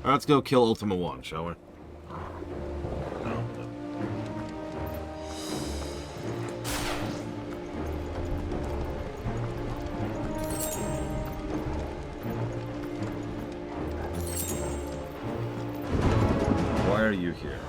Alright, let's go kill Ultima 1, shall we? Why are you here?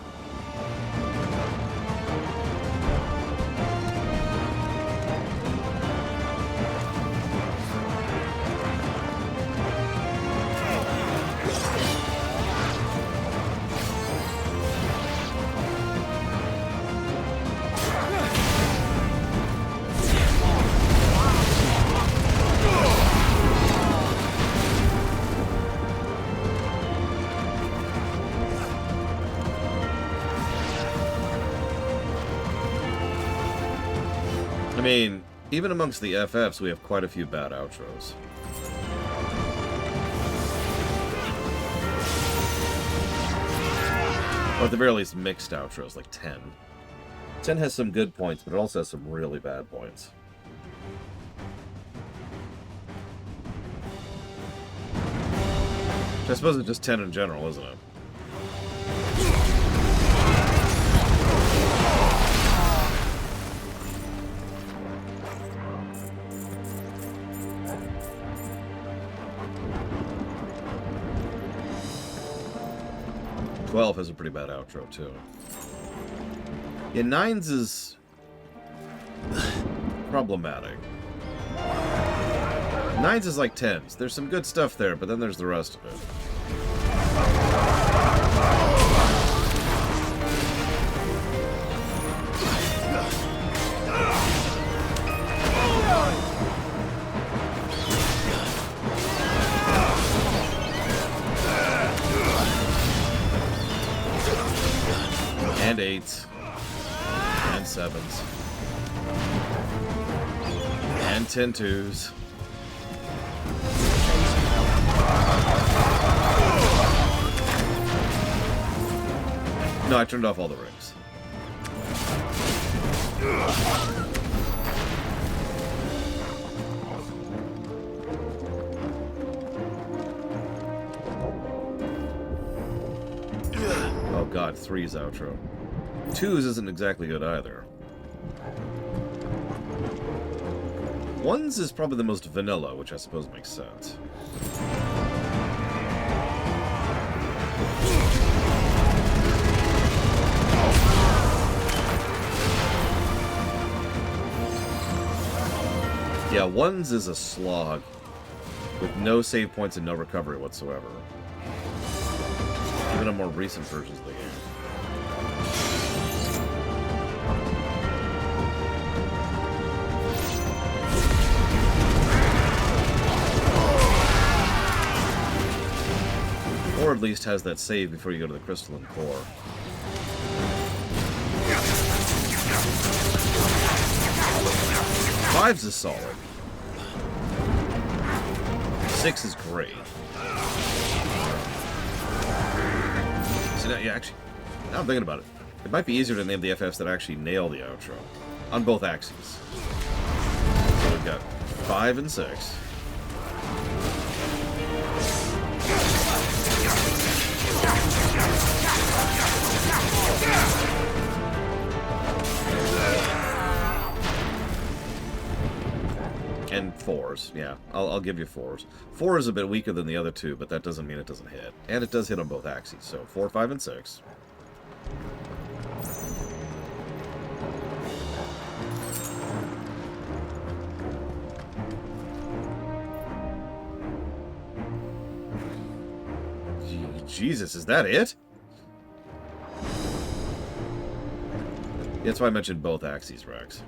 I mean, even amongst the FFs, we have quite a few bad outros. Or at the very least, mixed outros, like 10. 10 has some good points, but it also has some really bad points. Which I suppose it's just 10 in general, isn't it? XII has a pretty bad outro, too. Yeah, 9's is problematic. 9's is like 10's. There's some good stuff there, but then there's the rest of it. And 8s. And 7s. And 10 2s. No, I turned off all the rings. Oh god, 3's outro. 2's isn't exactly good either. 1's is probably the most vanilla, which I suppose makes sense. Yeah, 1's is a slog, with no save points and no recovery whatsoever. Even on more recent versions of the game. Or at least has that save before you go to the crystalline core. Five's is solid. 6 is great. So now, yeah, actually, now I'm thinking about it. It might be easier to name the FFs that actually nail the outro. On both axes. So we've got 5 and 6. And 4s, yeah. I'll give you 4s. 4 is a bit weaker than the other two, but that doesn't mean it doesn't hit. And it does hit on both axes, so 4, 5, and 6. Jesus, is that it? That's why I mentioned both axes, Rex.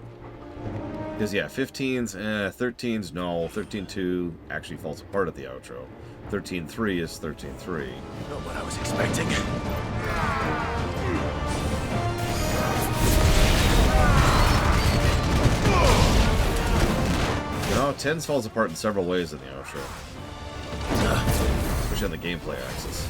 Because, yeah, 15s, 13s, no. 13-2 actually falls apart at the outro. 13-3 is 13-3. Not what I was expecting. You know, 10s falls apart in several ways in the outro. Especially on the gameplay axis.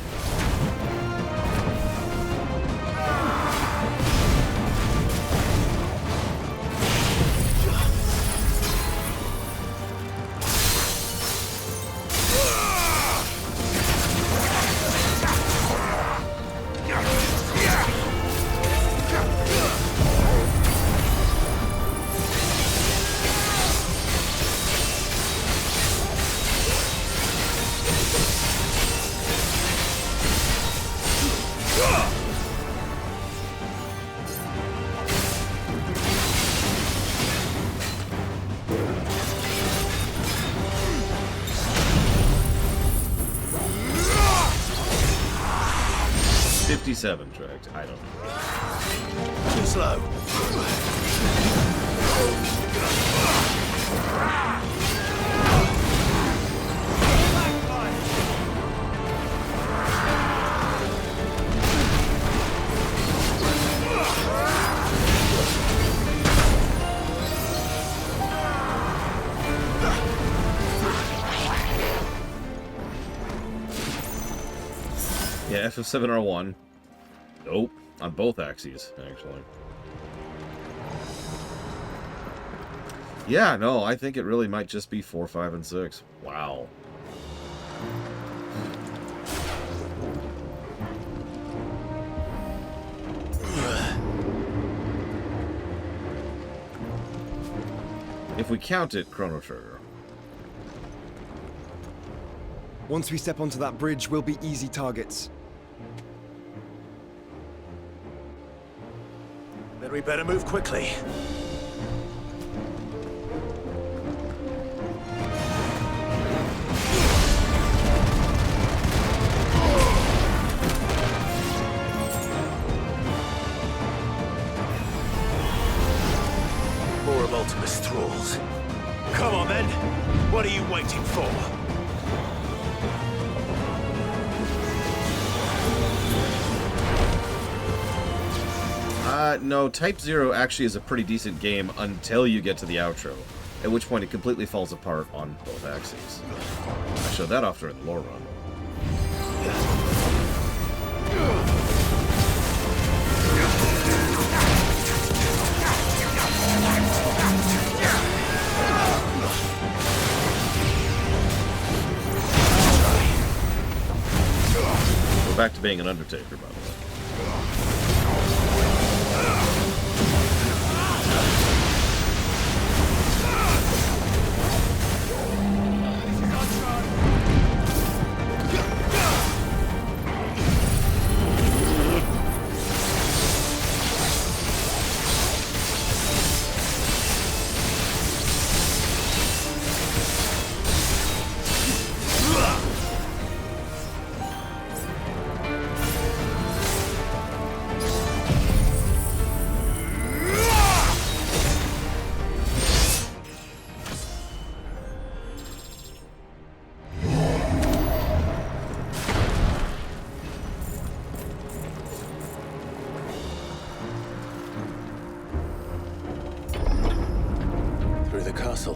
57 tracks. I don't know. Too slow. Yeah, FF7R1. Nope. On both axes, actually. Yeah, no, I think it really might just be 4, 5, and 6. Wow. If we count it, Chrono Trigger. Once we step onto that bridge, we'll be easy targets. Then we better move quickly. More of Ultima's thralls. Come on then. What are you waiting for? No, Type 0 actually is a pretty decent game until you get to the outro, at which point it completely falls apart on both axes. I showed that off during the lore run. We're back to being an Undertaker, by the way.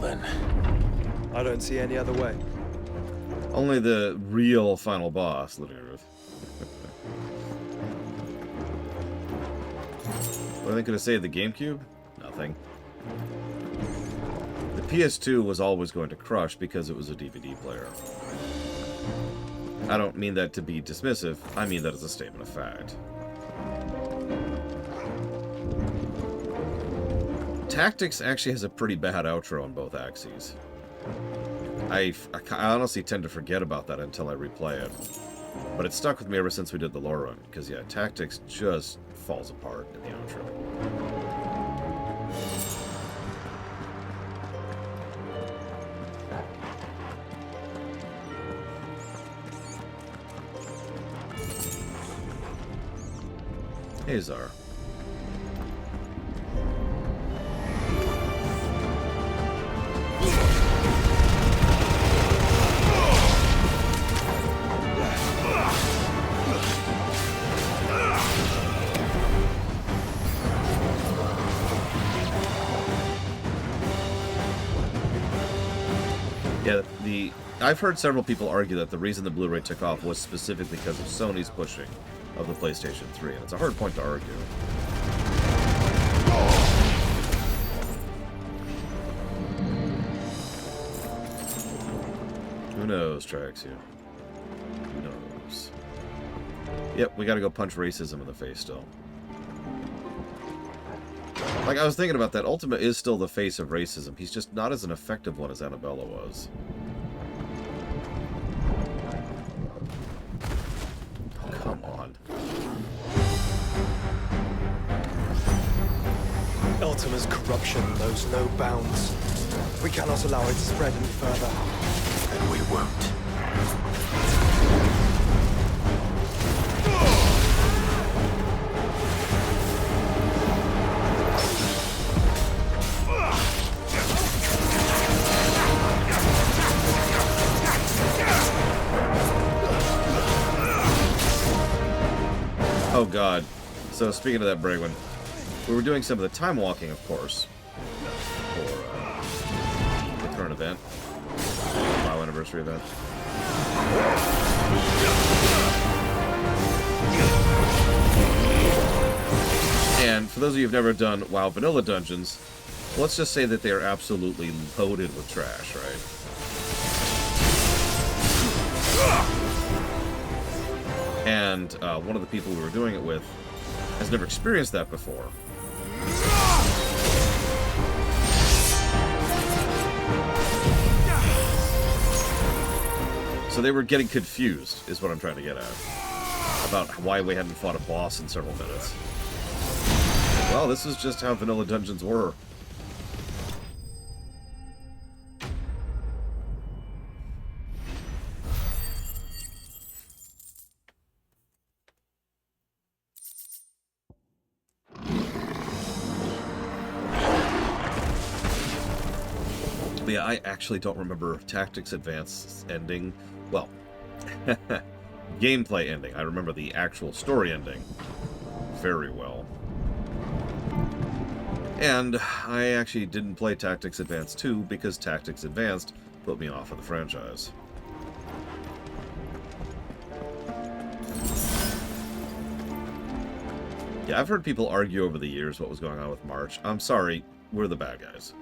Then. I don't see any other way. Only the real final boss, Living Earth. What are they going to say at the GameCube? Nothing. The PS2 was always going to crush because it was a DVD player. I don't mean that to be dismissive, I mean that as a statement of fact. Tactics actually has a pretty bad outro on both axes. I honestly tend to forget about that until I replay it. But it's stuck with me ever since we did the lore run, because yeah, Tactics just falls apart in the outro. Hey, Zar. Yeah, I've heard several people argue that the reason the Blu-ray took off was specifically because of Sony's pushing of the PlayStation 3, and it's a hard point to argue. Who knows, Traxia? Who knows? Yep, we gotta go punch racism in the face still. Like, I was thinking about that. Ultima is still the face of racism. He's just not as an effective one as Annabella was. Oh, come on. Ultima's corruption knows no bounds. We cannot allow it to spread any further. And we won't. Oh god. So speaking of that, Bragwin, we were doing some of the time walking, of course, for the current event, WoW anniversary event. And for those of you who've never done WoW vanilla dungeons, let's just say that they are absolutely loaded with trash, right? And one of the people we were doing it with has never experienced that before. So they were getting confused, is what I'm trying to get at, about why we hadn't fought a boss in several minutes. Well, this is just how vanilla dungeons were. But yeah, I actually don't remember Tactics Advance ending. Well, gameplay ending. I remember the actual story ending very well. And I actually didn't play Tactics Advance 2 because Tactics Advanced put me off of the franchise. Yeah, I've heard people argue over the years what was going on with March. I'm sorry, we're the bad guys.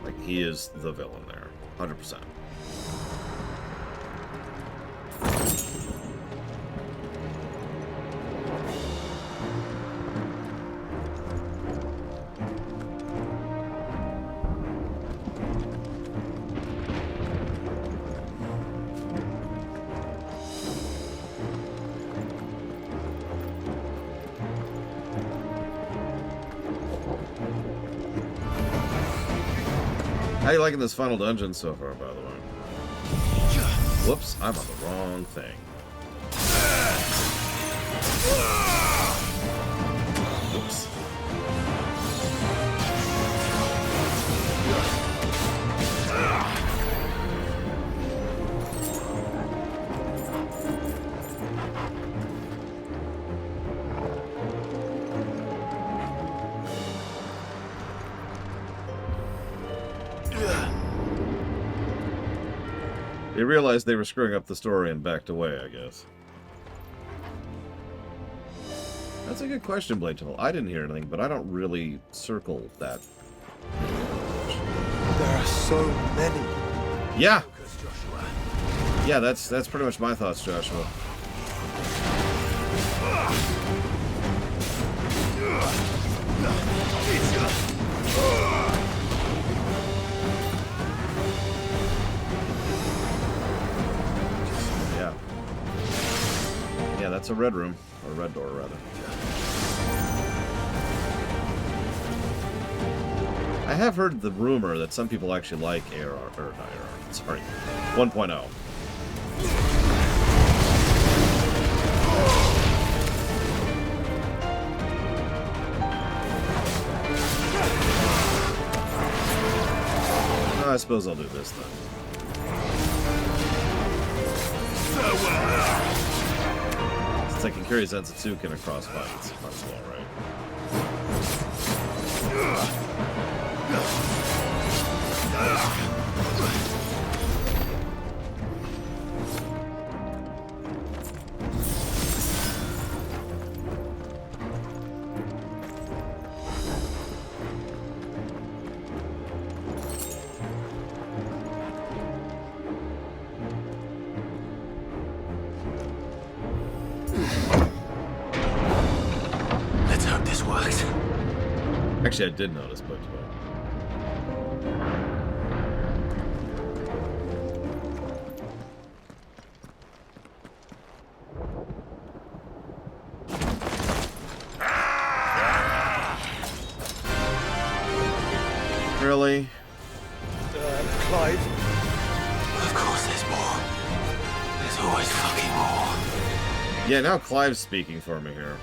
Like, he is the villain there. 100%. How you liking this final dungeon so far, by the way? Whoops, I'm on the wrong thing. Whoops. They realized they were screwing up the story and backed away, I guess. That's a good question, Blade Tunnel. I didn't hear anything, but I don't really circle that. There are so many. Yeah! Yeah, that's pretty much my thoughts, Joshua. Yeah, that's a red room. Or a red door, rather. I have heard the rumor that some people actually like ARR, or not ARR, sorry, 1.0. I suppose I'll do this then. Since I can carry Zensetsuken in a crossfight, it's might as well, right? Let's hope this works. Actually, I did notice, but... Really? Clive? Of course there's more. There's always fucking more. Yeah, now Clive's speaking for me here.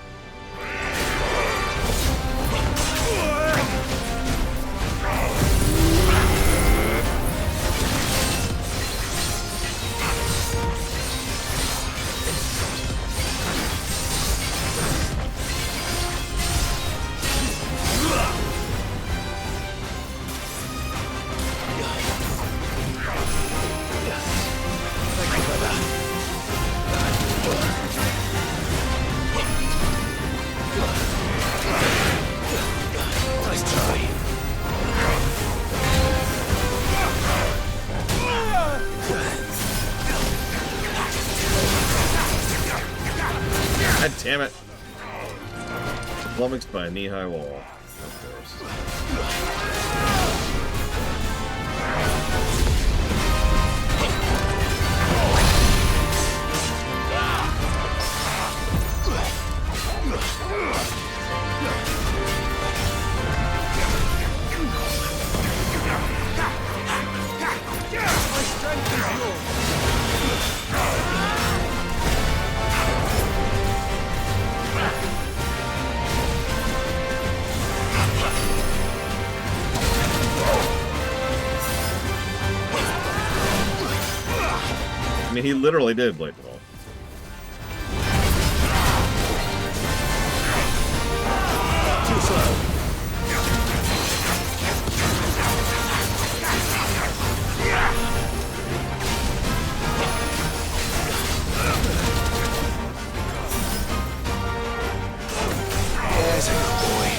God damn it! Flummoxed by a knee-high wall. Of course. I mean, he literally did blade the ball. Too slow. There's a good boy.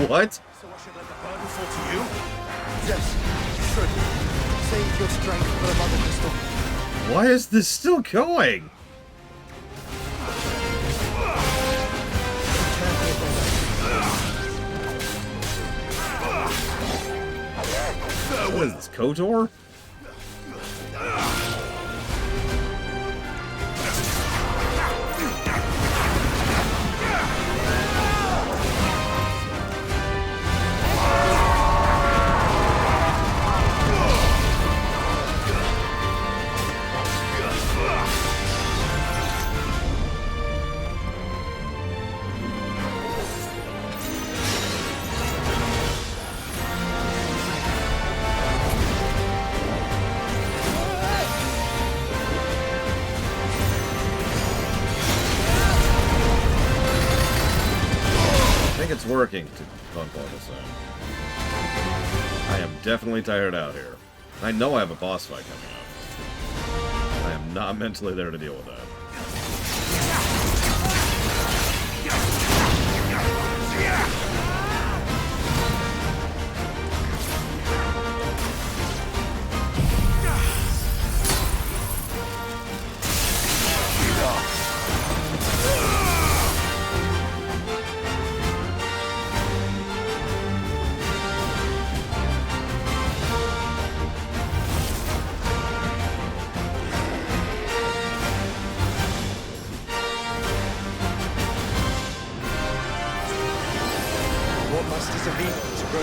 What? So I should let the burden fall to you? Yes, you should. Save your strength for the Mother Crystal. Why is this still going? What is this, KOTOR? It's working to punk all this out. I am definitely tired out here. I know I have a boss fight coming up. I am not mentally there to deal with that.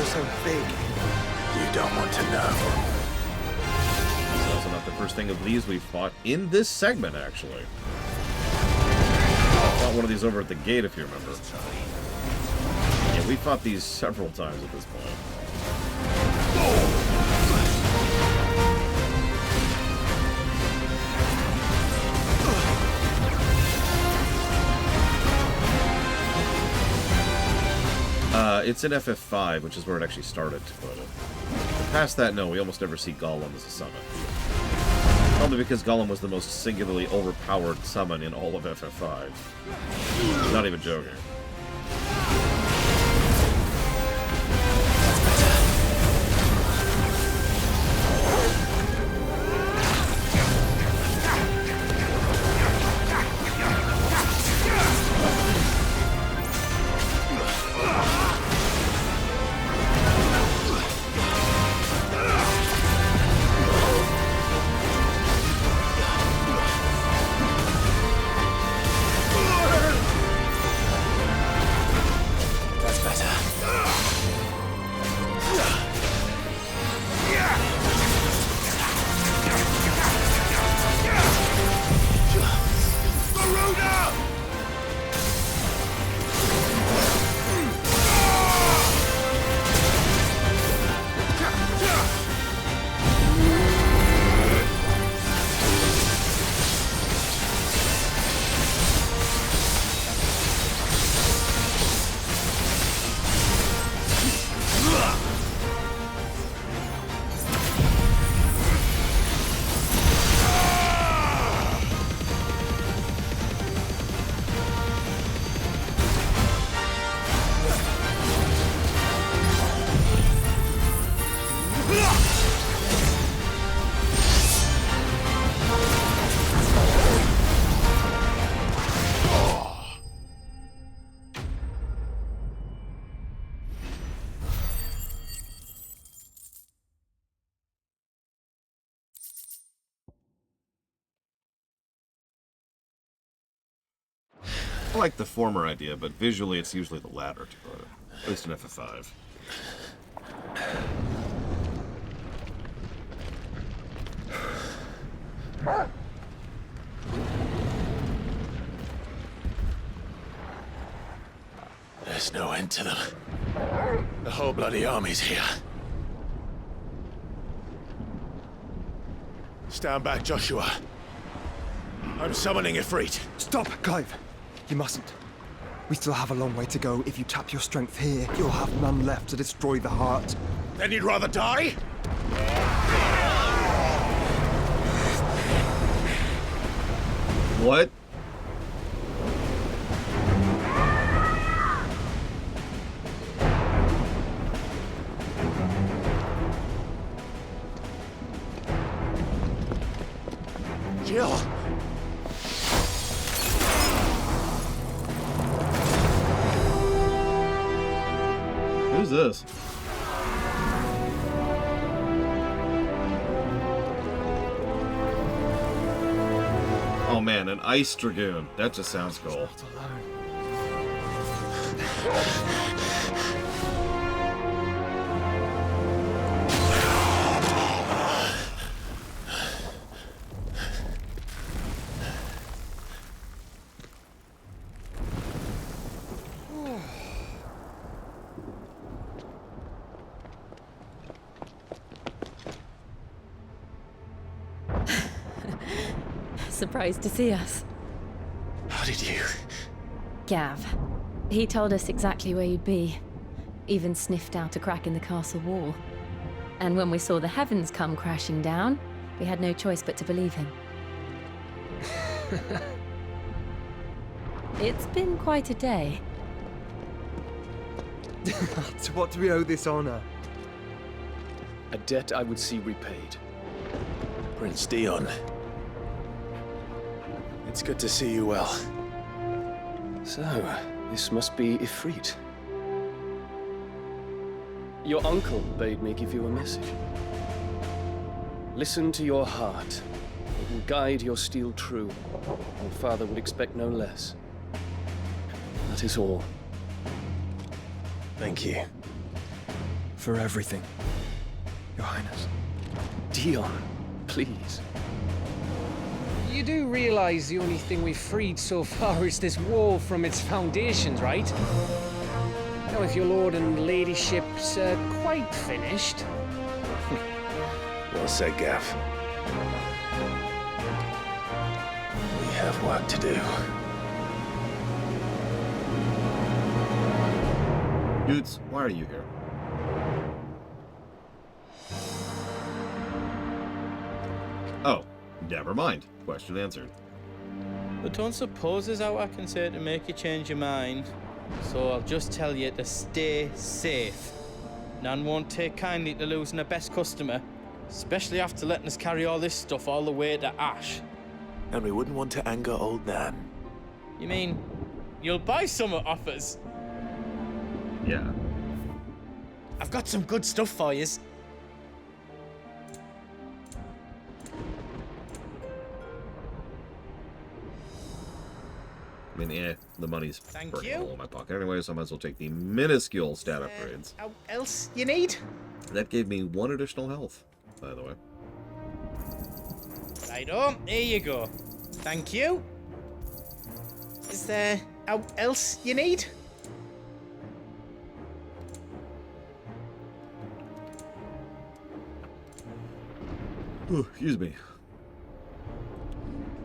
So big. You don't want to know. It's also not the first thing of these we've fought in this segment, actually. I fought one of these over at the gate, if you remember. Yeah, we fought these several times at this point. It's in FF5, which is where it actually started, but past that, no, we almost never see Gollum as a summon. Probably because Gollum was the most singularly overpowered summon in all of FF5. Not even joking. I like the former idea, but visually it's usually the latter, at least in FF5. There's no end to them. The whole bloody army's here. Stand back, Joshua. I'm summoning Ifrit. Stop, Clive. You mustn't. We still have a long way to go. If you tap your strength here, you'll have none left to destroy the heart. Then you'd rather die? What? Jill! Who's this? Oh man, an ice dragoon. That just sounds cool. Surprised to see us. How did you? Gav. He told us exactly where you'd be. Even sniffed out a crack in the castle wall. And when we saw the heavens come crashing down, we had no choice but to believe him. It's been quite a day. To what do we owe this honor? A debt I would see repaid. Prince Dion. It's good to see you well. So, this must be Ifrit. Your uncle bade me give you a message. Listen to your heart. It will guide your steel true. Your father would expect no less. That is all. Thank you. For everything, Your Highness. Dion, please. You do realize the only thing we've freed so far is this wall from its foundations, right? Now, if your lord and ladyship's quite finished... Well said, Gav. We have work to do. Dudes, why are you here? Oh, never mind. Question answered. But don't suppose there's out I can say to make you change your mind. So I'll just tell you to stay safe. None won't take kindly to losing a best customer, especially after letting us carry all this stuff all the way to Ash. And we wouldn't want to anger old Nan. You mean, you'll buy some off us? Yeah. I've got some good stuff for yous. I mean, the money's Thank burning you. a hole in my pocket anyway, so I might as well take the minuscule stat upgrades. What else you need? That gave me 1 additional health, by the way. Righto, here you go. Thank you. Is there else you need? Ooh, excuse me.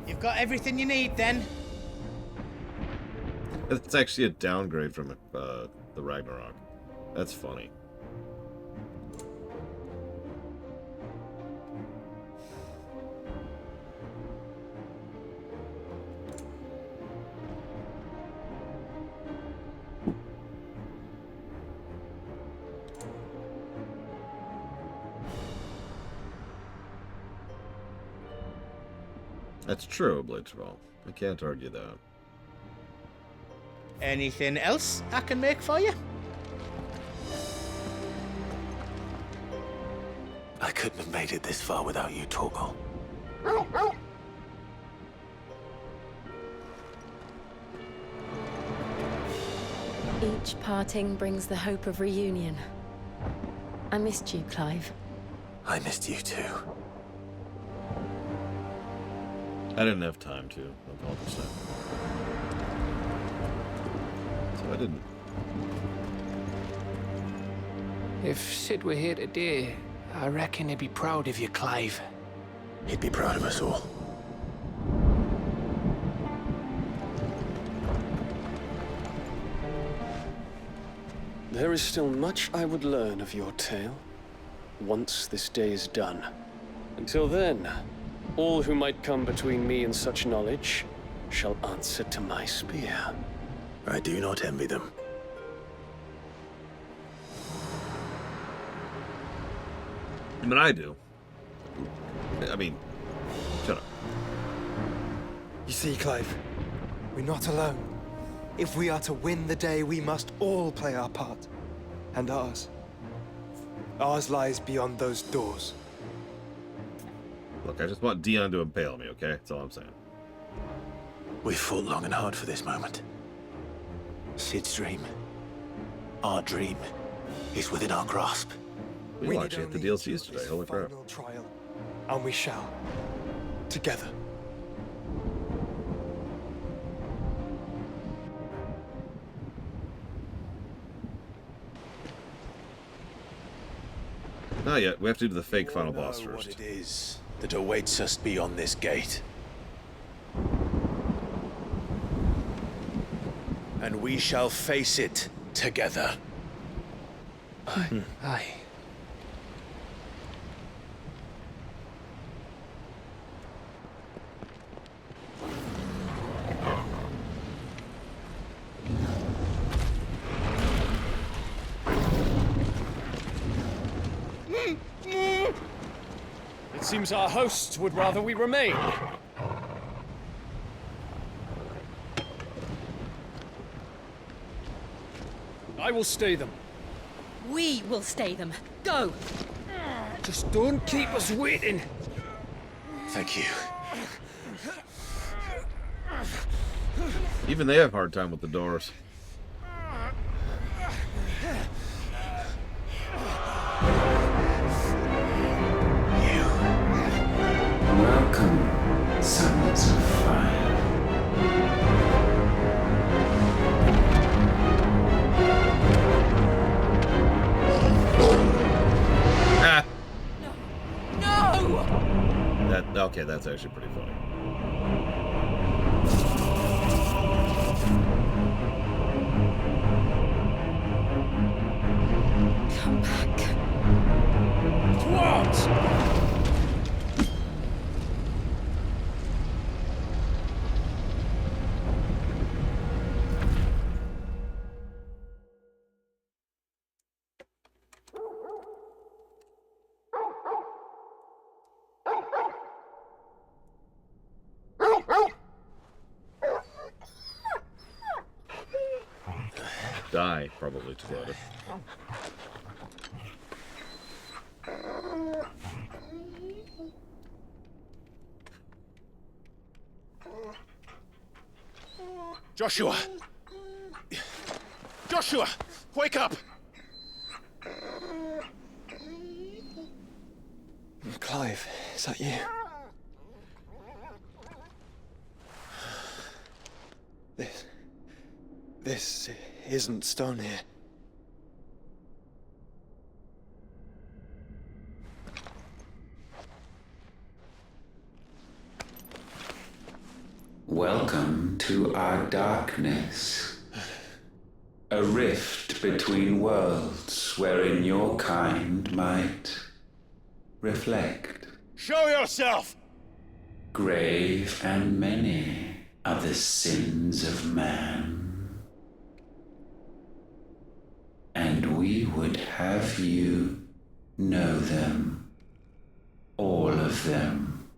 You've got everything you need then. It's actually a downgrade from the Ragnarok. That's funny. That's true, Blitzball. I can't argue that. Anything else I can make for you? I couldn't have made it this far without you, Torgal. Each parting brings the hope of reunion. I missed you, Clive. I missed you too. I didn't have time to, unfortunately. So I didn't. If Sid were here today, I reckon he'd be proud of you, Clive. He'd be proud of us all. There is still much I would learn of your tale, once this day is done. Until then, all who might come between me and such knowledge shall answer to my spear. I do not envy them. I mean, I do. I mean, shut up. You see, Clive, we're not alone. If we are to win the day, we must all play our part. And ours. Ours lies beyond those doors. Look, I just want Dion to impale me, okay? That's all I'm saying. We've fought long and hard for this moment. Sid's dream, our dream, is within our grasp. We will actually hit the DLCs today, holy crap. Final trial, and we shall. Together. Not yet. We have to do the fake final Know boss what first. it is that awaits us beyond this gate. And we shall face it together. Aye. It seems our hosts would rather we remain. I will stay them. We will stay them. Go! Just don't keep us waiting. Thank you. Even they have a hard time with the doors. Welcome, sons of fire. Ah! No! Okay, that's actually pretty funny. Come back. What? Die, probably, to go to. Joshua! Joshua! Wake up! Clive, is that you? This isn't stone here. Welcome to our darkness. A rift between worlds wherein your kind might reflect. Show yourself! Grave and many are the sins of man. And we would have you know them, all of them.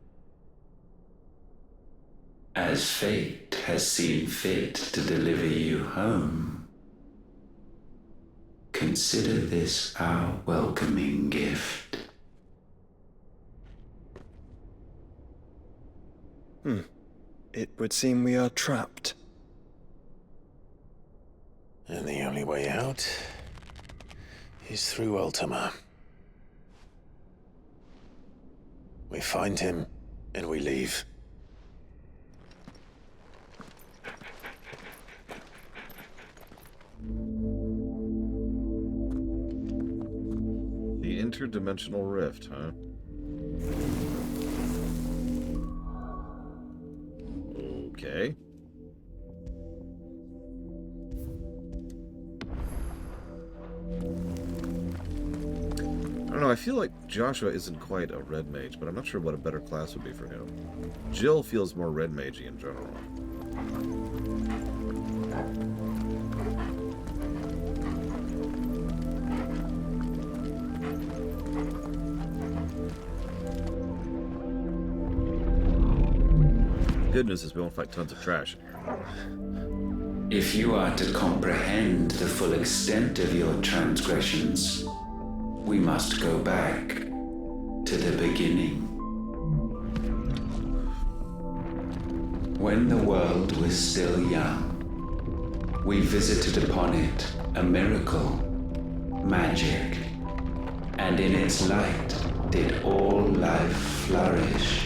As fate has seen fit to deliver you home, consider this our welcoming gift. It would seem we are trapped. And the only way out is through Ultima. We find him, and we leave. The interdimensional rift, huh? Okay. I don't know, I feel like Joshua isn't quite a red mage, but I'm not sure what a better class would be for him. Jill feels more red magey in general. Good news is we won't fight tons of trash. If you are to comprehend the full extent of your transgressions, we must go back to the beginning. When the world was still young, we visited upon it a miracle, magic, and in its light did all life flourish.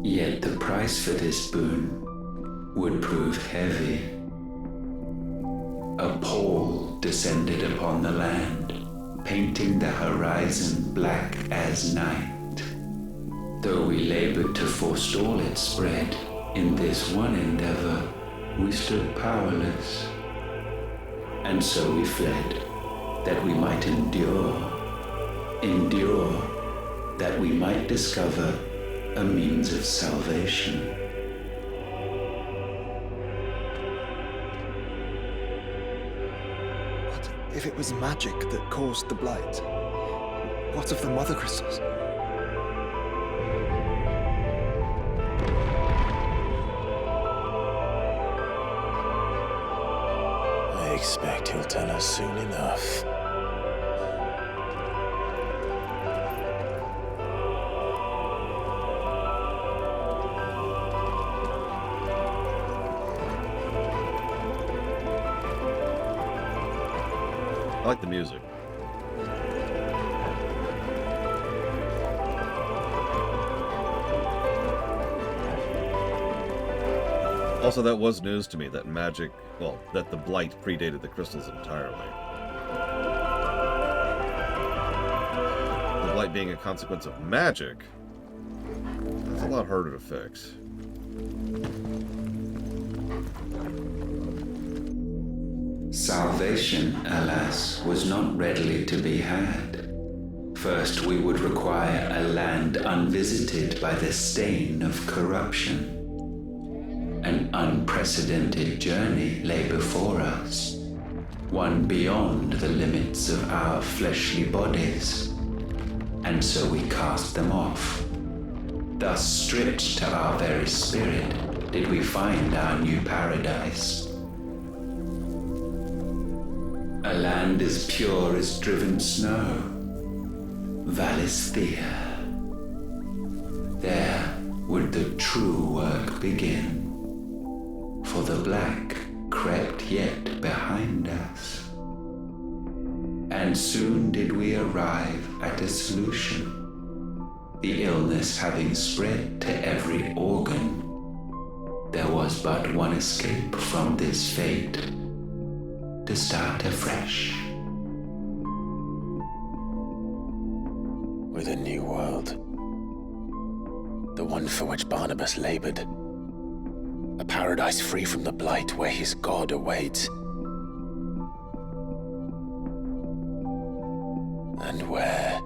Yet the price for this boon would prove heavy. A pall descended upon the land, painting the horizon black as night. Though we labored to forestall its spread, in this one endeavor we stood powerless. And so we fled, that we might endure, that we might discover a means of salvation. What if it was magic that caused the blight? What of the mother crystals? I expect he'll tell us soon enough. I like the music. Also, that was news to me, that magic, well, that the blight predated the crystals entirely. The blight being a consequence of magic, that's a lot harder to fix. Salvation, alas, was not readily to be had. First, we would require a land unvisited by the stain of corruption. An unprecedented journey lay before us, one beyond the limits of our fleshly bodies. And so we cast them off. Thus, stripped to our very spirit, did we find our new paradise. A land as pure as driven snow, Valisthea. There would the true work begin, for the black crept yet behind us. And soon did we arrive at a solution. The illness having spread to every organ, there was but one escape from this fate, to start afresh. With a new world. The one for which Barnabas labored. A paradise free from the blight where his God awaits. And where,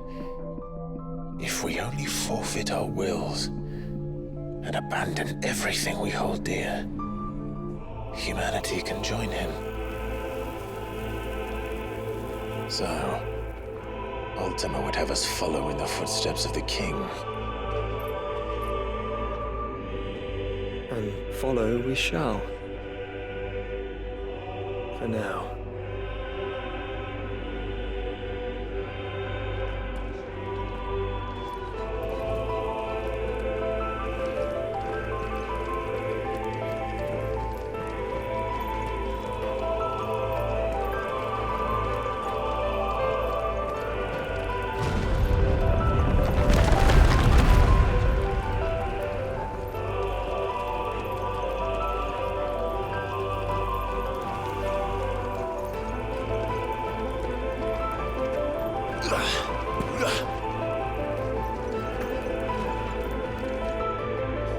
if we only forfeit our wills and abandon everything we hold dear, humanity can join him. So, Ultima would have us follow in the footsteps of the king. And follow we shall. For now.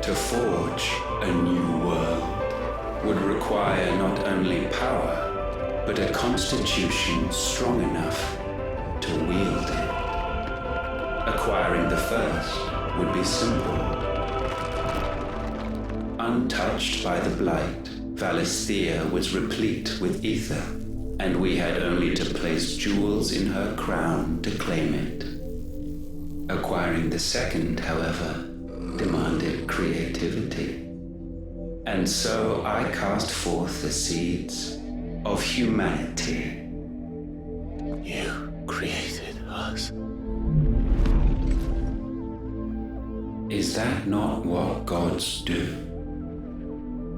To forge a new world would require not only power, but a constitution strong enough to wield it. Acquiring the first would be simple. Untouched by the blight, Valisthea was replete with ether, and we had only to place jewels in her crown to claim it. Acquiring the second, however, demanded creativity. And so I cast forth the seeds of humanity. You created us. Is that not what gods do?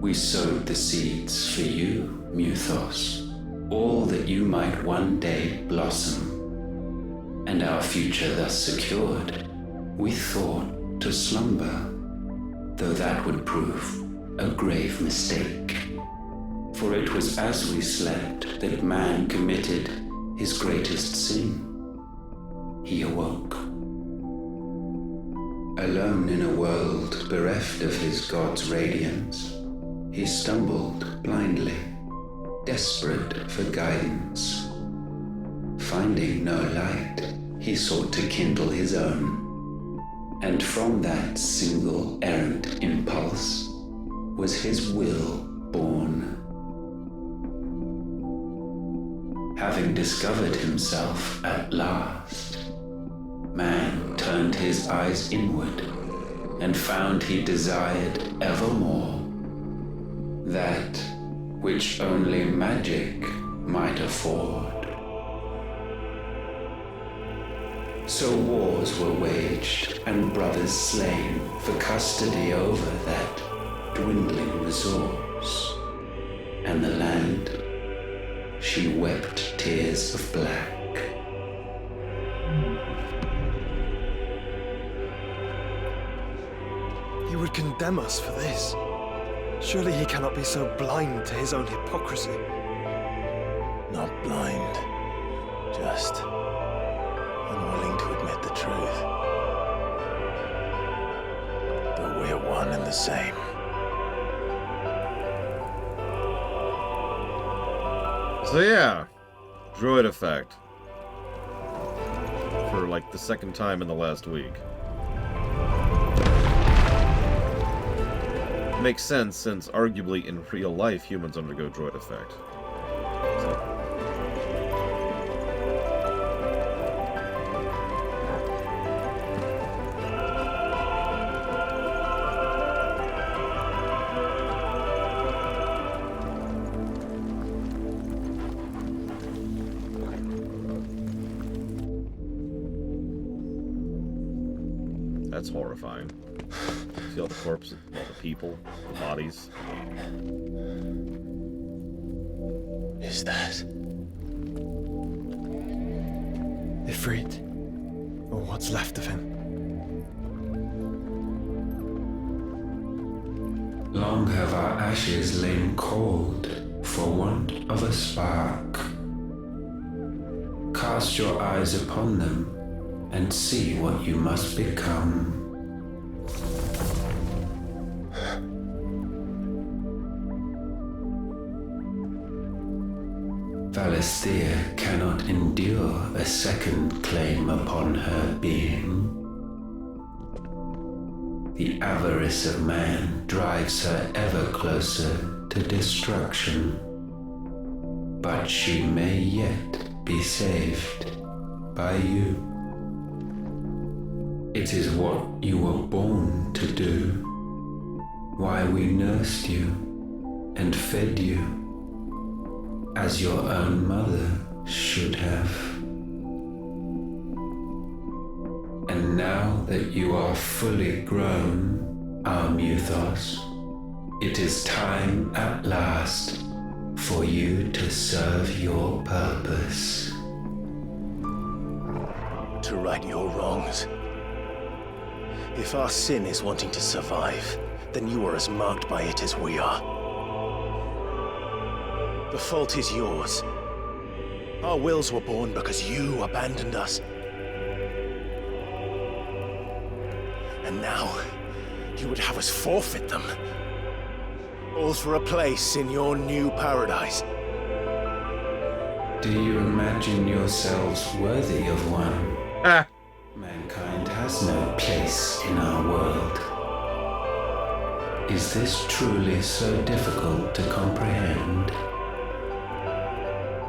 We sowed the seeds for you, Muthos, all that you might one day blossom. And our future thus secured, we thought to slumber, though that would prove a grave mistake. For it was as we slept that man committed his greatest sin. He awoke. Alone in a world bereft of his god's radiance, he stumbled blindly, desperate for guidance. Finding no light, he sought to kindle his own. And from that single errant impulse was his will born. Having discovered himself at last, man turned his eyes inward and found he desired evermore that which only magic might afford. So wars were waged and brothers slain for custody over that dwindling resource, and the land, she wept tears of black. He would condemn us for this. Surely he cannot be so blind to his own hypocrisy. Not blind, just unwilling to admit the truth. But we're one and the same. So yeah, droid effect. For like the second time in the last week. Makes sense since arguably in real life humans undergo droid effect. That's horrifying. See all the corpses, all the people, the bodies. Is that Ifrit, or what's left of him. Long have our ashes lain cold for want of a spark. Cast your eyes upon them and see what you must become. Valisthea cannot endure a second claim upon her being. The avarice of man drives her ever closer to destruction. But she may yet be saved by you. It is what you were born to do, why we nursed you and fed you, as your own mother should have. And now that you are fully grown, our Muthos, it is time at last for you to serve your purpose. to right your wrongs? If our sin is wanting to survive, then you are as marked by it as we are. The fault is yours. Our wills were born because you abandoned us. And now, You would have us forfeit them. All for a place in your new paradise. Do you imagine yourselves worthy of one? Ah! Mankind has no place in our world. Is this truly so difficult to comprehend?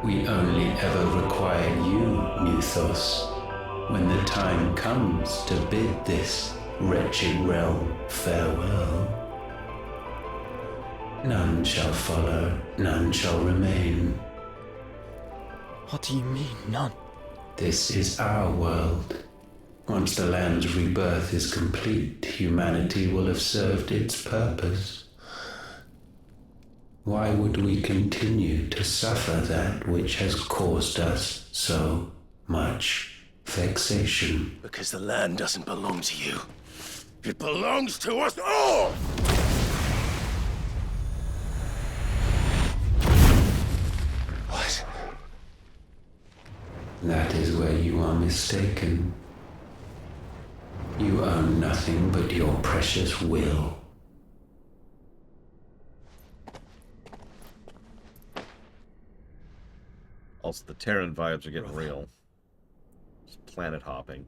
We only ever require you, Nuthos, when the time comes to bid this wretched realm farewell. None shall follow, none shall remain. What do you mean, none? This is our world. Once the land's rebirth is complete, humanity will have served its purpose. Why would we continue to suffer that which has caused us so much vexation? Because the land doesn't belong to you. It belongs to us all! What? That is where you are mistaken. You own nothing but your precious will. Also, the Terran vibes are getting real. Just planet hopping.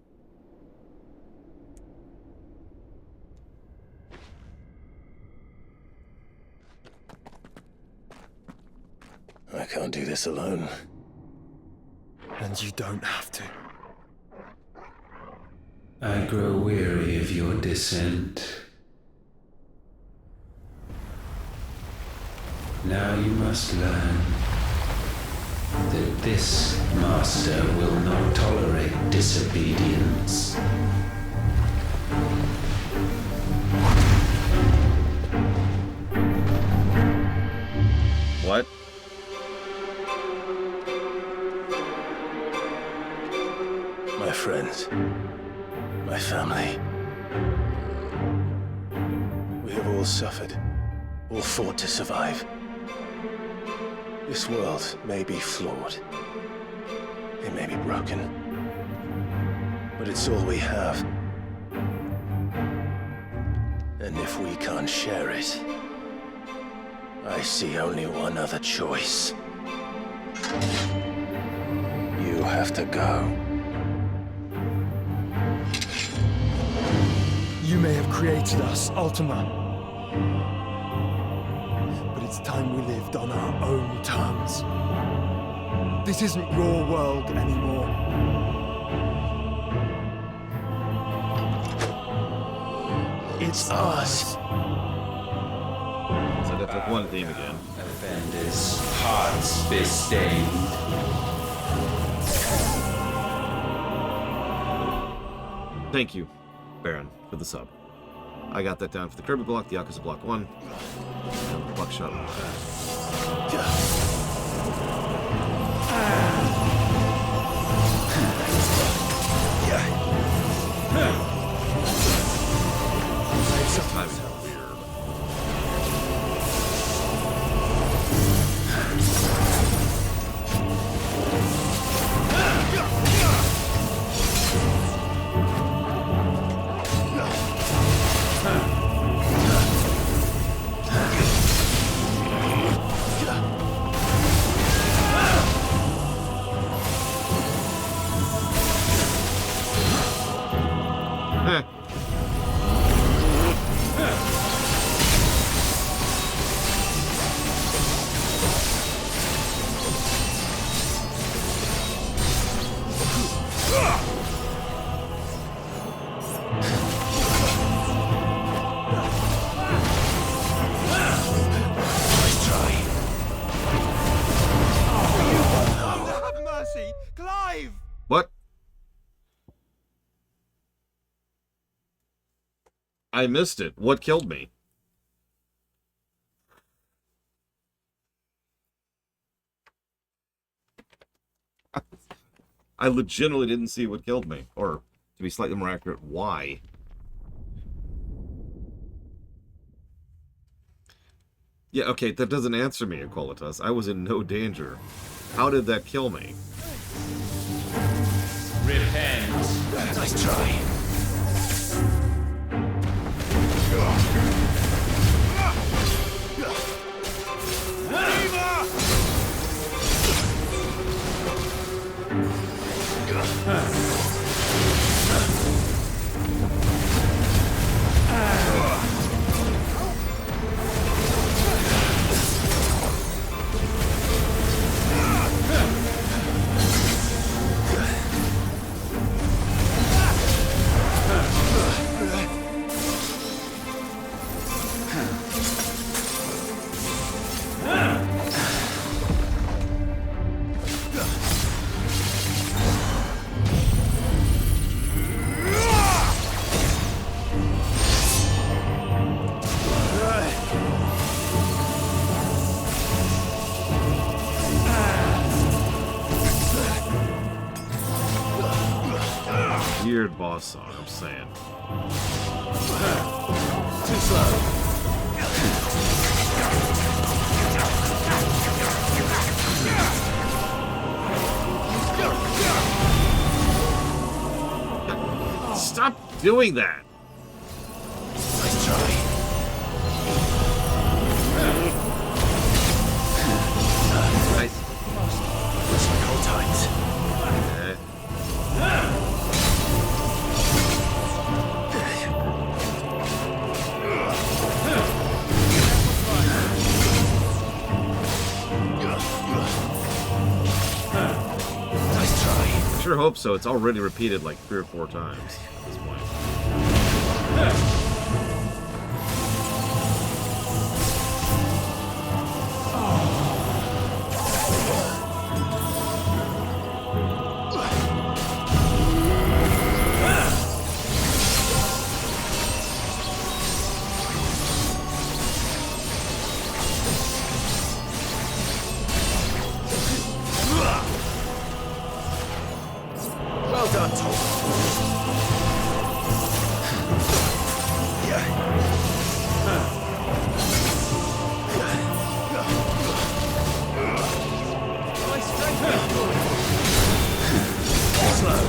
I can't do this alone. And you don't have to. I grow weary of your dissent. Now you must learn that this master will not tolerate disobedience. What? My friends, my family. We have all suffered, all fought to survive. This world may be flawed. It may be broken. But it's all we have. And if we can't share it, I see only one other choice. You have to go. You may have created us, Ultima. But it's time we lived on our own terms. This isn't your world anymore. It's ours. So that's like one theme again. Offenders' hearts be stained. Thank you, Baron, for the sub. I got that down for the Kirby block, the Yakuza block 1, and the Buckshot. Sometimes weird. Clive! What? I missed it. What killed me? I legitimately didn't see what killed me. Or, to be slightly more accurate, why? Yeah, okay, that doesn't answer me, Equalitas. I was in no danger. How did that kill me? Repent. Nice try. boss song, I'm saying. Too slow. Stop doing that! Nice try. Nice. Looks like old times. Okay. Nice try. Sure hope so. It's already repeated like 3 or 4 times at this point. Well done, Tom. Slow.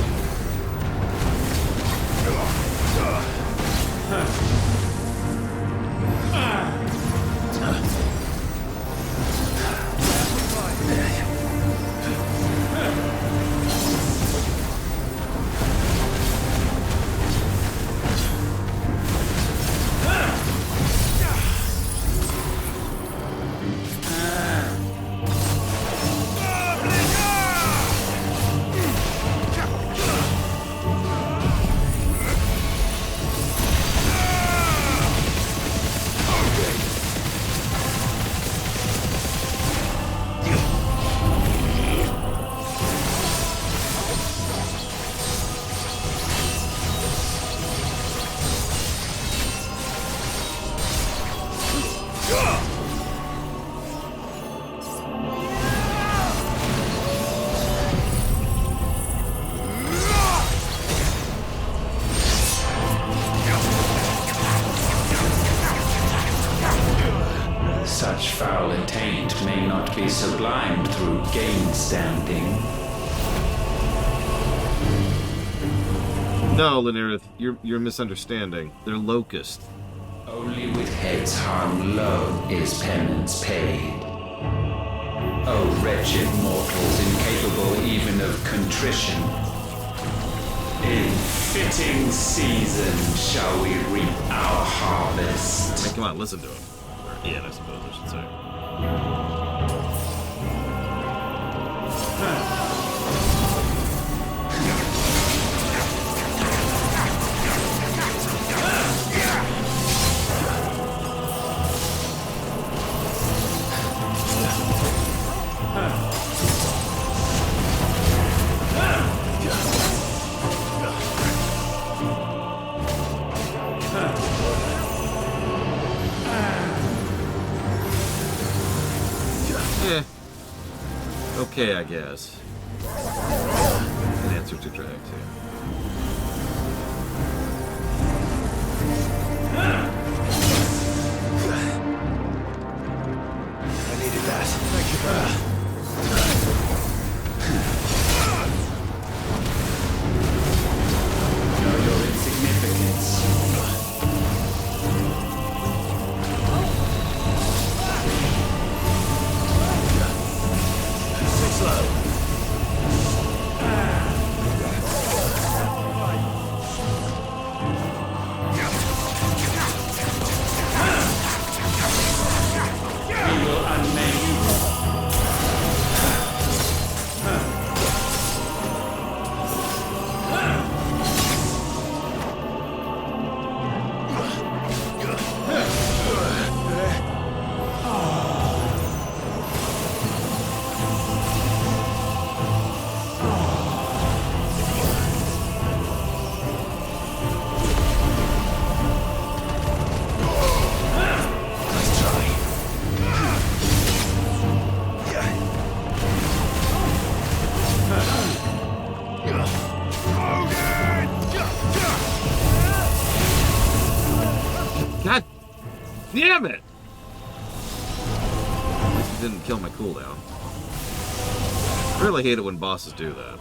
Such foul attaint may not be sublimed through gain-standing. No, Linarith, you're misunderstanding. They're locust. Only with heads hung low is penance paid. O wretched mortals incapable even of contrition. In fitting season shall we reap our harvest. Hey, come on, listen to him. Or Ian, I suppose I should say. Okay, I guess. An answer to drag, too. I needed that. Thank you. Know your insignificance. Slow. God damn it! At least it didn't kill my cooldown. I really hate it when bosses do that.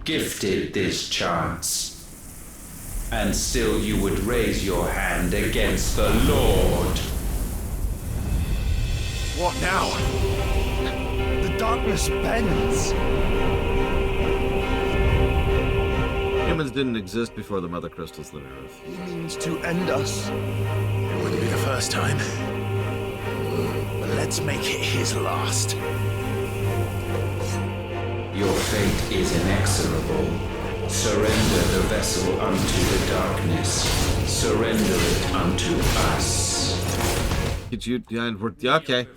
Gifted this chance, and still you would raise your hand against the Lord. What now? The darkness bends. Humans didn't exist before the Mother Crystals lit Earth. He means to end us. It wouldn't be the first time. But let's make it his last. Your fate is inexorable. Surrender the vessel unto the darkness. Surrender it unto us. Did you? Yeah, okay.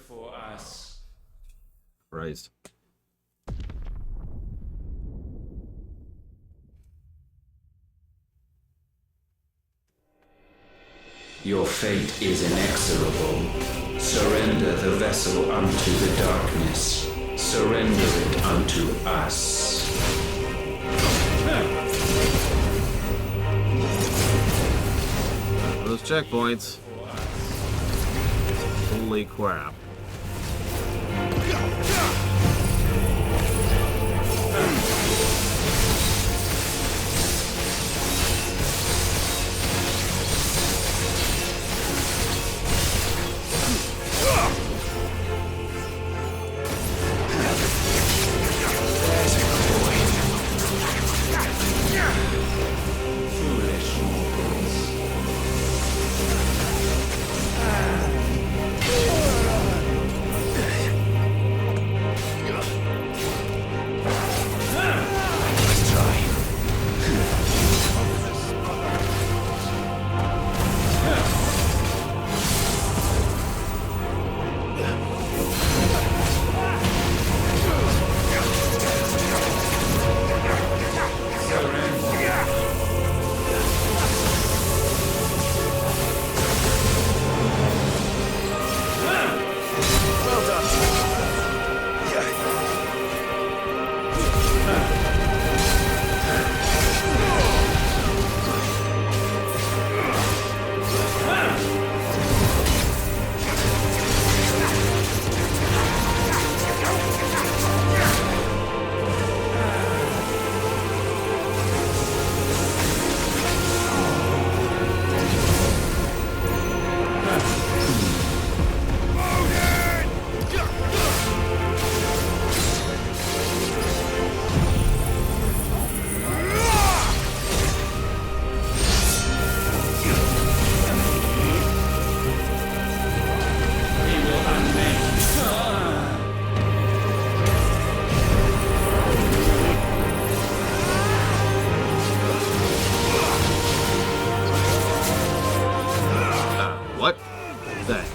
Christ. Your fate is inexorable. Surrender the vessel unto the darkness. Surrender it unto us. Those checkpoints. Holy crap.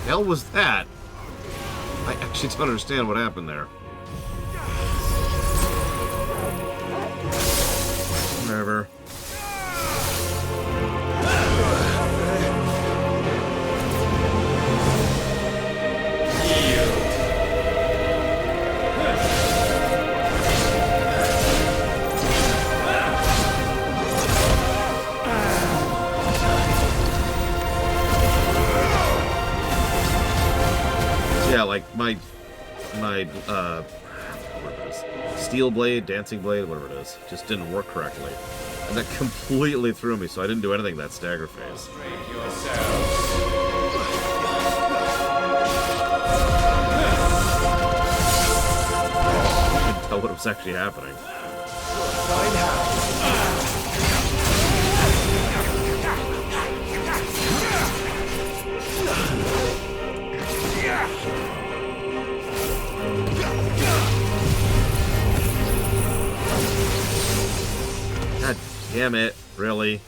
Hell was that? I actually don't understand what happened there. Whatever. Yeah, like my whatever it is, steel blade, dancing blade, whatever it is, just didn't work correctly, and that completely threw me. So I didn't do anything that stagger phase. tell what was actually happening. God damn it, really?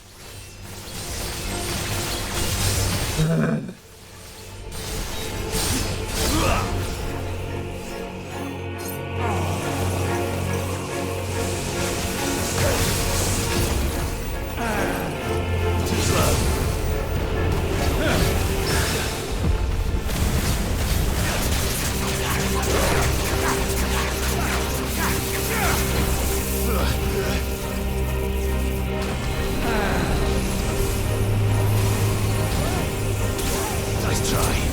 Nice try.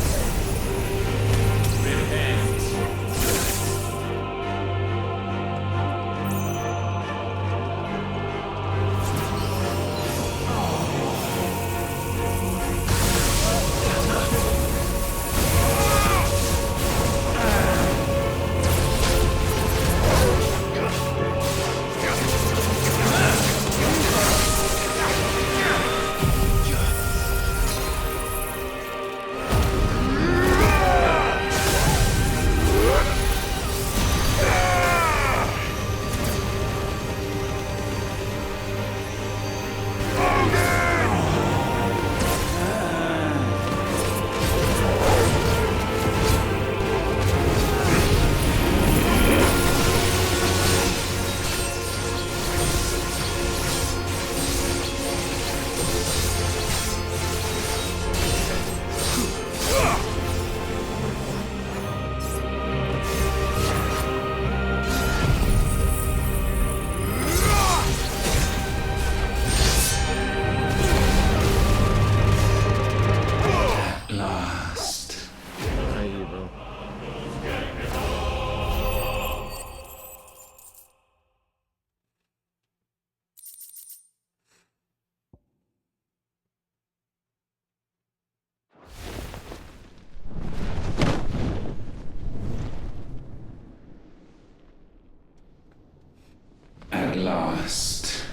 At last,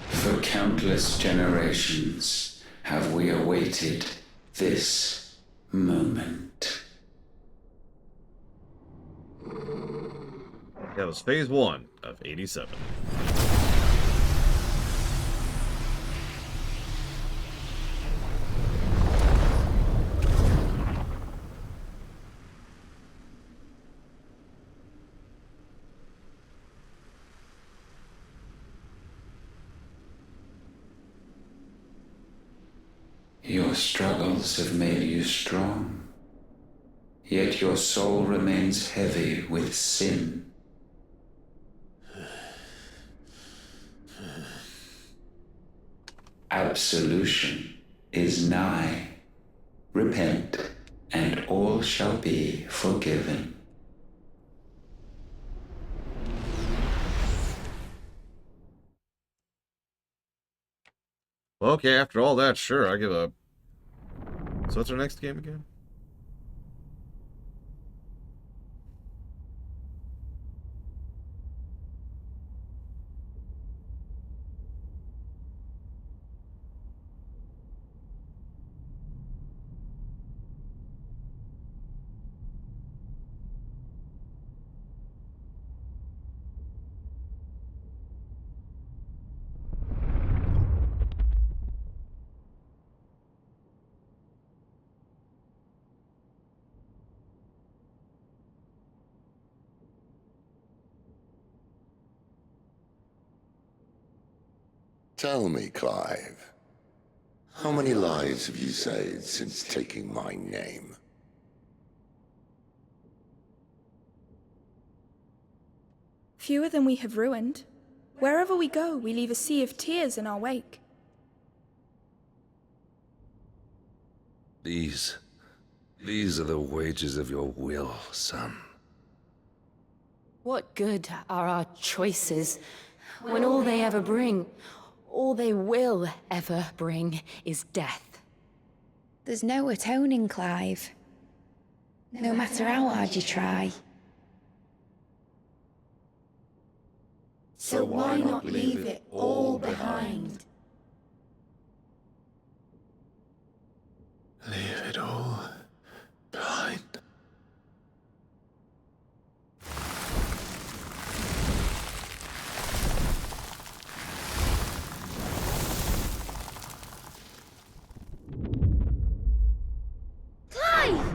for countless generations have we awaited this moment. That was phase 1 of 87. Your struggles have made you strong, yet your soul remains heavy with sin. Absolution is nigh. Repent, and all shall be forgiven. Okay, after all that, sure, I give up. So what's our next game again? Tell me, Clive, how many lives have you saved since taking my name? Fewer than we have ruined. Wherever we go, we leave a sea of tears in our wake. These are the wages of your will, son. What good are our choices when all they ever bring, all they will ever bring, is death? There's no atoning, Clive. No matter how hard you try. So why not leave it all behind? Leave it all behind. Clive!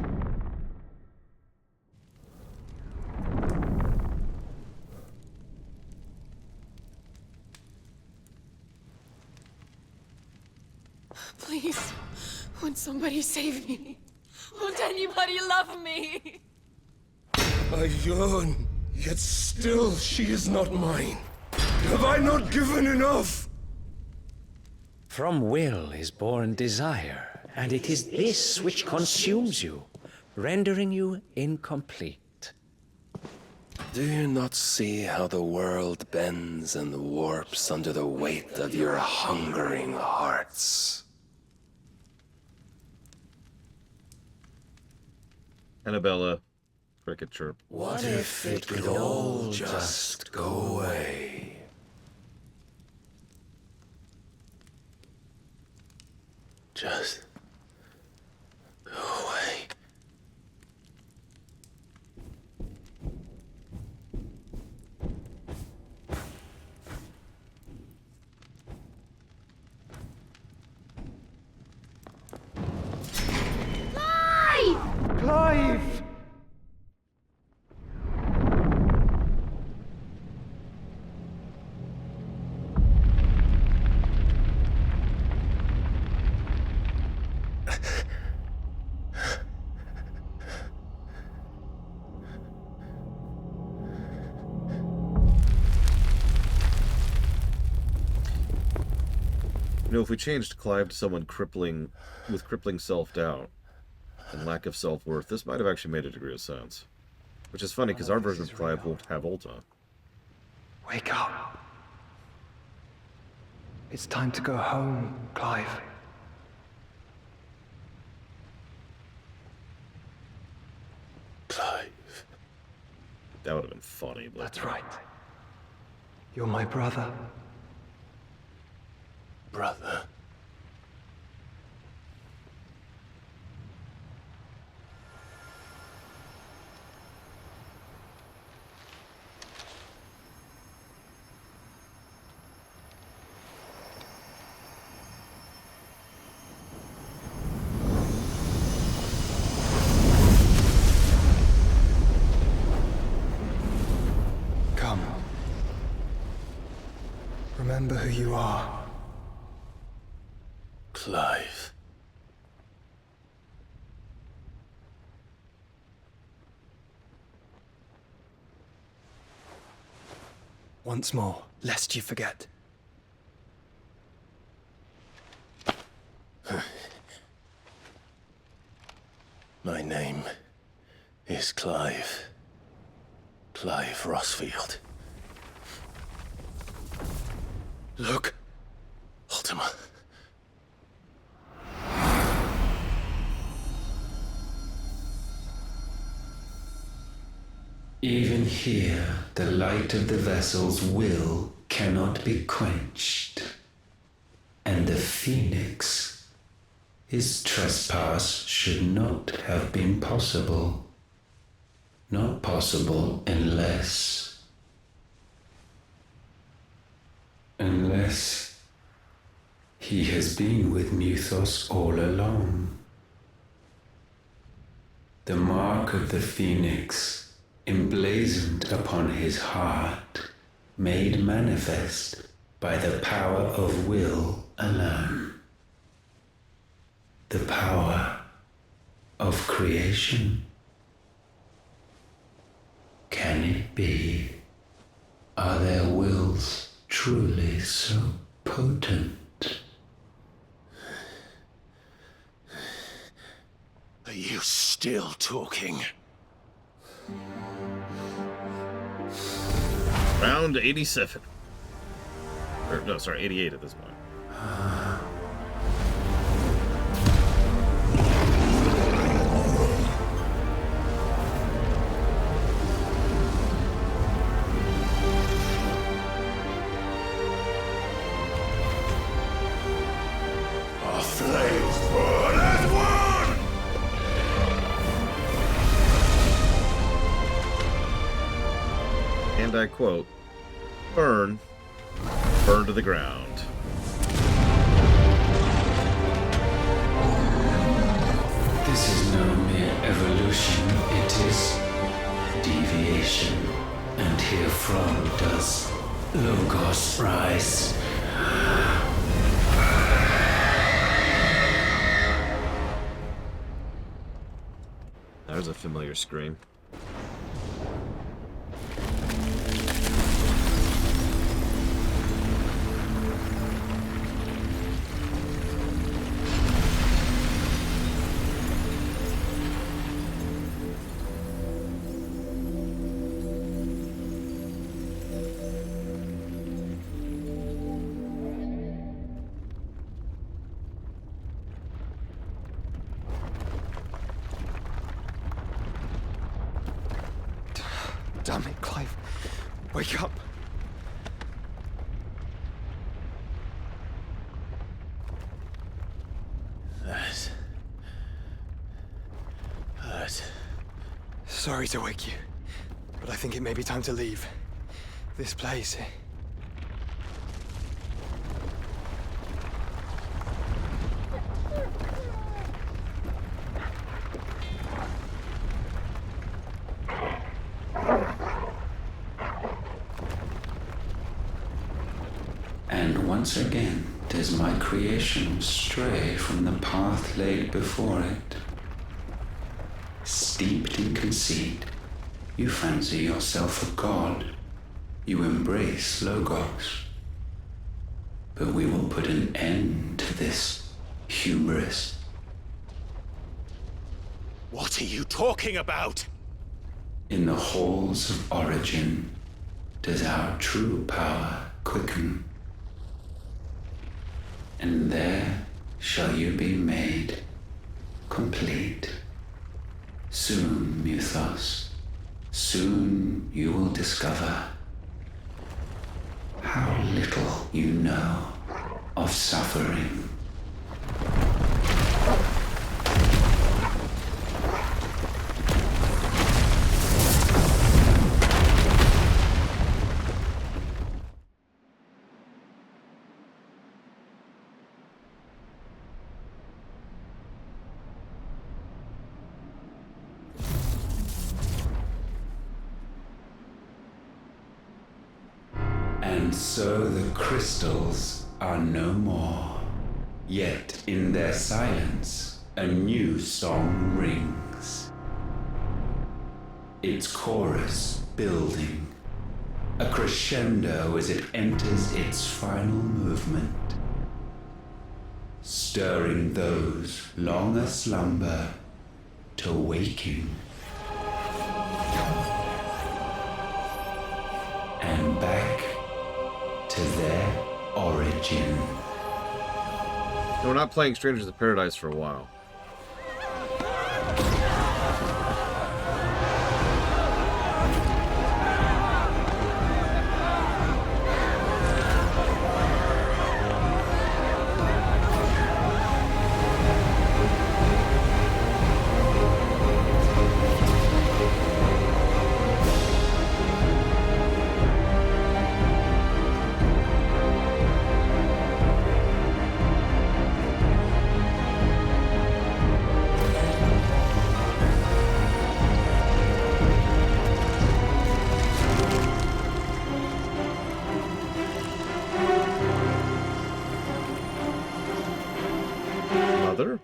Please, won't somebody save me? Won't anybody love me? I yearn, yet still she is not mine. Have I not given enough? From will is born desire, and it is this which consumes you, rendering you incomplete. Do you not see how the world bends and warps under the weight of your hungering hearts? Annabella, cricket chirp. What if it could all just go away? Just go away. Clive! You know, if we changed Clive to someone with crippling self-doubt and lack of self-worth, this might have actually made a degree of sense. Which is funny, because our version of Clive won't have Ultima. Wake up. It's time to go home, Clive. Clive. That would have been funny, but... That's right. You're my brother. Brother. Come. Remember who you are. Clive. Once more, lest you forget. My name is Clive. Clive Rossfield. Look, Ultima. Even here, the light of the vessel's will cannot be quenched. And the Phoenix, his trespass should not have been possible. Not possible unless he has been with Muthos all along. The mark of the Phoenix, emblazoned upon his heart, made manifest by the power of will alone. The power of creation. Can it be? Are their wills truly so potent? Are you still talking? Round 87. Or, no, sorry, 88 at this point. and I quote, "Burn, burn to the ground." This is no mere evolution, it is deviation. And herefrom does Logos rise. There's a familiar scream. Damn it, Clive. Wake up. That hurt. Sorry to wake you, but I think it may be time to leave. This place. And once again does my creation stray from the path laid before it. Steeped in conceit, you fancy yourself a god. You embrace Logos. But we will put an end to this hubris. What are you talking about? In the halls of origin does our true power quicken. And there shall you be made complete. Soon, Mythos, soon you will discover how little you know of suffering. And so the crystals are no more. Yet in their silence, a new song rings. Its chorus building, a crescendo as it enters its final movement, stirring those long aslumber to waking. And back to their origin. We're not playing Strangers of Paradise for a while. Mother?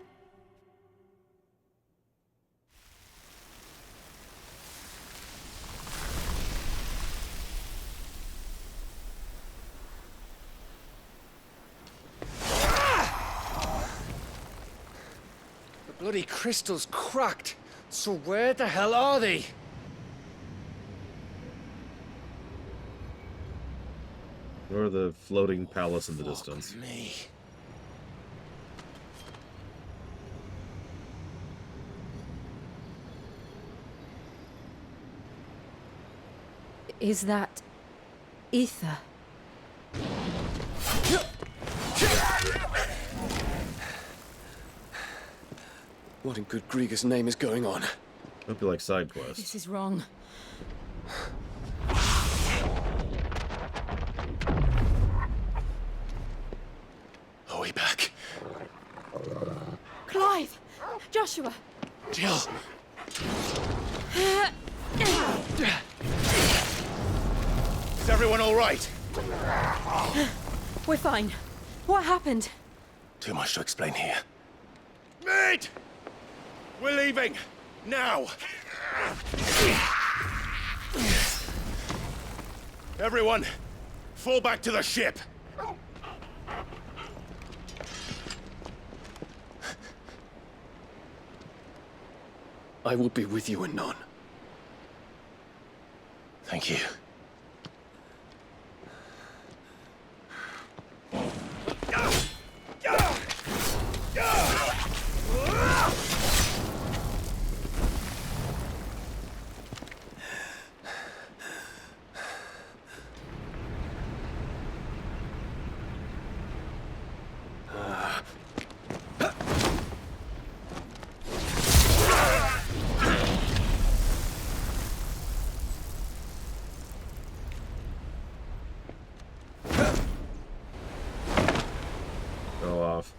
The bloody crystal's cracked. So where the hell are they? Or the floating palace in the distance. Me. Is that ether? What in good Grieger's name is going on? Hope you like side quests. This is wrong. Joshua! Jill! Is everyone all right? We're fine. What happened? Too much to explain here. Mate! We're leaving! Now! Everyone, fall back to the ship! I will be with you anon. Thank you. Go off.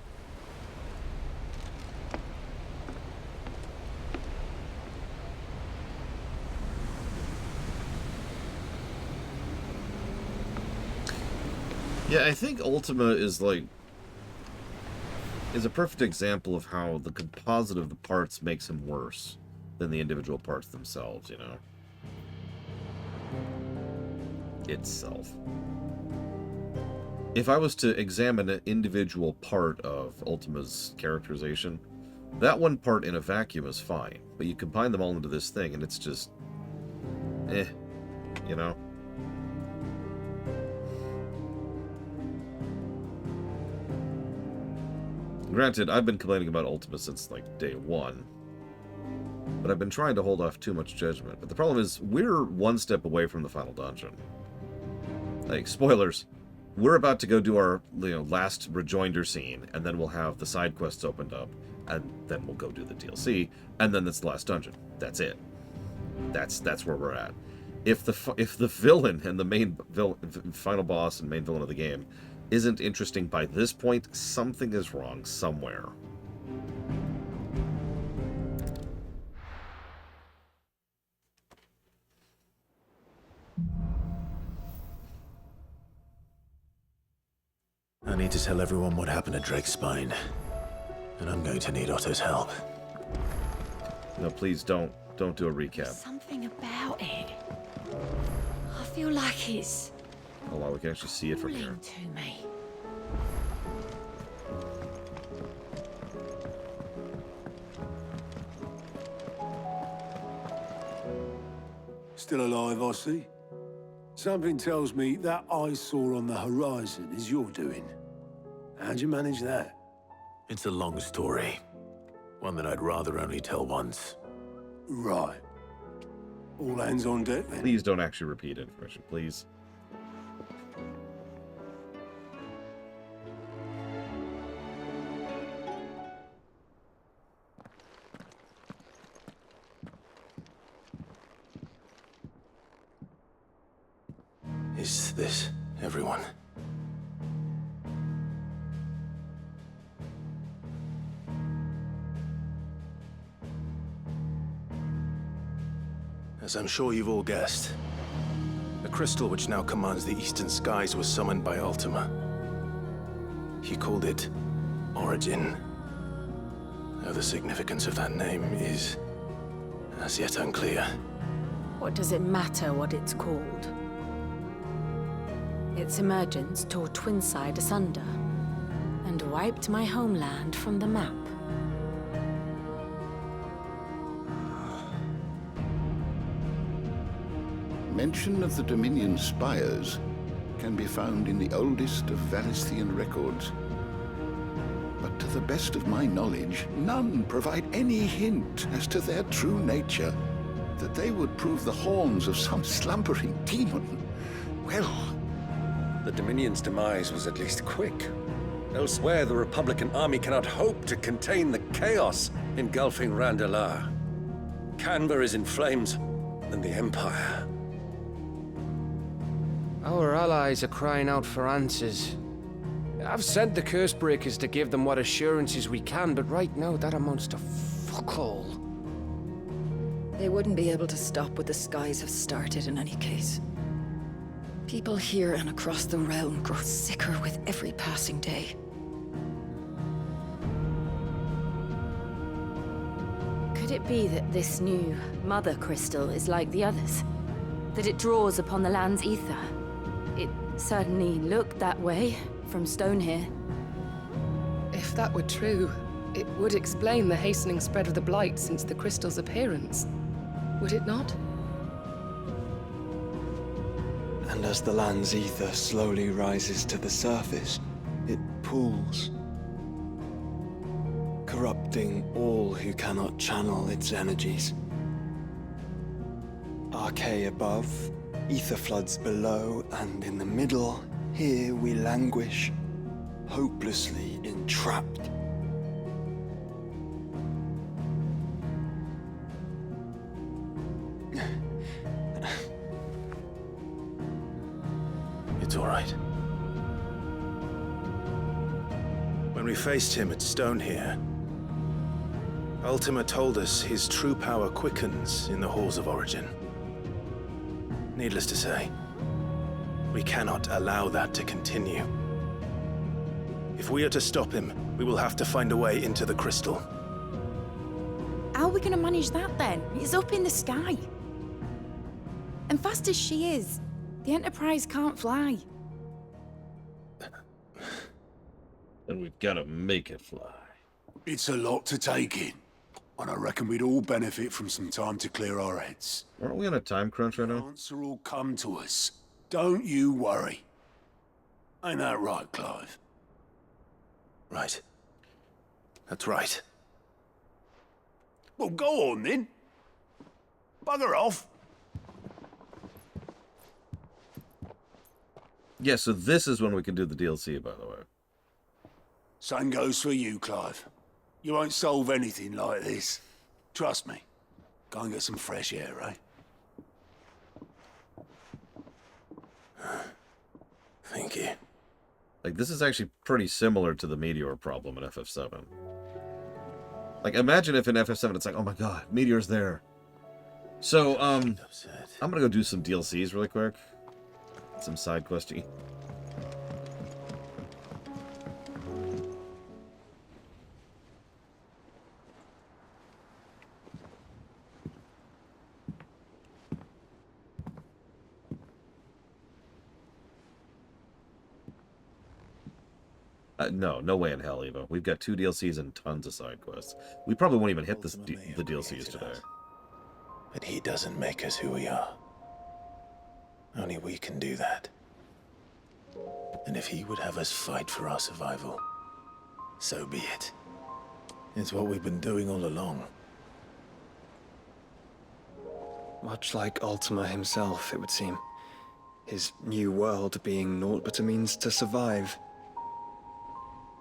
Yeah, I think Ultima is a perfect example of how the composite of the parts makes him worse than the individual parts themselves, you know? Itself. If I was to examine an individual part of Ultima's characterization, that one part in a vacuum is fine, but you combine them all into this thing and it's just... you know? Granted, I've been complaining about Ultima since, like, day one. But I've been trying to hold off too much judgment. But the problem is, we're one step away from the final dungeon. Like, spoilers. We're about to go do our, last rejoinder scene, and then we'll have the side quests opened up, and then we'll go do the DLC, and then that's the last dungeon. That's it. That's where we're at. If the villain and the main final boss and main villain of the game isn't interesting by this point, something is wrong somewhere. I need to tell everyone what happened at Drake's Spine. And I'm going to need Otto's help. No, please don't do a recap. Something about it. I feel like it's... Oh wow, we can actually see it from here. to me. Still alive, I see. Something tells me that I saw on the horizon is your doing. How'd you manage that? It's a long story. One that I'd rather only tell once. Right. All hands on deck then. Please don't actually repeat information, please. Is this everyone? As I'm sure you've all guessed, the crystal which now commands the eastern skies was summoned by Ultima. He called it Origin. Though the significance of that name is as yet unclear. What does it matter what it's called? Its emergence tore Twinside asunder and wiped my homeland from the map. Mention of the Dominion spires can be found in the oldest of Valisthian records. But to the best of my knowledge, none provide any hint as to their true nature. That they would prove the horns of some slumbering demon. Well... The Dominion's demise was at least quick. Elsewhere, the Republican army cannot hope to contain the chaos engulfing Randalar. Canberra is in flames, and the Empire. Our allies are crying out for answers. I've sent the Cursebreakers to give them what assurances we can, but right now that amounts to Fuck all. They wouldn't be able to stop what the skies have started in any case. People here and across the realm grow sicker with every passing day. Could it be that this new mother crystal is like the others? That it draws upon the land's ether? It certainly looked that way from stone here. If that were true, it would explain the hastening spread of the Blight since the crystal's appearance. Would it not? And as the land's ether slowly rises to the surface, it pools, corrupting all who cannot channel its energies. Archay above, ether floods below, and in the middle, here we languish, hopelessly entrapped. It's all right. When we faced him at Stone here, Ultima told us his true power quickens in the Halls of Origin. Needless to say, we cannot allow that to continue. If we are to stop him, we will have to find a way into the crystal. How are we gonna manage that then? It's up in the sky. And fast as she is, the Enterprise can't fly. Then we've got to make it fly. It's a lot to take in, and I reckon we'd all benefit from some time to clear our heads. Aren't we on a time crunch right now? The answer will come to us. Don't you worry. Ain't that right, Clive? Right. That's right. Well, go on then. Bugger off. Yeah, so this is when we can do the DLC, by the way. Same goes for you, Clive. You won't solve anything like this. Trust me. Go and get some fresh air, eh? Thank you. Like, this is actually pretty similar to the meteor problem in FF7. Like, imagine if in FF7 it's like, oh my god, meteor's there. So, I'm gonna go do some DLCs really quick. Some side questy. No way in hell, Eva. We've got 2 DLCs and tons of side quests. We probably won't even hit the DLCs today. But he doesn't make us who we are. Only we can do that. And if he would have us fight for our survival, so be it. It's what we've been doing all along. Much like Ultima himself, it would seem. His new world being naught but a means to survive.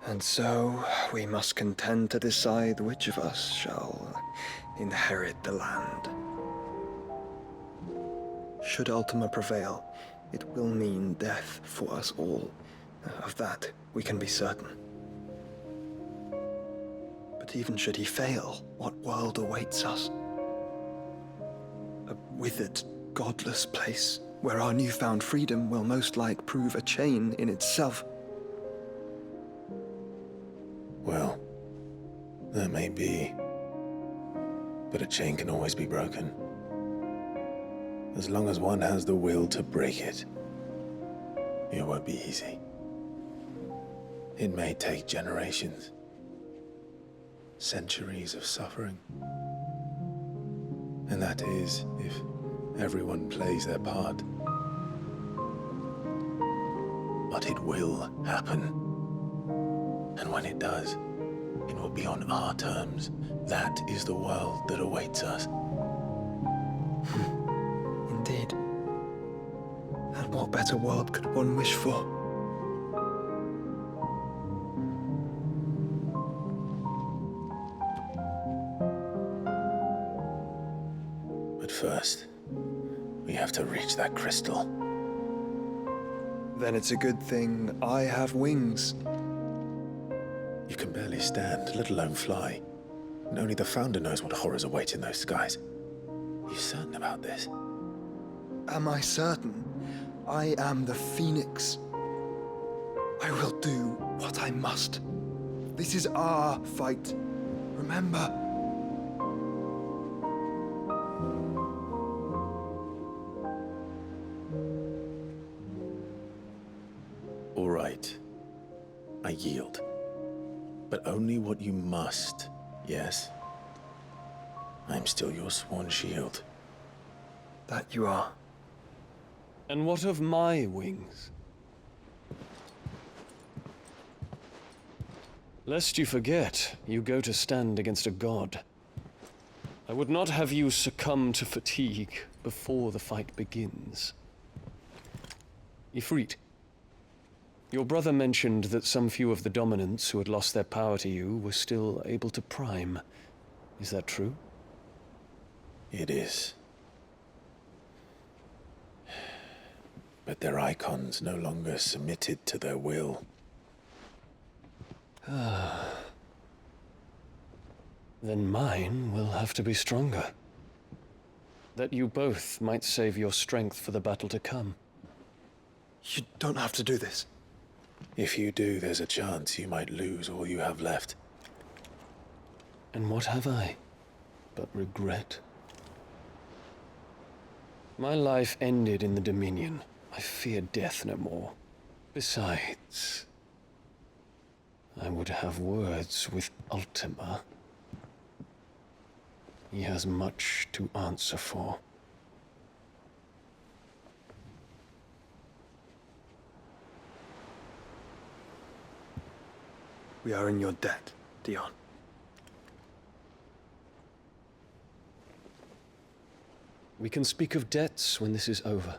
And so, we must contend to decide which of us shall inherit the land. Should Ultima prevail, it will mean death for us all. Of that, we can be certain. But even should he fail, what world awaits us? A withered, godless place, where our newfound freedom will most like prove a chain in itself. Well, that may be. But a chain can always be broken. As long as one has the will to break it. It won't be easy. It may take generations. Centuries of suffering. And that is, if everyone plays their part. But it will happen. And when it does, it will be on our terms. That is the world that awaits us. Indeed. And what better world could one wish for? But first, we have to reach that crystal. Then it's a good thing I have wings. You can barely stand, let alone fly. And only the Founder knows what horrors await in those skies. You certain about this? Am I certain? I am the Phoenix. I will do what I must. This is our fight. Remember? All right. I yield. But only what you must, yes? I'm still your sworn shield. That you are. And what of my wings? Lest you forget, you go to stand against a god. I would not have you succumb to fatigue before the fight begins. Ifrit, your brother mentioned that some few of the dominants who had lost their power to you were still able to prime. Is that true? It is. But their icons no longer submitted to their will. Then mine will have to be stronger. That you both might save your strength for the battle to come. You don't have to do this. If you do, there's a chance you might lose all you have left. And what have I but regret? My life ended in the Dominion. I fear death no more. Besides, I would have words with Ultima. He has much to answer for. We are in your debt, Dion. We can speak of debts when this is over.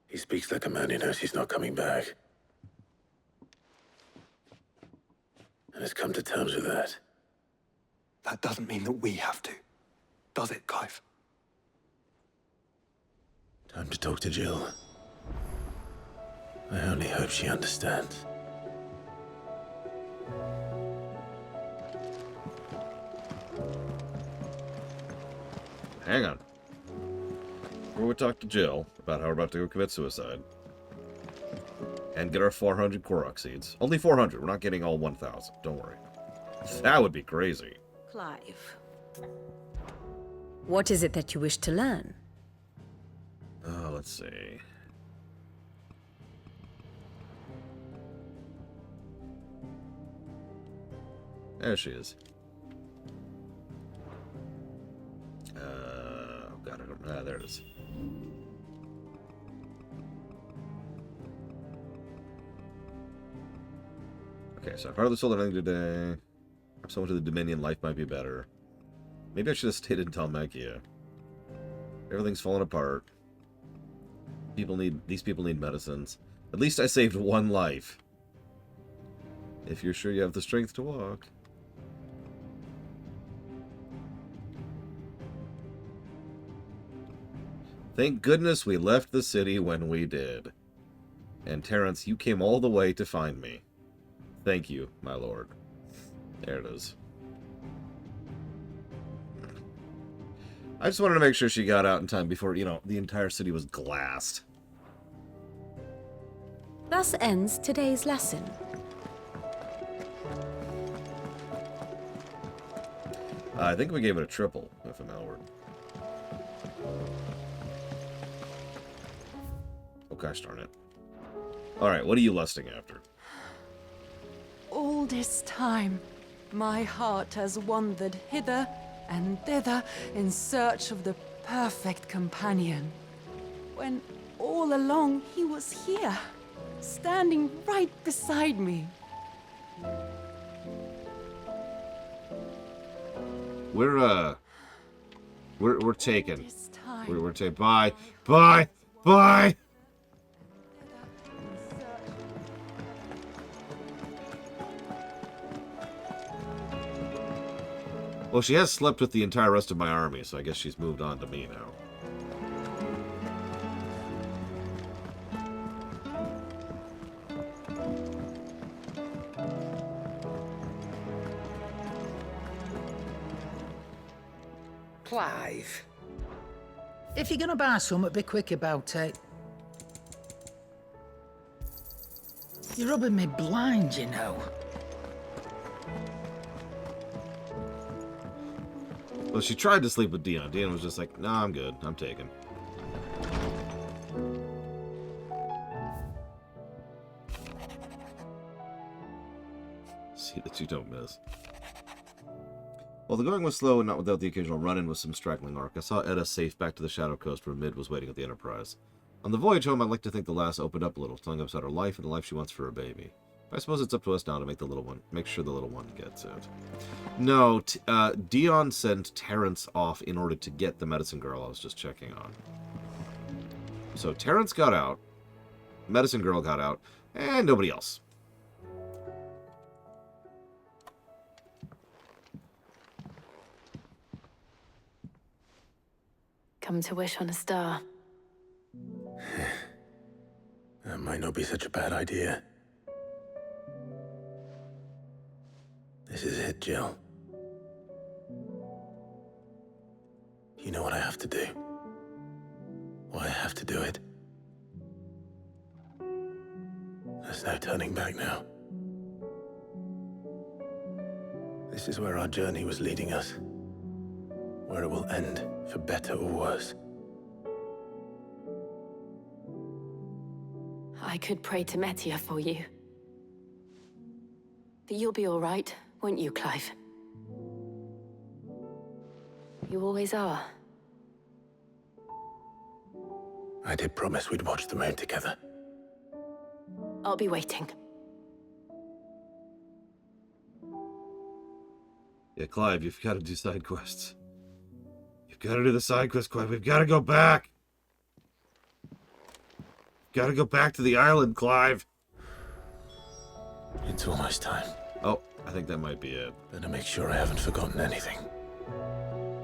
He speaks like a man who knows he's not coming back. And has come to terms with that. That doesn't mean that we have to, does it, Clive? Time to talk to Jill. I only hope she understands. Hang on. Before we talk to Jill about how we're about to go commit suicide and get our 400 Korok seeds. Only 400. We're not getting all 1,000. Don't worry. That would be crazy. Clive, what is it that you wish to learn? Let's see. There she is. Oh god, I don't know. There it is. Okay, so I've hardly sold anything today. If someone to the Dominion, life might be better. Maybe I should have stayed in Talmekia. Everything's falling apart. These people need medicines. At least I saved one life. If you're sure you have the strength to walk. Thank goodness we left the city when we did. And Terrence, you came all the way to find me. Thank you, my lord. There it is. I just wanted to make sure she got out in time before, you know, the entire city was glassed. Thus ends today's lesson. I think we gave it a triple, if I'm outward. Oh gosh darn it. Alright, what are you lusting after? All this time, my heart has wandered hither and thither in search of the perfect companion. When all along he was here, standing right beside me. We're taken. We're taken. Bye. Bye. Bye. Well, she has slept with the entire rest of my army, so I guess she's moved on to me now. Clive. If you're gonna buy something, be quick about it. You're rubbing me blind, you know. Well, she tried to sleep with Dion. Dion was just like, nah, I'm good. I'm taken. See that you don't miss. While the going was slow and not without the occasional run-in with some straggling orc, I saw Edda safe back to the Shadow Coast where Mid was waiting at the Enterprise. On the voyage home, I'd like to think the lass opened up a little, telling us about her life and the life she wants for her baby. I suppose it's up to us now to make sure the little one gets it. No, Dion sent Terrence off in order to get the medicine girl I was just checking on. So Terrence got out, medicine girl got out, and nobody else. Come to wish on a star. That might not be such a bad idea. This is it, Jill. You know what I have to do. Why I have to do it. There's no turning back now. This is where our journey was leading us. Where it will end, for better or worse. I could pray to Metia for you. But you'll be all right, won't you, Clive? You always are. I did promise we'd watch the moon together. I'll be waiting. Yeah, Clive, you've got to do side quests. You've got to do the side quest, Clive. We've got to go back. Got to go back to the island, Clive. It's almost time. Oh, I think that might be it. Better make sure I haven't forgotten anything.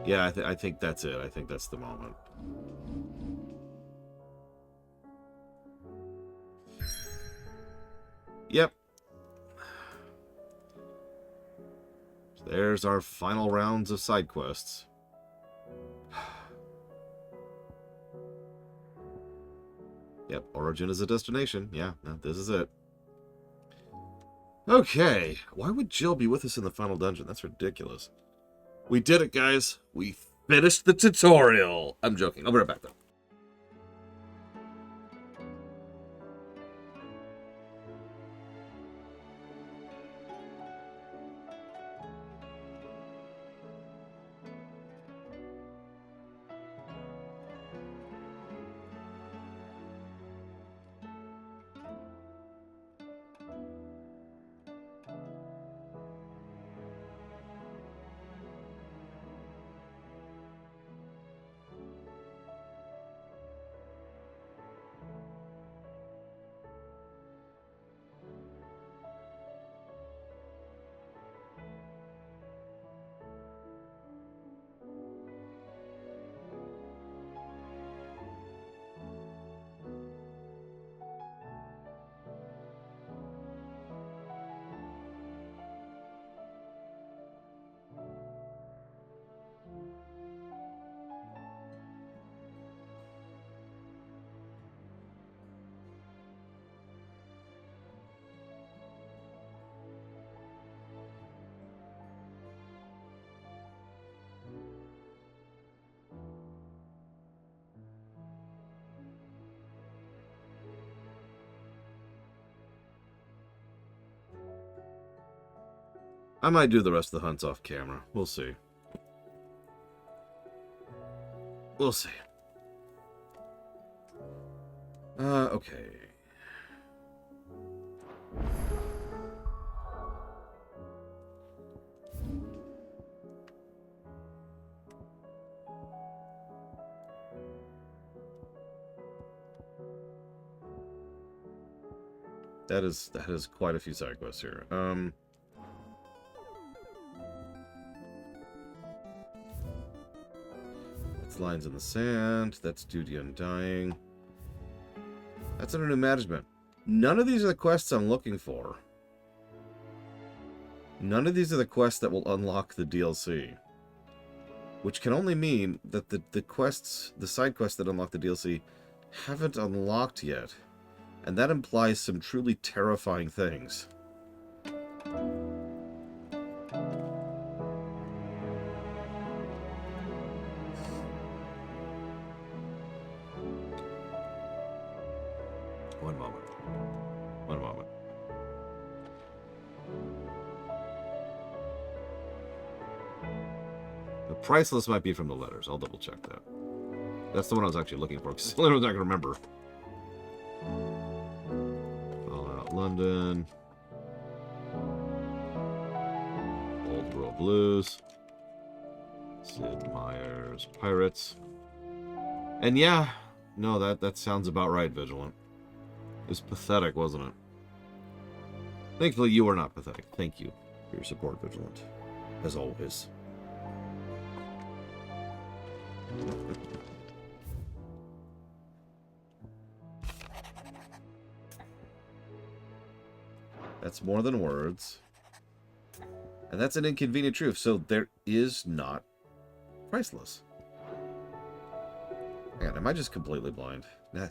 Yeah, I think that's it. I think that's the moment. Yep. There's our final rounds of side quests. Yep, origin is a destination. Yeah, no, this is it. Okay, why would Jill be with us in the final dungeon? That's ridiculous. We did it, guys. We finished the tutorial. I'm joking. I'll be right back, though. I might do the rest of the hunts off camera. We'll see. We'll see. Okay. That is quite a few side quests here. That's lines in the sand. That's duty undying. That's under new management. None of these are the quests I'm looking for. None of these are the quests that will unlock the DLC. Which can only mean that the quests, the side quests that unlock the DLC, haven't unlocked yet. And that implies some truly terrifying things. One moment. One moment. The price list might be from the letters. I'll double check that. That's the one I was actually looking for, because it's the only one I can remember. Fallout London. Old World Blues. Sid Meier's Pirates. And yeah, no, that sounds about right, Vigilant. It was pathetic, wasn't it? Thankfully, you are not pathetic. Thank you for your support, Vigilant. As always. That's more than words. And that's an inconvenient truth. So there is not priceless. Man, am I just completely blind? Nah.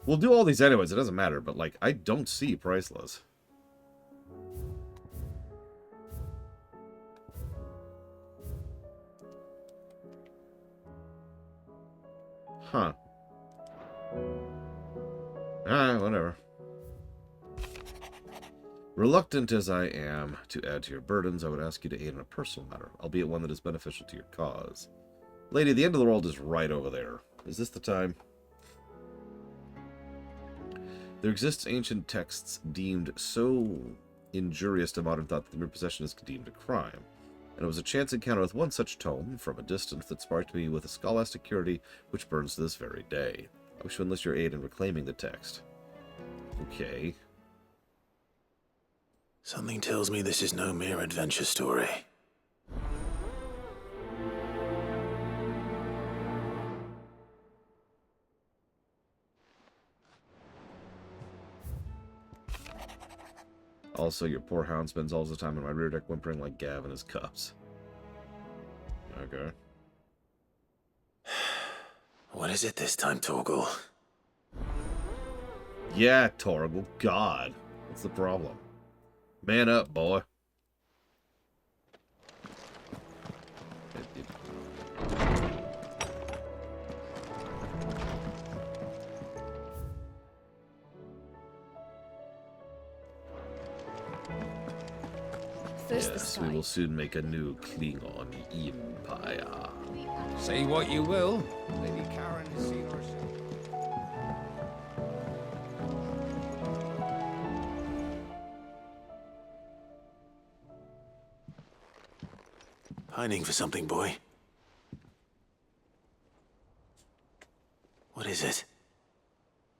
We'll do all these anyways. It doesn't matter. But, like, I don't see priceless. Huh. Alright, whatever. Reluctant as I am to add to your burdens, I would ask you to aid in a personal matter, albeit one that is beneficial to your cause. Lady, the end of the world is right over there. Is this the time? There exists ancient texts deemed so injurious to modern thought that the mere possession is deemed a crime. And it was a chance encounter with one such tome from a distance that sparked me with a scholastic curiosity which burns to this very day. I wish to enlist your aid in reclaiming the text. Okay. Something tells me this is no mere adventure story. Also, your poor hound spends all his time in my rear deck whimpering like Gav in his cups. Okay. What is it this time, Torgal? Yeah, Torgal. God. What's the problem? Man up, boy. Yes, we will soon make a new Klingon empire. Say what you will. Lady Karen has seen herself. Pining for something, boy. What is it?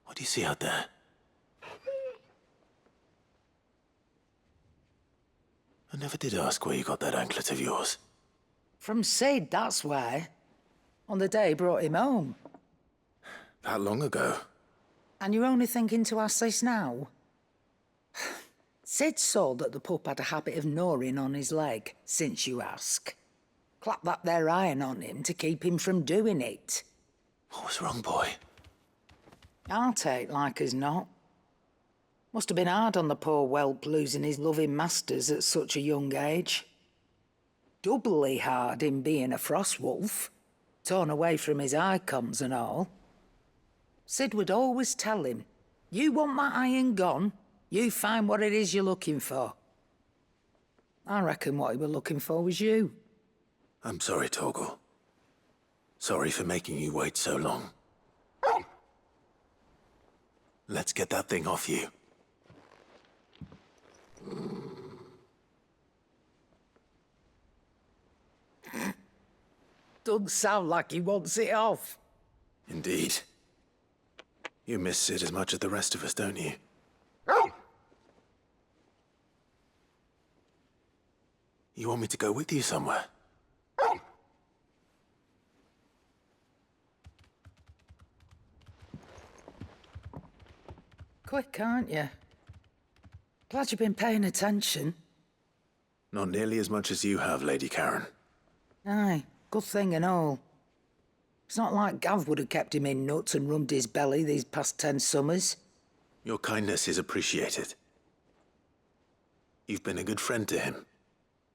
What do you see out there? I never did ask where you got that anklet of yours. From Sid, that's why. On the day he brought him home. That long ago? And you're only thinking to ask this now? Sid saw that the pup had a habit of gnawing on his leg, since you ask. Clap that there iron on him to keep him from doing it. What was wrong, boy? I'll take like as not. Must have been hard on the poor whelp losing his loving masters at such a young age. Doubly hard in being a frost wolf, torn away from his icons and all. Sid would always tell him, you want that iron gone, you find what it is you're looking for. I reckon what he were looking for was you. I'm sorry, Torgal. Sorry for making you wait so long. Let's get that thing off you. Doesn't sound like he wants it off. Indeed. You miss Sid as much as the rest of us, don't you? You want me to go with you somewhere? Quick, aren't you? Glad you've been paying attention. Not nearly as much as you have, Lady Karen. Aye, good thing and all. It's not like Gav would have kept him in nuts and rubbed his belly these past 10 summers. Your kindness is appreciated. You've been a good friend to him.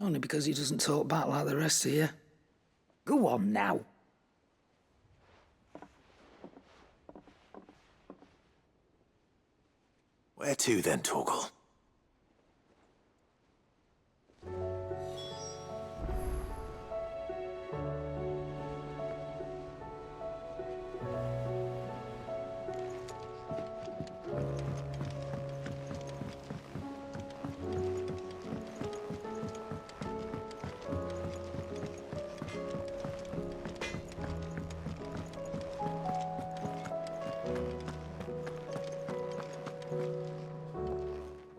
Only because he doesn't talk back like the rest of you. Go on now. Where to then, Torgal?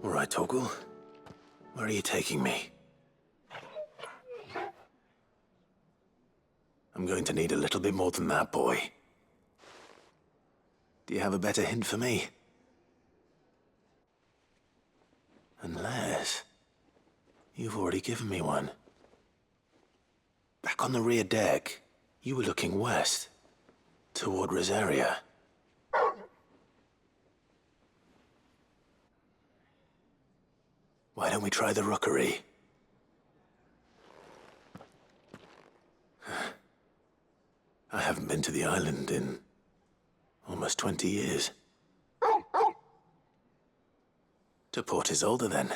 All right, Torgal. Where are you taking me? I'm going to need a little bit more than that, boy. Do you have a better hint for me? Unless... you've already given me one. Back on the rear deck, you were looking west, toward Rosaria. Why don't we try the rookery? I haven't been to the island in almost 20 years. To Port Isolde, then.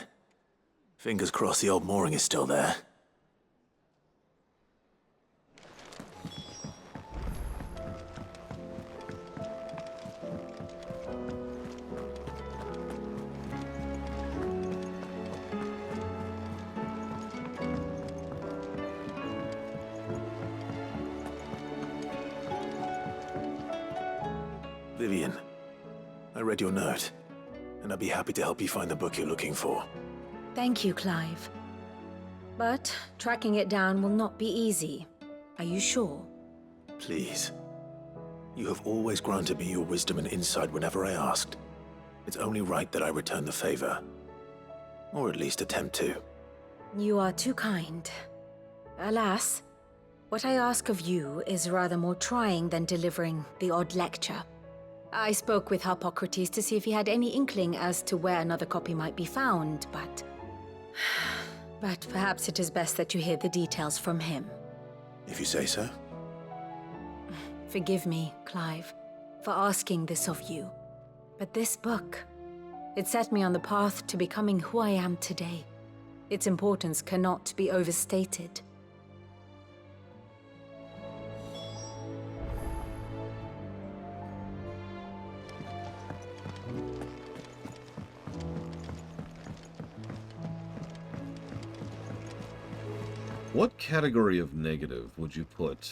Fingers crossed the old mooring is still there. Vivian, I read your note, and I'd be happy to help you find the book you're looking for. Thank you, Clive. But tracking it down will not be easy. Are you sure? Please. You have always granted me your wisdom and insight whenever I asked. It's only right that I return the favor. Or at least attempt to. You are too kind. Alas, what I ask of you is rather more trying than delivering the odd lecture. I spoke with Harpocrates to see if he had any inkling as to where another copy might be found, but... but perhaps it is best that you hear the details from him. If you say so. Forgive me, Clive, for asking this of you. But this book, it set me on the path to becoming who I am today. Its importance cannot be overstated. What category of negative would you put,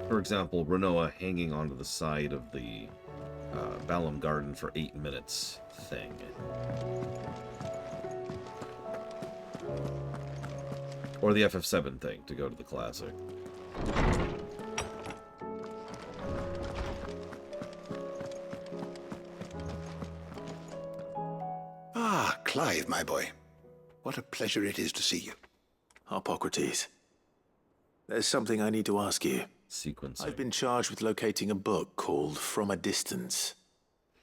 for example, Renoa hanging onto the side of the Balam Garden for 8 minutes thing? Or the FF7 thing, to go to the classic. Ah, Clive, my boy. What a pleasure it is to see you. Harpocrates. There's something I need to ask you. Sequencing. I've been charged with locating a book called From a Distance.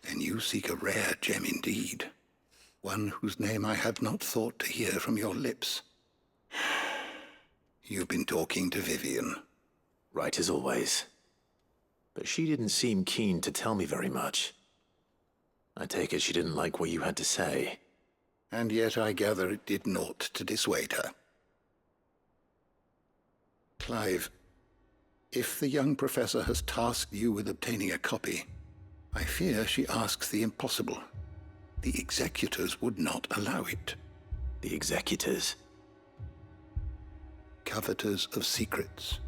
Then you seek a rare gem indeed. One whose name I had not thought to hear from your lips. You've been talking to Vivian. Right as always. But she didn't seem keen to tell me very much. I take it she didn't like what you had to say. And yet I gather it did naught to dissuade her. Clive, if the young professor has tasked you with obtaining a copy, I fear she asks the impossible. The executors would not allow it. The executors? Coveters of Secrets,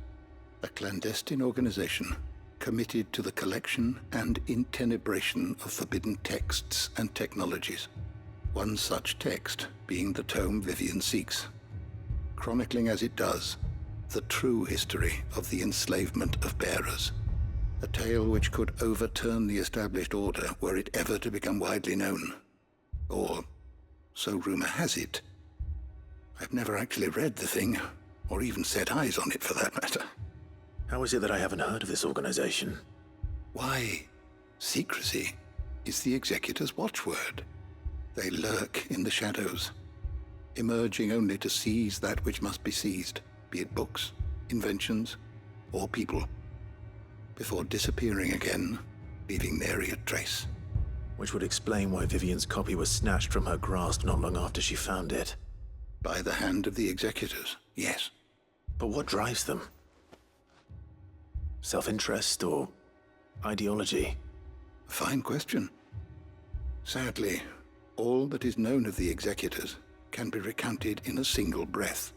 a clandestine organization committed to the collection and intenebration of forbidden texts and technologies. One such text being the tome Vivian seeks, chronicling as it does the true history of the enslavement of bearers. A tale which could overturn the established order were it ever to become widely known. Or so rumor has it. I've never actually read the thing, or even set eyes on it for that matter. How is it that I haven't heard of this organization? Why, secrecy is the Executor's watchword. They lurk in the shadows, emerging only to seize that which must be seized, be it books, inventions, or people, before disappearing again, leaving nary a trace. Which would explain why Vivian's copy was snatched from her grasp not long after she found it. By the hand of the Executors, yes. But what drives them? Self-interest or ideology? A fine question. Sadly, all that is known of the Executors can be recounted in a single breath.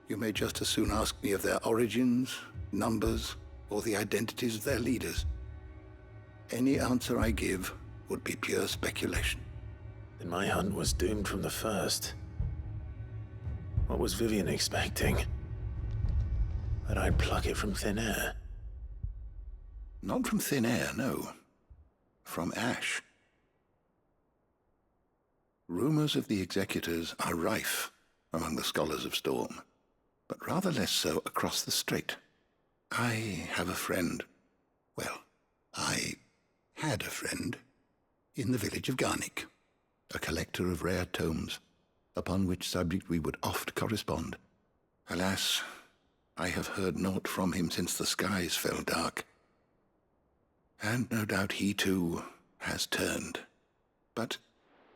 You may just as soon ask me of their origins, numbers, or the identities of their leaders. Any answer I give would be pure speculation. Then my hunt was doomed from the first. What was Vivian expecting? That I'd pluck it from thin air? Not from thin air, no. From ash. Rumors of the Executors are rife among the scholars of Storm, but rather less so across the Strait. I have a friend. Well, I had a friend in the village of Garnick, a collector of rare tomes, upon which subject we would oft correspond. Alas, I have heard naught from him since the skies fell dark. And no doubt he too has turned. But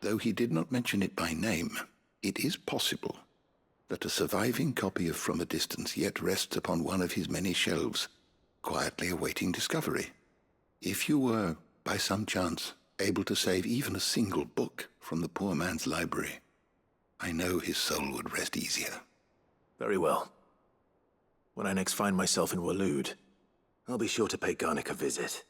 though he did not mention it by name, it is possible that a surviving copy of From a Distance yet rests upon one of his many shelves, quietly awaiting discovery. If you were, by some chance, able to save even a single book from the poor man's library, I know his soul would rest easier. Very well. When I next find myself in Waloed, I'll be sure to pay Garnick a visit.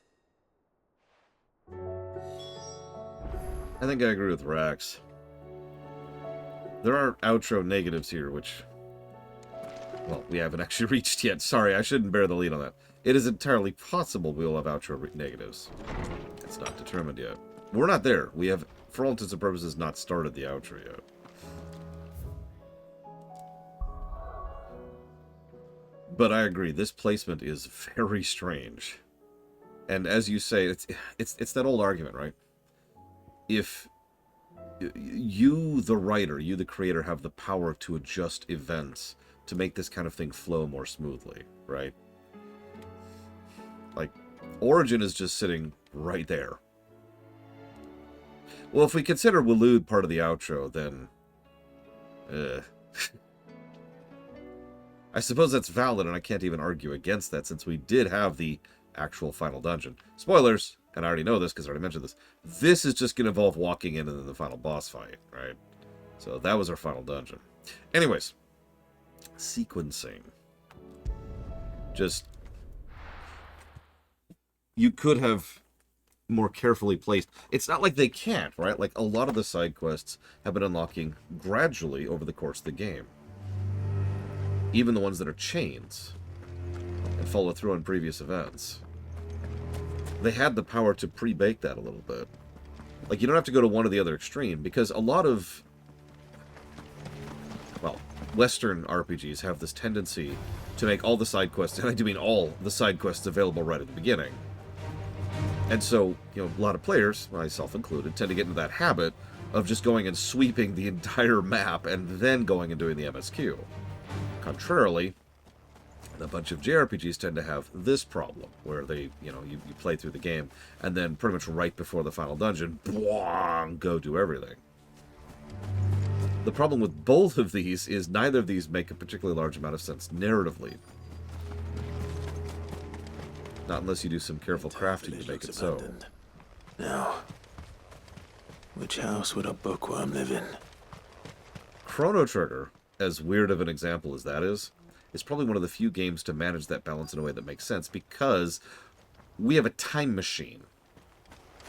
I think I agree with Rax. There are outro negatives here, which, well, we haven't actually reached yet. Sorry, I shouldn't bear the lead on that. It is entirely possible we will have outro negatives. It's not determined yet. We're not there. We have, for all intents and purposes, not started the outro yet. But I agree, this placement is very strange. And as you say, it's that old argument, right? If you, the writer, you, the creator, have the power to adjust events to make this kind of thing flow more smoothly, right? Like, Origin is just sitting right there. Well, if we consider Waloed part of the outro, then... I suppose that's valid, and I can't even argue against that, since we did have the actual final dungeon. Spoilers! And I already know this because I already mentioned this. This is just going to involve walking in and then the final boss fight, right? So that was our final dungeon. Anyways, sequencing. Just, you could have more carefully placed. It's not like they can't, right? Like, a lot of the side quests have been unlocking gradually over the course of the game. Even the ones that are chains and follow through on previous events. They had the power to pre-bake that a little bit. Like, you don't have to go to one or the other extreme, because a lot of, well, Western RPGs have this tendency to make all the side quests, and I do mean all the side quests, available right at the beginning. And so, you know, a lot of players, myself included, tend to get into that habit of just going and sweeping the entire map and then going and doing the MSQ. Contrarily, a bunch of JRPGs tend to have this problem, where they, you know, you play through the game, and then pretty much right before the final dungeon, boing, go do everything. The problem with both of these is neither of these make a particularly large amount of sense narratively. Not unless you do some careful crafting to make it so. Now, which house would a bookworm live in? Chrono Trigger, as weird of an example as that is probably one of the few games to manage that balance in a way that makes sense, because we have a time machine.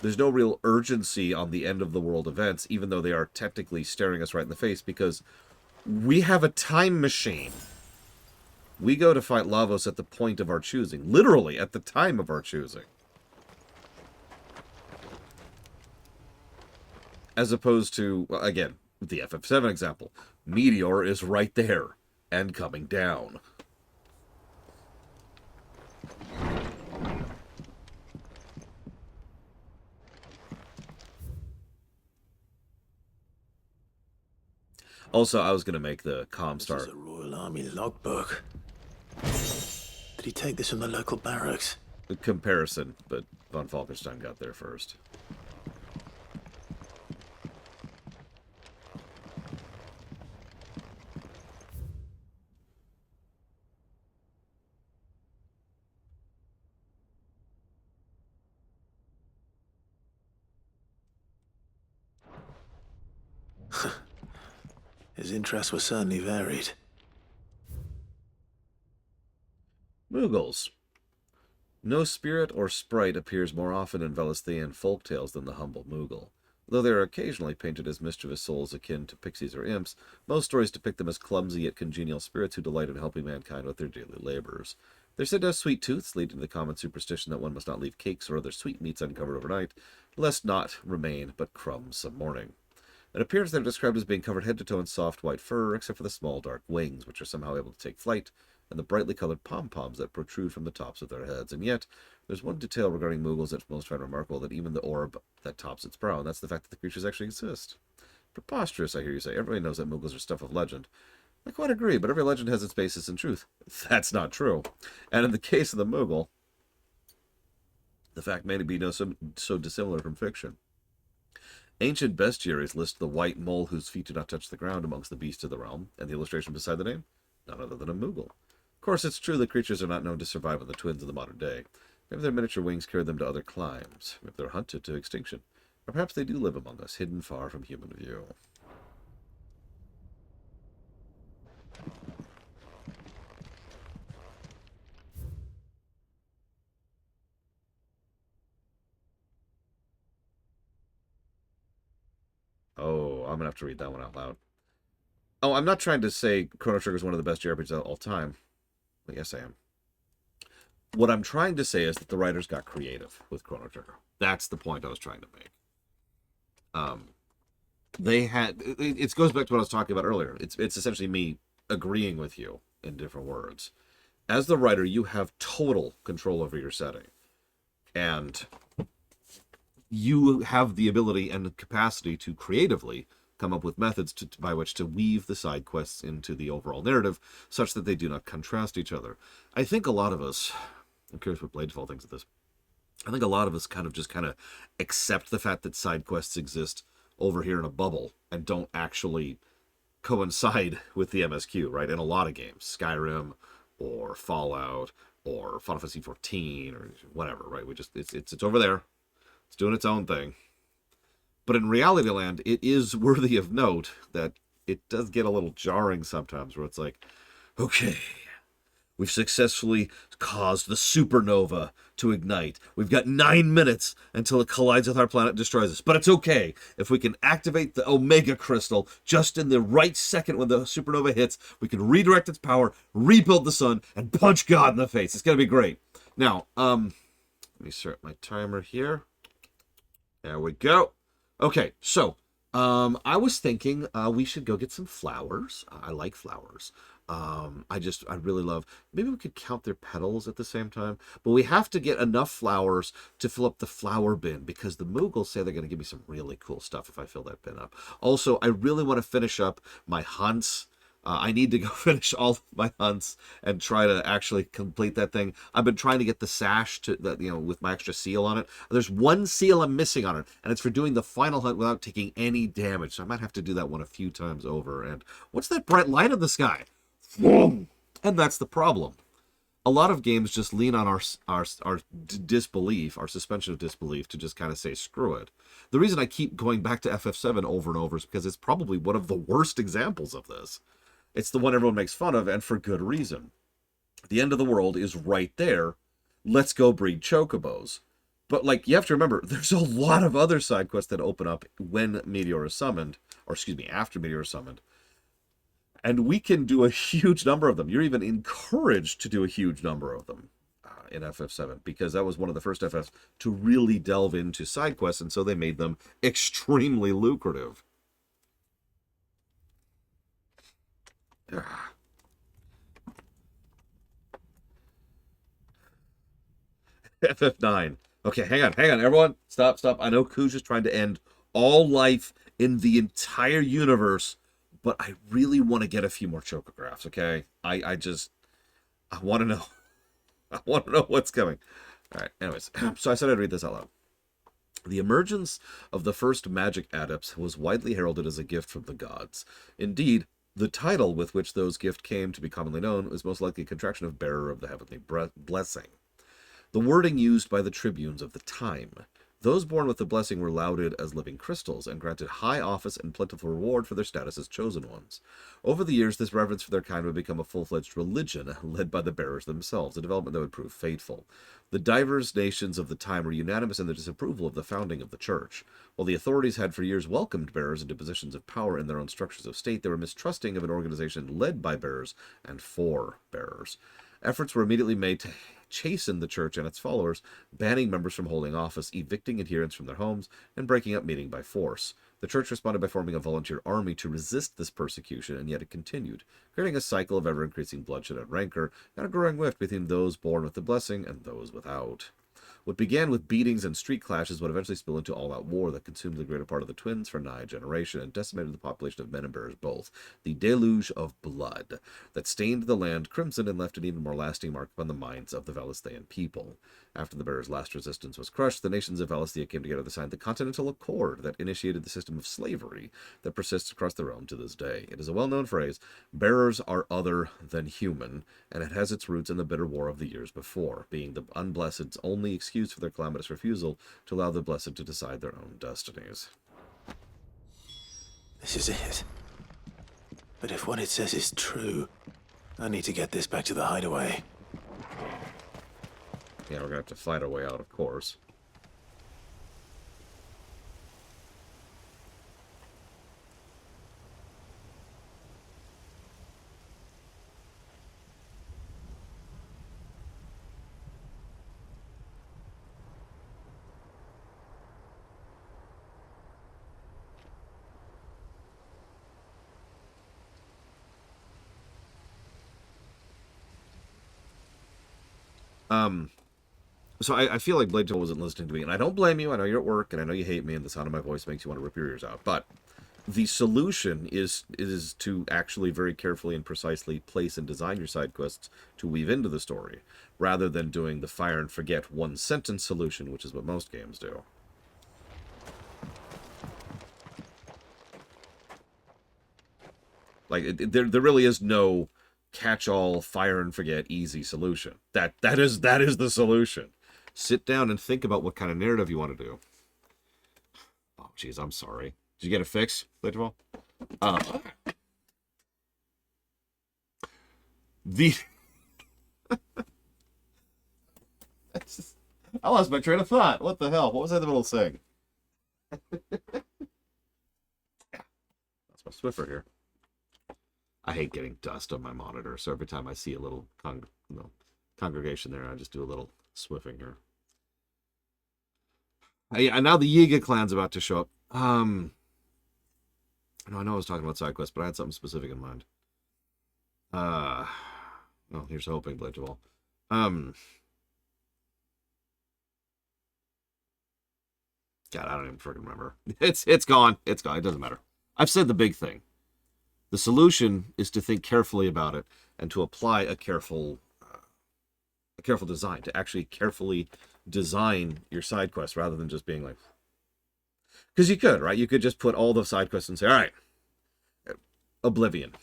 There's no real urgency on the end of the world events, even though they are technically staring us right in the face, because we have a time machine. We go to fight Lavos at the point of our choosing. Literally, at the time of our choosing. As opposed to, well, again, the FF7 example. Meteor is right there and coming down. Also, I was going to make the Comstar. This is a Royal Army logbook. Did he take this from the local barracks? A comparison, but von Falkenstein got there first. His interests were certainly varied. Moogles. No spirit or sprite appears more often in Velesthean folktales than the humble Moogle. Though they are occasionally painted as mischievous souls akin to pixies or imps, most stories depict them as clumsy yet congenial spirits who delight in helping mankind with their daily labors. They're said to have sweet tooths, leading to the common superstition that one must not leave cakes or other sweetmeats uncovered overnight, lest not remain but crumbs some morning. In appearance, they're described as being covered head to toe in soft white fur, except for the small dark wings, which are somehow able to take flight, and the brightly colored pom-poms that protrude from the tops of their heads. And yet, there's one detail regarding Moogles that most find remarkable, that even the orb that tops its brow, and that's the fact that the creatures actually exist. Preposterous, I hear you say. Everybody knows that Moogles are stuff of legend. I quite agree, but every legend has its basis in truth. That's not true. And in the case of the Moogle, the fact may be so dissimilar from fiction. Ancient bestiaries list the white mole whose feet do not touch the ground amongst the beasts of the realm, and the illustration beside the name? None other than a Moogle. Of course, it's true that creatures are not known to survive on the twins of the modern day. Maybe their miniature wings carry them to other climes. Maybe they're hunted to extinction. Or perhaps they do live among us, hidden far from human view. Oh, I'm going to have to read that one out loud. Oh, I'm not trying to say Chrono Trigger is one of the best JRPGs of all time. But yes, I am. What I'm trying to say is that the writers got creative with Chrono Trigger. That's the point I was trying to make. They had... It goes back to what I was talking about earlier. It's essentially me agreeing with you in different words. As the writer, you have total control over your setting. And you have the ability and the capacity to creatively come up with methods by which to weave the side quests into the overall narrative such that they do not contrast each other. I think a lot of us, I'm curious what Bladefall thinks of this, I think a lot of us kind of accept the fact that side quests exist over here in a bubble and don't actually coincide with the MSQ, right? In a lot of games, Skyrim or Fallout or Final Fantasy 14 or whatever, right? It's over there. It's doing its own thing. But in Reality Land, it is worthy of note that it does get a little jarring sometimes, where it's like, okay, we've successfully caused the supernova to ignite. We've got 9 minutes until it collides with our planet and destroys us. But it's okay. If we can activate the Omega Crystal just in the right second when the supernova hits, we can redirect its power, rebuild the sun, and punch God in the face. It's going to be great. Now, let me start my timer here. There we go. Okay, so I was thinking we should go get some flowers. I like flowers. I really love, maybe we could count their petals at the same time, but we have to get enough flowers to fill up the flower bin, because the Moogles say they're going to give me some really cool stuff if I fill that bin up. Also, I really want to finish up my hunts. I need to go finish all of my hunts and try to actually complete that thing. I've been trying to get the sash to that, with my extra seal on it. There's one seal I'm missing on it, and it's for doing the final hunt without taking any damage. So I might have to do that one a few times over. And what's that bright light in the sky? And that's the problem. A lot of games just lean on our disbelief, our suspension of disbelief, to just kind of say, screw it. The reason I keep going back to FF7 over and over is because it's probably one of the worst examples of this. It's the one everyone makes fun of, and for good reason. The end of the world is right there. Let's go breed chocobos. But, you have to remember, there's a lot of other side quests that open up when Meteor is summoned, or excuse me, after Meteor is summoned. And we can do a huge number of them. You're even encouraged to do a huge number of them in FF7, because that was one of the first FFs to really delve into side quests, and so they made them extremely lucrative. FF9. Okay, hang on, everyone. Stop. I know Kuj is trying to end all life in the entire universe, but I really want to get a few more chocographs, okay? I want to know. I want to know what's coming. All right, anyways. So I said I'd read this out loud. The emergence of the first magic adepts was widely heralded as a gift from the gods. Indeed, the title with which those gifts came to be commonly known was most likely a contraction of bearer of the heavenly blessing. The wording used by the tribunes of the time. Those born with the blessing were lauded as living crystals and granted high office and plentiful reward for their status as chosen ones. Over the years, this reverence for their kind would become a full-fledged religion led by the bearers themselves, a development that would prove fateful. The diverse nations of the time were unanimous in their disapproval of the founding of the church. While the authorities had for years welcomed bearers into positions of power in their own structures of state, they were mistrusting of an organization led by bearers and for bearers. Efforts were immediately made to chasten the church and its followers, banning members from holding office, evicting adherents from their homes, and breaking up meeting by force. The church responded by forming a volunteer army to resist this persecution, and yet it continued, creating a cycle of ever-increasing bloodshed and rancor, and a growing rift between those born with the blessing and those without. What began with beatings and street clashes would eventually spill into all-out war that consumed the greater part of the twins for nigh a generation and decimated the population of men and bearers both. The deluge of blood that stained the land crimson and left an even more lasting mark upon the minds of the Valisthean people. After the bearers' last resistance was crushed, the nations of Valisthea came together to sign the Continental Accord that initiated the system of slavery that persists across the realm to this day. It is a well-known phrase, bearers are other than human, and it has its roots in the bitter war of the years before, being the unblessed's only excuse for their calamitous refusal to allow the blessed to decide their own destinies. This is it. But if what it says is true, I need to get this back to the hideaway. Yeah, we're gonna have to fight our way out, of course. So I feel like Blade Tool wasn't listening to me, and I don't blame you. I know you're at work, and I know you hate me, and the sound of my voice makes you want to rip your ears out. But the solution is to actually very carefully and precisely place and design your side quests to weave into the story, rather than doing the fire and forget one sentence solution, which is what most games do. Like there really is no catch-all, fire and forget, easy solution. That is the solution. Sit down and think about what kind of narrative you want to do. Oh, jeez, I'm sorry. Did you get it fixed, later on? I lost my train of thought. What the hell? What was I in the middle of saying? That's my Swiffer here. I hate getting dust on my monitor, so every time I see a little congregation there, I just do a little swiffing here. And now the Yiga clan's about to show up. I know I was talking about side quests, but I had something specific in mind. Oh, here's hoping, Blade of all. God, I don't even freaking remember. It's gone. It's gone. It doesn't matter. I've said the big thing. The solution is to think carefully about it and to apply a careful design, to actually carefully design your side quests rather than just being like, because you could, right? You could just put all the side quests and say, all right, Oblivion.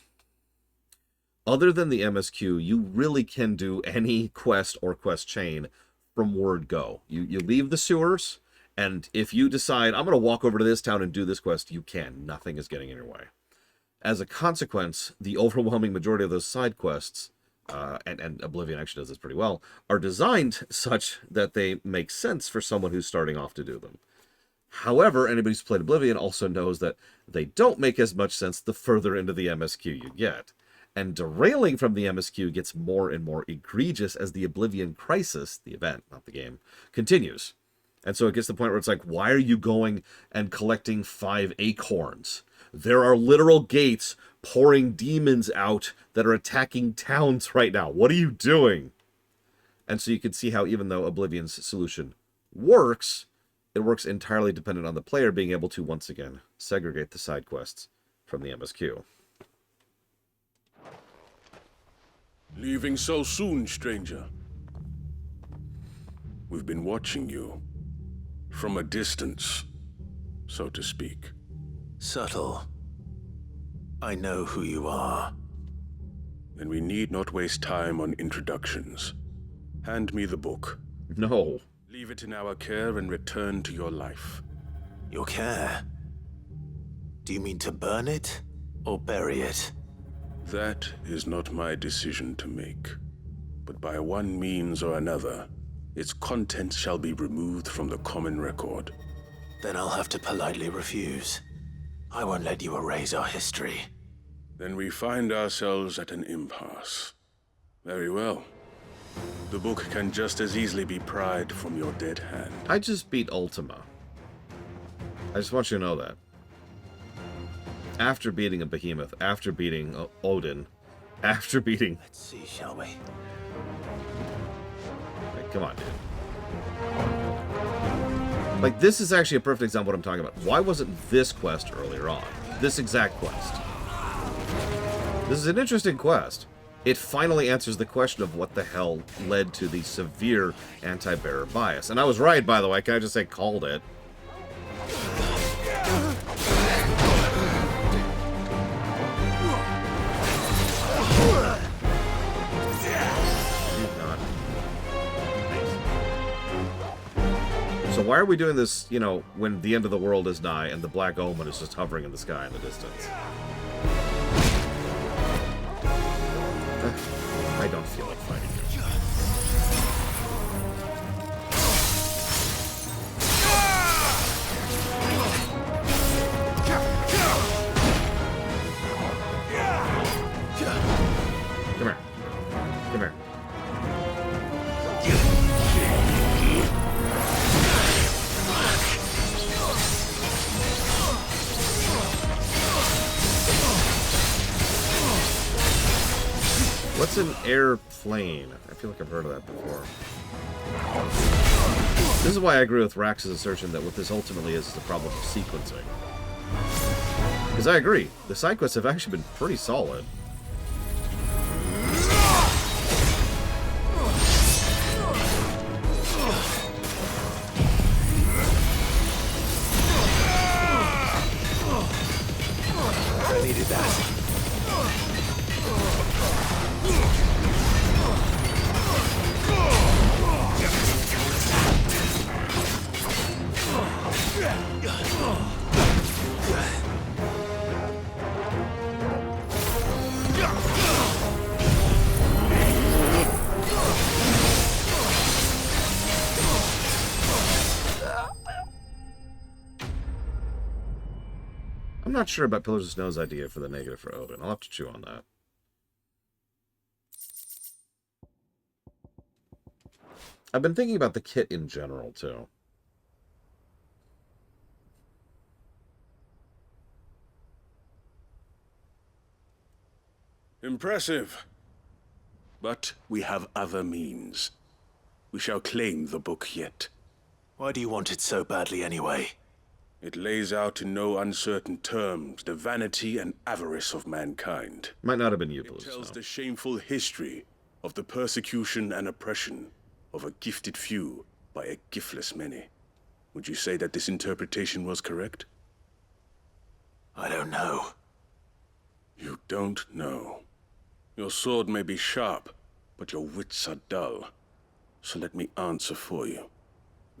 Other than the MSQ, you really can do any quest or quest chain from word go. You leave the sewers, and if you decide, I'm going to walk over to this town and do this quest, you can. Nothing is getting in your way. As a consequence, the overwhelming majority of those side quests, and Oblivion actually does this pretty well, are designed such that they make sense for someone who's starting off to do them. However, anybody who's played Oblivion also knows that they don't make as much sense the further into the MSQ you get. And derailing from the MSQ gets more and more egregious as the Oblivion crisis, the event, not the game, continues. And so it gets to the point where it's like, why are you going and collecting 5 acorns? There are literal gates pouring demons out that are attacking towns right now. What are you doing? And so you can see how even though Oblivion's solution works, it works entirely dependent on the player being able to, once again, segregate the side quests from the MSQ. Leaving so soon, stranger? We've been watching you. From a distance, so to speak. Subtle. I know who you are. Then we need not waste time on introductions. Hand me the book. No. Leave it in our care and return to your life. Your care? Do you mean to burn it or bury it? That is not my decision to make. But by one means or another, its contents shall be removed from the common record. Then I'll have to politely refuse. I won't let you erase our history. Then we find ourselves at an impasse. Very well. The book can just as easily be pried from your dead hand. I just beat Ultima. I just want you to know that. After beating a behemoth, after beating Odin, after beating... Let's see, shall we? Like, come on, dude. Like, this is actually a perfect example of what I'm talking about. Why wasn't this quest earlier on? This exact quest. This is an interesting quest. It finally answers the question of what the hell led to the severe anti-bearer bias. And I was right, by the way. Can I just say called it? So why are we doing this, you know, when the end of the world is nigh and the Black Omen is just hovering in the sky in the distance? I don't feel like fighting you. Come here. Come here. What's an airplane? I feel like I've heard of that before. This is why I agree with Rax's assertion that what this ultimately is the problem of sequencing. Because I agree, the side quests have actually been pretty solid. I needed that. I'm not sure about Pillars of Snow's idea for the negative for Odin. I'll have to chew on that. I've been thinking about the kit in general, too. Impressive. But we have other means. We shall claim the book yet. Why do you want it so badly anyway? It lays out in no uncertain terms the vanity and avarice of mankind. Might not have been you, It tells the shameful history of the persecution and oppression of a gifted few by a giftless many. Would you say that this interpretation was correct? I don't know. You don't know. Your sword may be sharp, but your wits are dull. So let me answer for you.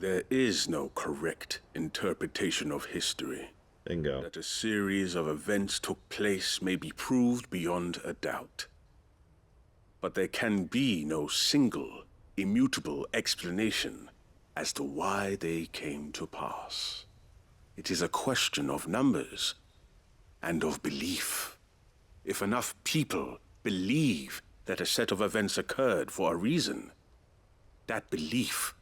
There is no correct interpretation of history. Bingo. That a series of events took place may be proved beyond a doubt. But there can be no single, immutable explanation as to why they came to pass. It is a question of numbers and of belief. If enough people believe that a set of events occurred for a reason, that belief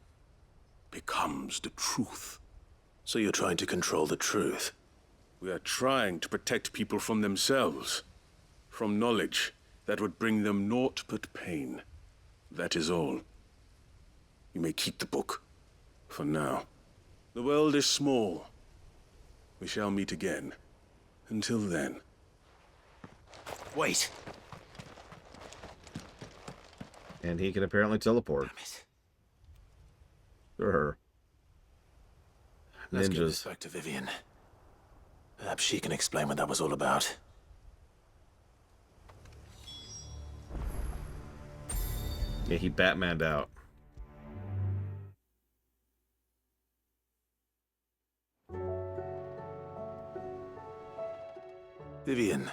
becomes the truth. So you're trying to control the truth? We are trying to protect people from themselves, from knowledge that would bring them naught but pain. That is all. You may keep the book, for now. The world is small. We shall meet again. Until then. Wait. And he can apparently teleport. Sure. Let's give Ninjas. this back to Vivian. Perhaps she can explain what that was all about. Yeah, he Batmaned out. Vivian.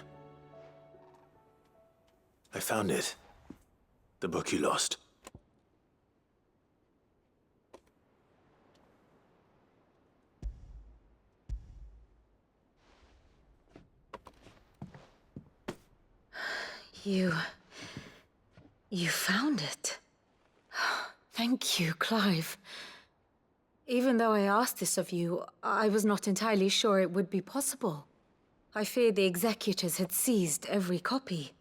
I found it. The book you lost. You found it. Thank you, Clive. Even though I asked this of you, I was not entirely sure it would be possible. I feared the executors had seized every copy.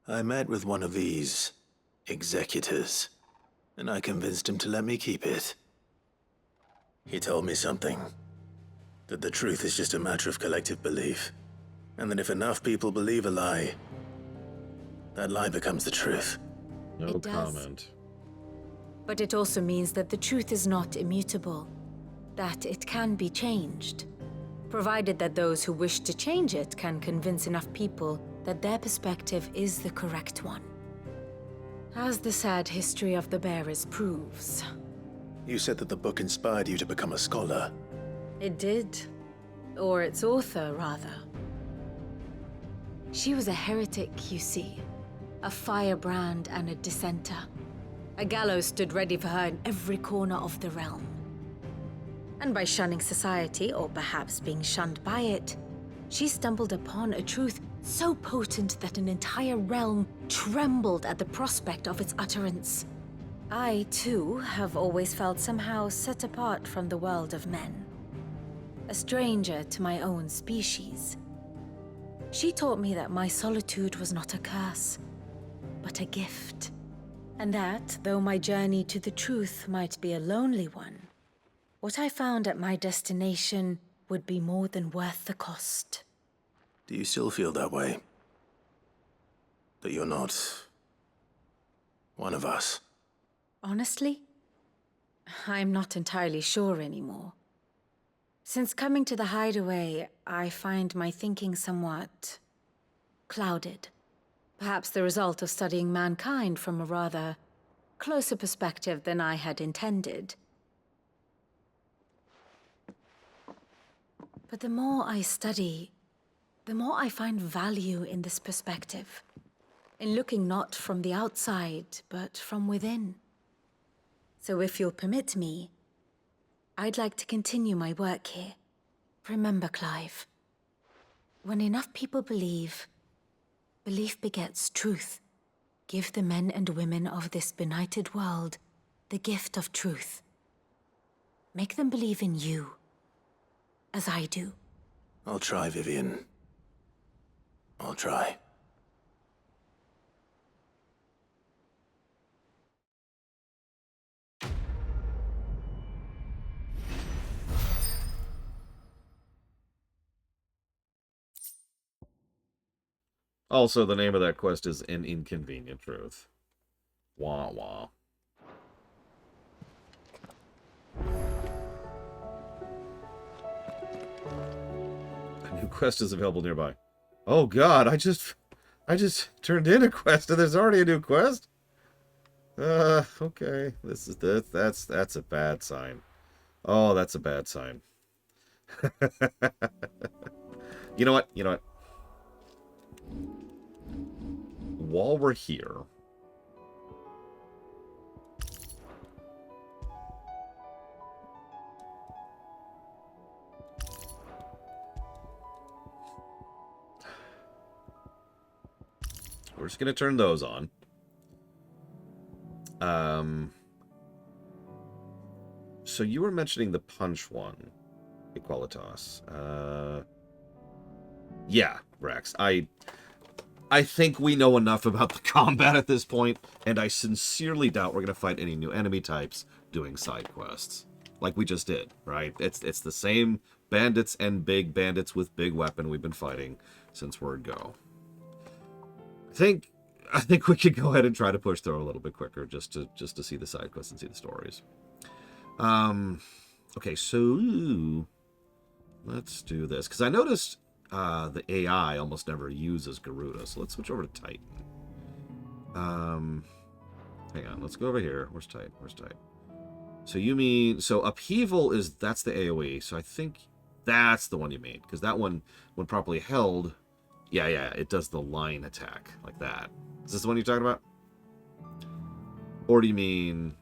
I met with one of these executors, and I convinced him to let me keep it. He told me something. That the truth is just a matter of collective belief. And that if enough people believe a lie, that lie becomes the truth. No It does. comment. But it also means that the truth is not immutable, that it can be changed, provided that those who wish to change it can convince enough people that their perspective is the correct one. As the sad history of the bearers proves. You said that the book inspired you to become a scholar. It did. Or its author, rather. She was a heretic, you see. A firebrand and a dissenter. A gallows stood ready for her in every corner of the realm. And by shunning society, or perhaps being shunned by it, she stumbled upon a truth so potent that an entire realm trembled at the prospect of its utterance. I, too, have always felt somehow set apart from the world of men. A stranger to my own species. She taught me that my solitude was not a curse, but a gift. And that, though my journey to the truth might be a lonely one, what I found at my destination would be more than worth the cost. Do you still feel that way? That you're not one of us? Honestly, I'm not entirely sure anymore. Since coming to the hideaway, I find my thinking somewhat clouded. Perhaps the result of studying mankind from a rather closer perspective than I had intended. But the more I study, the more I find value in this perspective. In looking not from the outside, but from within. So if you'll permit me, I'd like to continue my work here. Remember, Clive, when enough people believe, belief begets truth. Give the men and women of this benighted world the gift of truth. Make them believe in you, as I do. I'll try, Vivian. I'll try. Also, the name of that quest is An Inconvenient Truth. Wah wah. A new quest is available nearby. Oh god, I just turned in a quest and there's already a new quest? Okay. That's a bad sign. Oh, that's a bad sign. You know what? You know what? While we're here, we're just going to turn those on. So you were mentioning the punch one, Equalitas. Yeah, Rex. I think we know enough about the combat at this point, and I sincerely doubt we're going to fight any new enemy types doing side quests. Like we just did, right? It's the same bandits and big bandits with big weapon we've been fighting since Word Go. I think we could go ahead and try to push through a little bit quicker just to see the side quests and see the stories. Okay, so let's do this, because I noticed the AI almost never uses Garuda, so let's switch over to Titan. Hang on, let's go over here. Where's Titan? So you mean, so Upheaval that's the AoE, so I think that's the one you mean, because that one, when properly held, yeah, it does the line attack, like that. Is this the one you're talking about? Or do you mean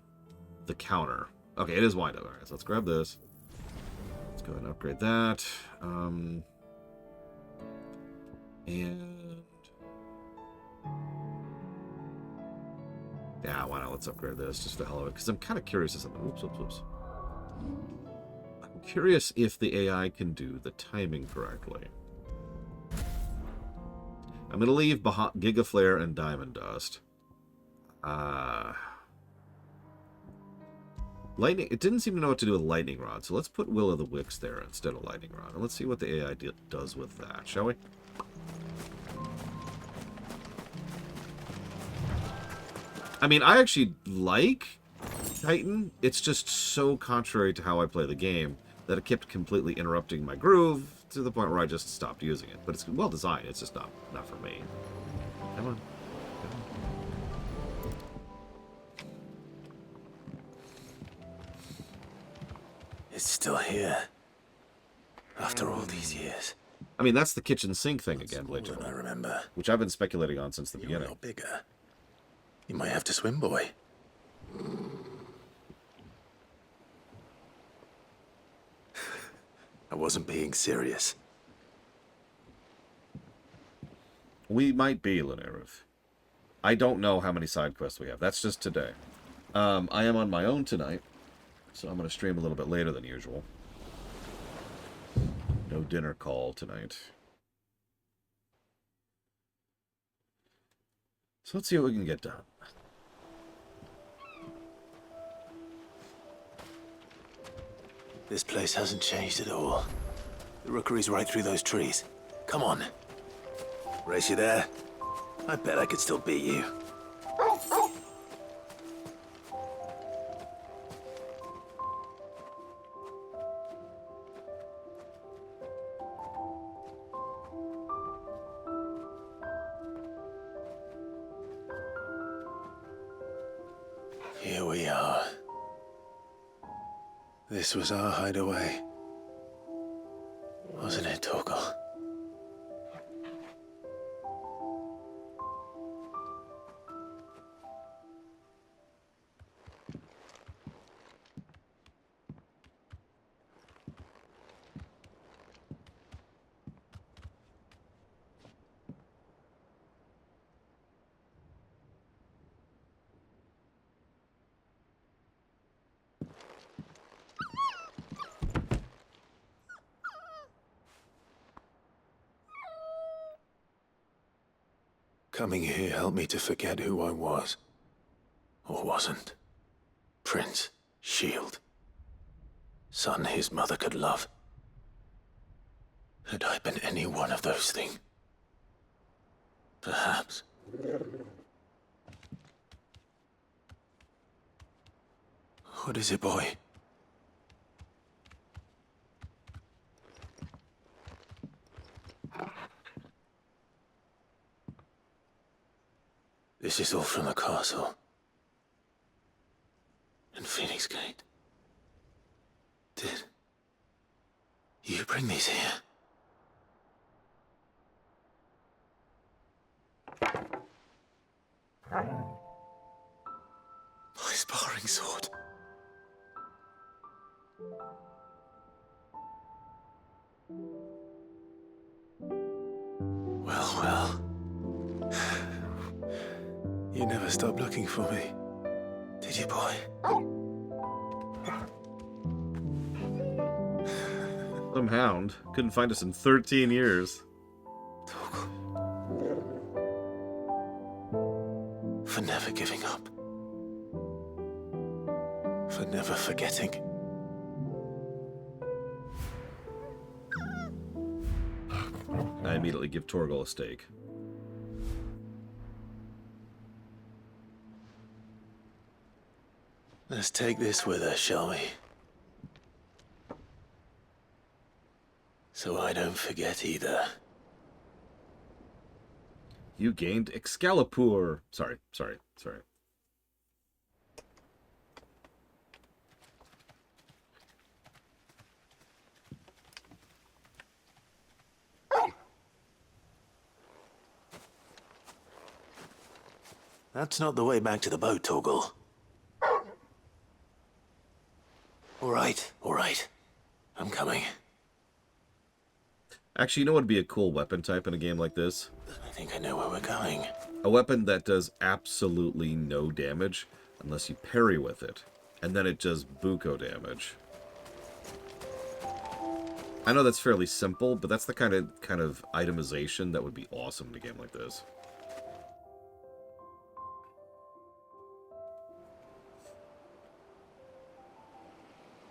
the counter? Okay, it is wind up. Alright, so let's grab this. Let's go ahead and upgrade that. And yeah, why not? Let's upgrade this just for the hell of it, because I'm kind of curious as something. Oops. I'm curious if the AI can do the timing correctly. I'm going to leave Giga Flare and Diamond Dust. Lightning. It didn't seem to know what to do with Lightning Rod, so let's put Will of the Wisps there instead of Lightning Rod. And let's see what the AI does with that, shall we? I mean, I actually like Titan. It's just so contrary to how I play the game that it kept completely interrupting my groove to the point where I just stopped using it. But it's well designed. It's just not for me. Come on. It's still here. After all these years. I mean, that's the kitchen sink thing again, Blade. I remember. Which I've been speculating on since the beginning. A lot bigger. You might have to swim, boy. I wasn't being serious. We might be, Linerith. I don't know how many side quests we have. That's just today. I am on my own tonight, so I'm going to stream a little bit later than usual. No dinner call tonight. So let's see what we can get done. This place hasn't changed at all. The rookery's right through those trees. Come on. Race you there? I bet I could still beat you. Here we are. This was our hideaway. Wasn't it, Torgal? Coming here helped me to forget who I was. Or wasn't. Prince, shield. Son his mother could love. Had I been any one of those things? Perhaps. What is it, boy? This is all from the castle. And Phoenix Gate. Did you bring these here? My sparring sword. Well, well. never stopped looking for me. Did you, boy? Some hound. Couldn't find us in 13 years. For never giving up. For never forgetting. I immediately give Torgal a steak. Let's take this with us, shall we? So I don't forget either. You gained Excalibur. Sorry. That's not the way back to the boat, Torgal. All right. I'm coming. Actually, you know what would be a cool weapon type in a game like this? I think I know where we're going. A weapon that does absolutely no damage unless you parry with it. And then it does buco damage. I know that's fairly simple, but that's the kind of itemization that would be awesome in a game like this.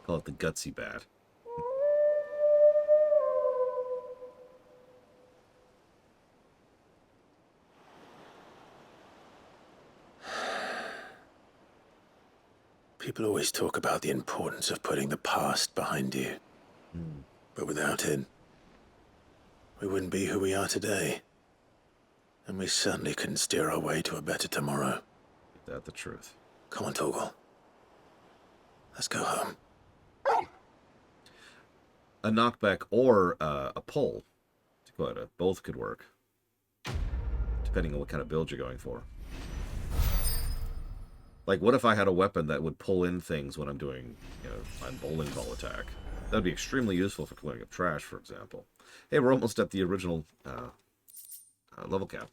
Call it the gutsy bat. People always talk about the importance of putting the past behind you. But without it, we wouldn't be who we are today. And we certainly couldn't steer our way to a better tomorrow. Is that the truth? Come on, Torgal. Let's go home. A knockback or a pull. Both could work. Depending on what kind of build you're going for. Like, what if I had a weapon that would pull in things when I'm doing, my bowling ball attack? That would be extremely useful for clearing up trash, for example. Hey, we're almost at the original level cap.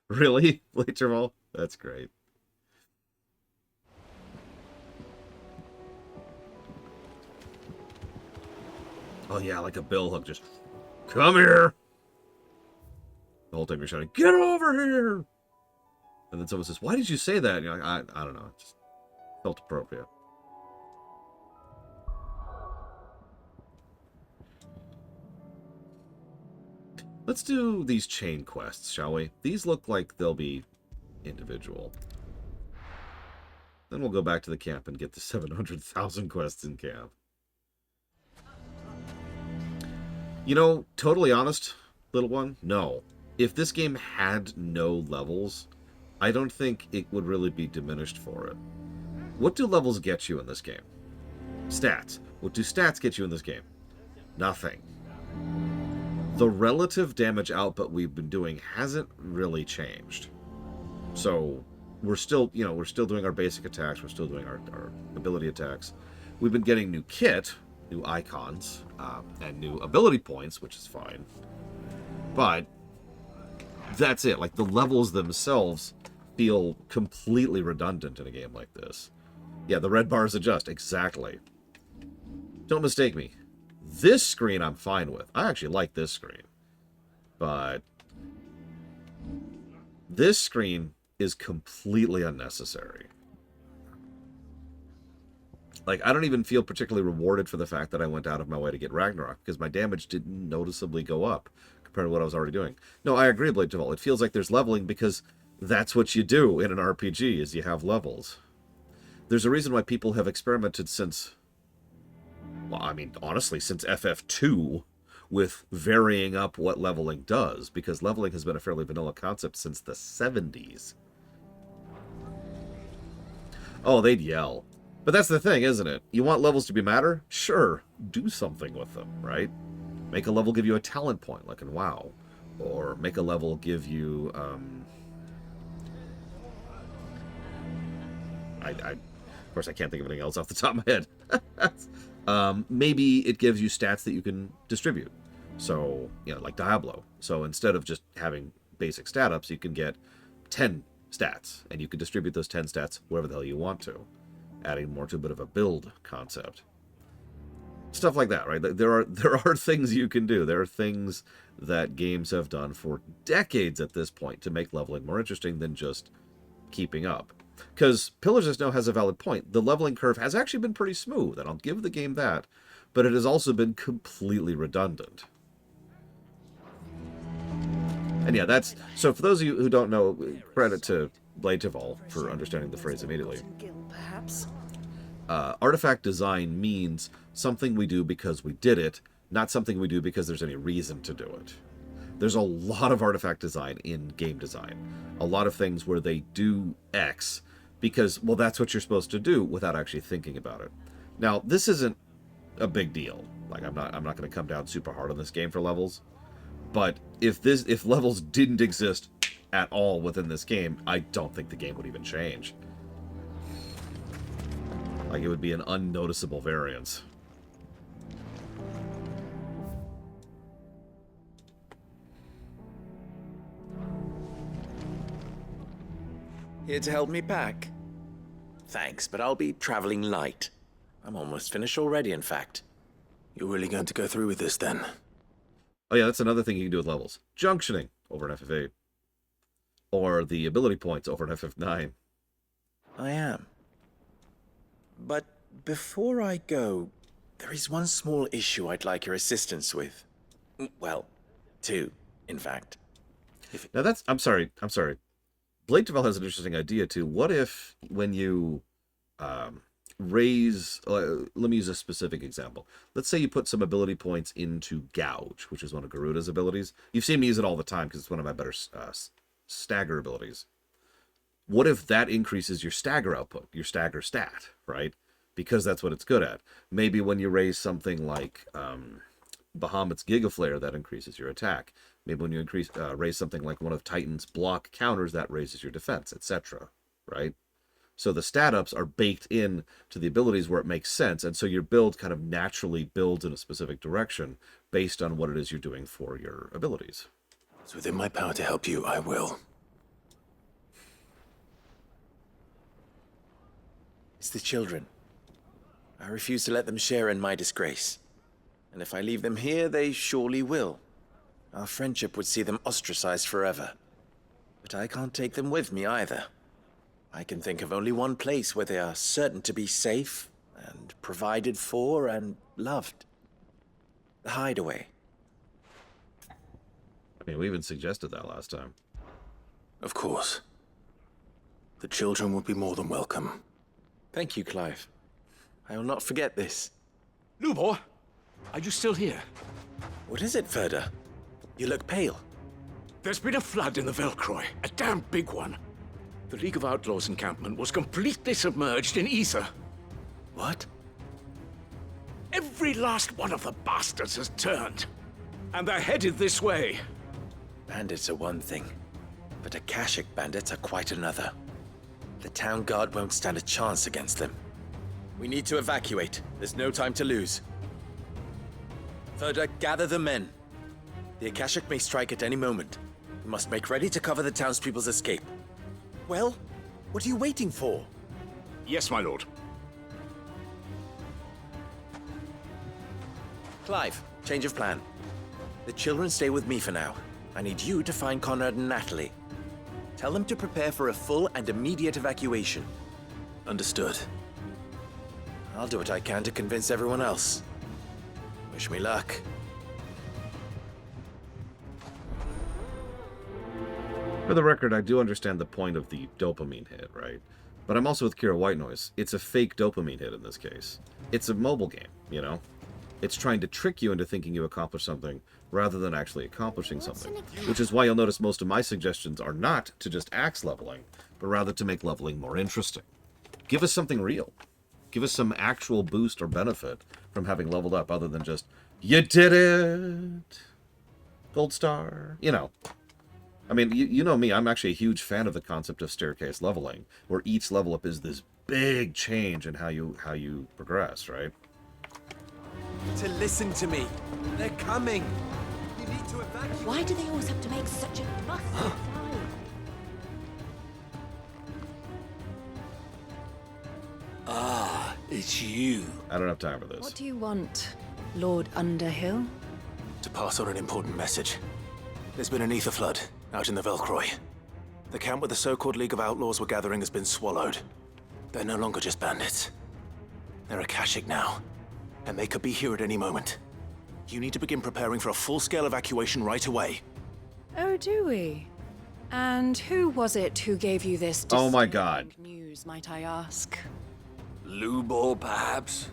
Really? Late Jamal? That's great. Oh yeah, like a billhook, just come here. The whole time you're shouting, get over here! And then someone says, why did you say that? And you're like, I don't know, it just felt appropriate. Let's do these chain quests, shall we? These look like they'll be individual. Then we'll go back to the camp and get the 700,000 quests in camp. You know, totally honest, little one, no. If this game had no levels, I don't think it would really be diminished for it. What do levels get you in this game? Stats. What do stats get you in this game? Nothing. The relative damage output we've been doing hasn't really changed. So, we're still doing our basic attacks, we're still doing our ability attacks. We've been getting new kit, new icons, and new ability points, which is fine. But that's it. Like, the levels themselves feel completely redundant in a game like this. Yeah, the red bars adjust. Exactly. Don't mistake me. This screen I'm fine with. I actually like this screen. But this screen is completely unnecessary. Like, I don't even feel particularly rewarded for the fact that I went out of my way to get Ragnarok, because my damage didn't noticeably go up compared to what I was already doing. No, I agree, Blade Default. It feels like there's leveling because that's what you do in an RPG, is you have levels. There's a reason why people have experimented since, well, I mean, honestly, since FF2 with varying up what leveling does, because leveling has been a fairly vanilla concept since the 70s. Oh, they'd yell. But that's the thing, isn't it? You want levels to be matter? Sure, do something with them, right? Make a level give you a talent point, like in WoW. Or make a level give you, of course, I can't think of anything else off the top of my head. Maybe it gives you stats that you can distribute. So, like Diablo. So instead of just having basic stat ups, you can get 10 stats, and you can distribute those 10 stats wherever the hell you want to, adding more to a bit of a build concept. Stuff like that, right? There are things you can do. There are things that games have done for decades at this point to make leveling more interesting than just keeping up. Because Pillars of Snow has a valid point. The leveling curve has actually been pretty smooth, and I'll give the game that, but it has also been completely redundant. And yeah, that's... So for those of you who don't know, credit to Blade for understanding the phrase immediately. Perhaps? Artifact design means something we do because we did it, not something we do because there's any reason to do it. There's a lot of artifact design in game design. A lot of things where they do X because, well, that's what you're supposed to do without actually thinking about it. Now, this isn't a big deal. Like, I'm not going to come down super hard on this game for levels. But if levels didn't exist at all within this game, I don't think the game would even change. Like, it would be an unnoticeable variance. Here to help me pack? Thanks, but I'll be traveling light. I'm almost finished already, in fact. You're really going to go through with this, then? Oh yeah, that's another thing you can do with levels. Junctioning over an FF8. Or the ability points over an FF9. I am. But before I go, there is one small issue I'd like your assistance with. Well, two, in fact. Now that's... I'm sorry. Blade has an interesting idea, too. What if, when you raise... let me use a specific example. Let's say you put some ability points into Gouge, which is one of Garuda's abilities. You've seen me use it all the time, because it's one of my better stagger abilities. What if that increases your stagger output, your stagger stat, right? Because that's what it's good at. Maybe when you raise something like Bahamut's Gigaflare, that increases your attack. Maybe when you raise something like one of Titan's block counters, that raises your defense, etc. Right? So the stat ups are baked in to the abilities where it makes sense, and so your build kind of naturally builds in a specific direction based on what it is you're doing for your abilities. It's within my power to help you, I will. It's the children. I refuse to let them share in my disgrace. And if I leave them here, they surely will. Our friendship would see them ostracized forever. But I can't take them with me either. I can think of only one place where they are certain to be safe and provided for and loved. The Hideaway. I mean, we even suggested that last time. Of course. The children would be more than welcome. Thank you, Clive. I will not forget this. Lubor, are you still here? What is it, Ferda? You look pale. There's been a flood in the Velcroy, a damn big one. The League of Outlaws encampment was completely submerged in ether. What? Every last one of the bastards has turned. And they're headed this way. Bandits are one thing, but Akashic bandits are quite another. The town guard won't stand a chance against them. We need to evacuate. There's no time to lose. Ferda, gather the men. The Akashic may strike at any moment. We must make ready to cover the townspeople's escape. Well, what are you waiting for? Yes, my lord. Clive, change of plan. The children stay with me for now. I need you to find Conrad and Natalie. Tell them to prepare for a full and immediate evacuation. Understood. I'll do what I can to convince everyone else. Wish me luck. For the record, I do understand the point of the dopamine hit, right? But I'm also with Kira White Noise. It's a fake dopamine hit in this case. It's a mobile game, you know? It's trying to trick you into thinking you accomplished something rather than actually accomplishing something. Which is why you'll notice most of my suggestions are not to just axe leveling, but rather to make leveling more interesting. Give us something real. Give us some actual boost or benefit from having leveled up other than just, you did it! Gold star. You know. I mean, you know me, I'm actually a huge fan of the concept of staircase leveling, where each level up is this big change in how you progress, right? To listen to me. They're coming. Why do they always have to make such a fuss? Ah, it's you. I don't have time for this. What do you want, Lord Underhill? To pass on an important message. There's been an ether flood out in the Velcroy. The camp where the so-called League of Outlaws were gathering has been swallowed. They're no longer just bandits. They're Akashic now, and they could be here at any moment. You need to begin preparing for a full-scale evacuation right away. Oh, do we? And who was it who gave you this Oh my god. news, might I ask? Lubor, perhaps?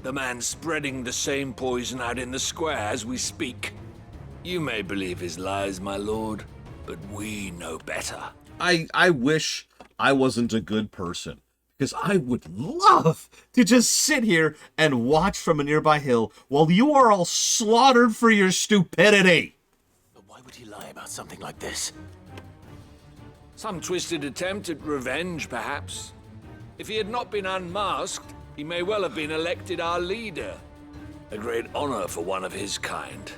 The man spreading the same poison out in the square as we speak. You may believe his lies, my lord, but we know better. I wish I wasn't a good person, because I would love to just sit here and watch from a nearby hill while you are all slaughtered for your stupidity. But why would he lie about something like this? Some twisted attempt at revenge, perhaps. If he had not been unmasked, he may well have been elected our leader. A great honor for one of his kind.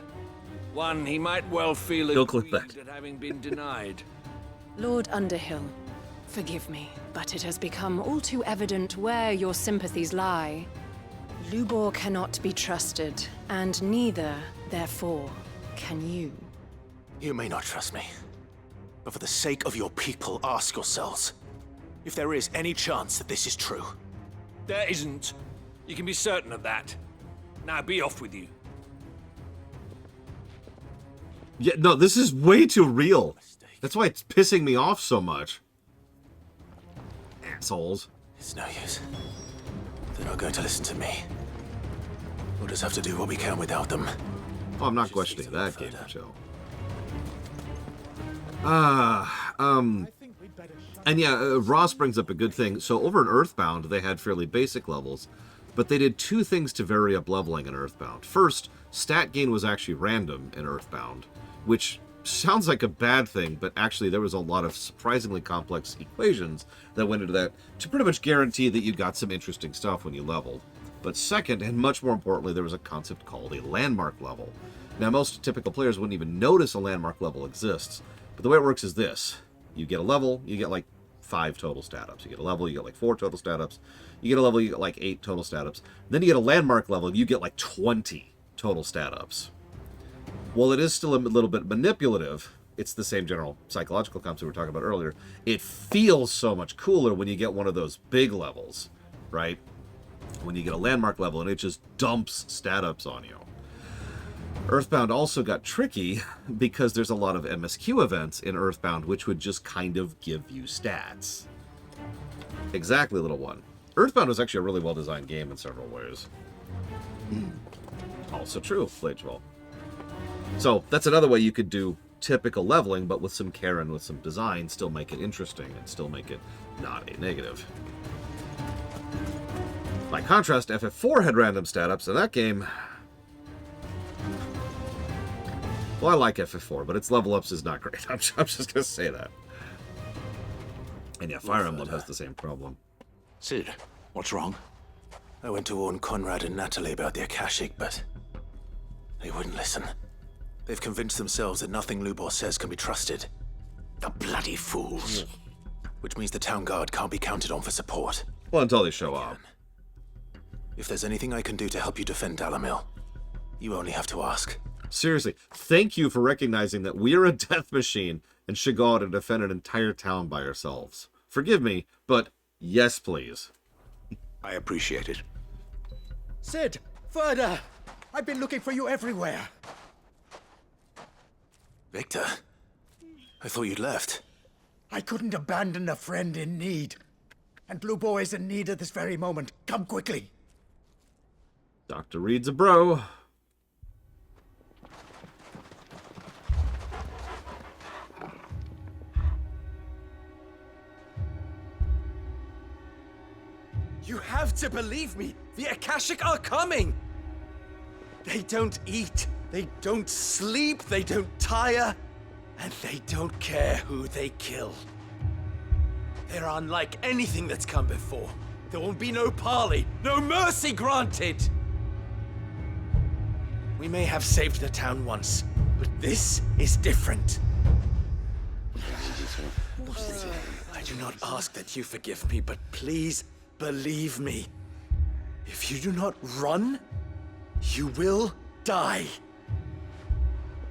One he might well feel aggrieved at having been denied. Lord Underhill, forgive me, but it has become all too evident where your sympathies lie. Lubor cannot be trusted, and neither, therefore, can you. You may not trust me, but for the sake of your people, ask yourselves if there is any chance that this is true. There isn't. You can be certain of that. Now be off with you. Yeah, no, this is way too real. That's why it's pissing me off so much. Assholes. It's no use. They're not going to listen to me. We'll just have to do what we can without them. Oh, I'm not questioning that game, Joe. And yeah, Ross brings up a good thing. So over in Earthbound, they had fairly basic levels, but they did two things to vary up leveling in Earthbound. First, stat gain was actually random in Earthbound, which sounds like a bad thing, but actually there was a lot of surprisingly complex equations that went into that to pretty much guarantee that you got some interesting stuff when you leveled. But second, and much more importantly, there was a concept called a landmark level. Now, most typical players wouldn't even notice a landmark level exists, but the way it works is this. You get a level, you get like 5 total stat ups. You get a level, you get like 4 total stat ups. You get a level, you get like 8 total stat ups. Then you get a landmark level, you get like 20 total stat ups. While it is still a little bit manipulative, it's the same general psychological concept we were talking about earlier. It feels so much cooler when you get one of those big levels, right? When you get a landmark level and it just dumps stat ups on you. Earthbound also got tricky because there's a lot of MSQ events in Earthbound which would just kind of give you stats. Exactly, little one. Earthbound was actually a really well-designed game in several ways. Also true, Flageville. So that's another way you could do typical leveling, but with some care and with some design, still make it interesting and still make it not a negative. By contrast, FF4 had random stat ups, and that game... Well, I like FF4, but its level ups is not great. I'm just going to say that. And yeah, Fire Emblem has the same problem. Sid, what's wrong? I went to warn Conrad and Natalie about the Akashic, but they wouldn't listen. They've convinced themselves that nothing Lubor says can be trusted. The bloody fools. Which means the town guard can't be counted on for support. Well, until they show up. If there's anything I can do to help you defend Dalamil, you only have to ask. Seriously, thank you for recognizing that we're a death machine and should go out and defend an entire town by ourselves. Forgive me, but yes, please. I appreciate it. Sid! Further! I've been looking for you everywhere. Victor? I thought you'd left. I couldn't abandon a friend in need. And Lubor is in need at this very moment. Come quickly. Dr. Reed's a bro. You have to believe me! The Akashic are coming! They don't eat, they don't sleep, they don't tire, and they don't care who they kill. They're unlike anything that's come before. There won't be no parley, no mercy granted! We may have saved the town once, But this is different. I do not ask that you forgive me, but please believe me. If you do not run, you will die.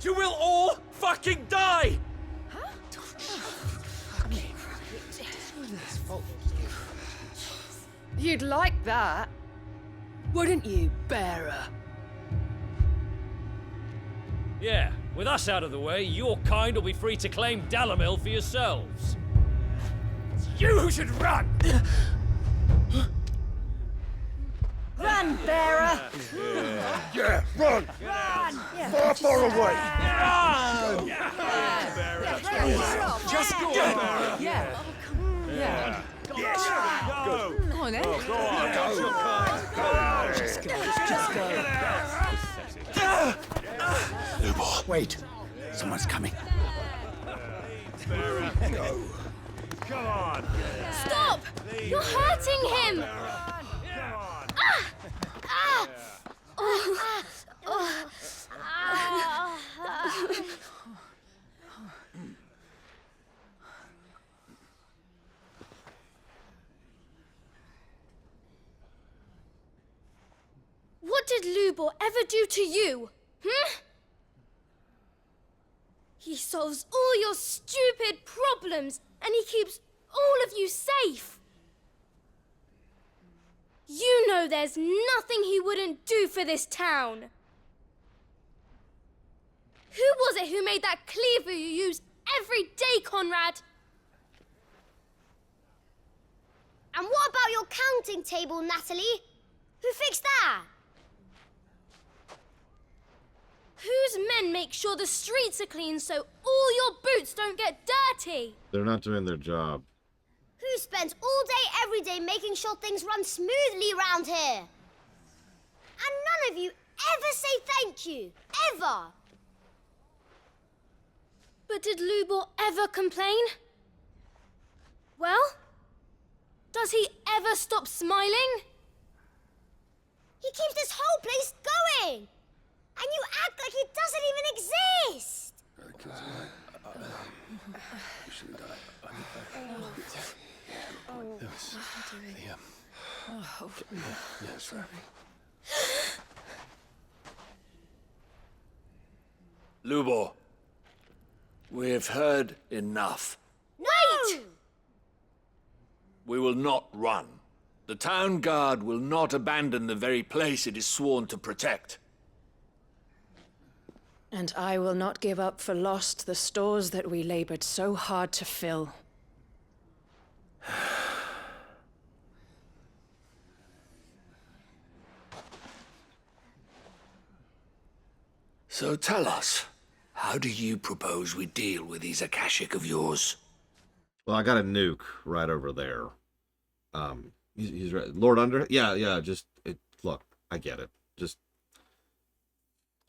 You will all fucking die! You'd like that, wouldn't you, bearer? Yeah, with us out of the way, your kind will be free to claim Dalamil for yourselves. It's you who should run! Run, bearer! Yeah, run! Run! Far, far away! Run! Just go! Yeah. Yeah. Yes! Go! Go on, then. Go on! Go! Just go! Just go! Lubor, wait. Someone's coming. Go. Come on! Stop! You're hurting him! Ah! Ah! Oh. Oh. Ah. What did Lubor ever do to you? He solves all your stupid problems, and he keeps all of you safe. You know there's nothing he wouldn't do for this town. Who was it who made that cleaver you use every day, Conrad? And what about your counting table, Natalie? Who fixed that? Whose men make sure the streets are clean so all your boots don't get dirty? They're not doing their job. Who spends all day, every day making sure things run smoothly around here? And none of you ever say thank you. Ever. But did Lubor ever complain? Well, does he ever stop smiling? He keeps this whole place going. And you act like it doesn't even exist! You shouldn't die. Yes, right. Lubor, we've heard enough. Wait! We will not run. The town guard will not abandon the very place it is sworn to protect. And I will not give up for lost the stores that we labored so hard to fill. So tell us, how do you propose we deal with these Akashic of yours? Well, I got a nuke right over there. He's right. Lord Under? Yeah, look, I get it. Just,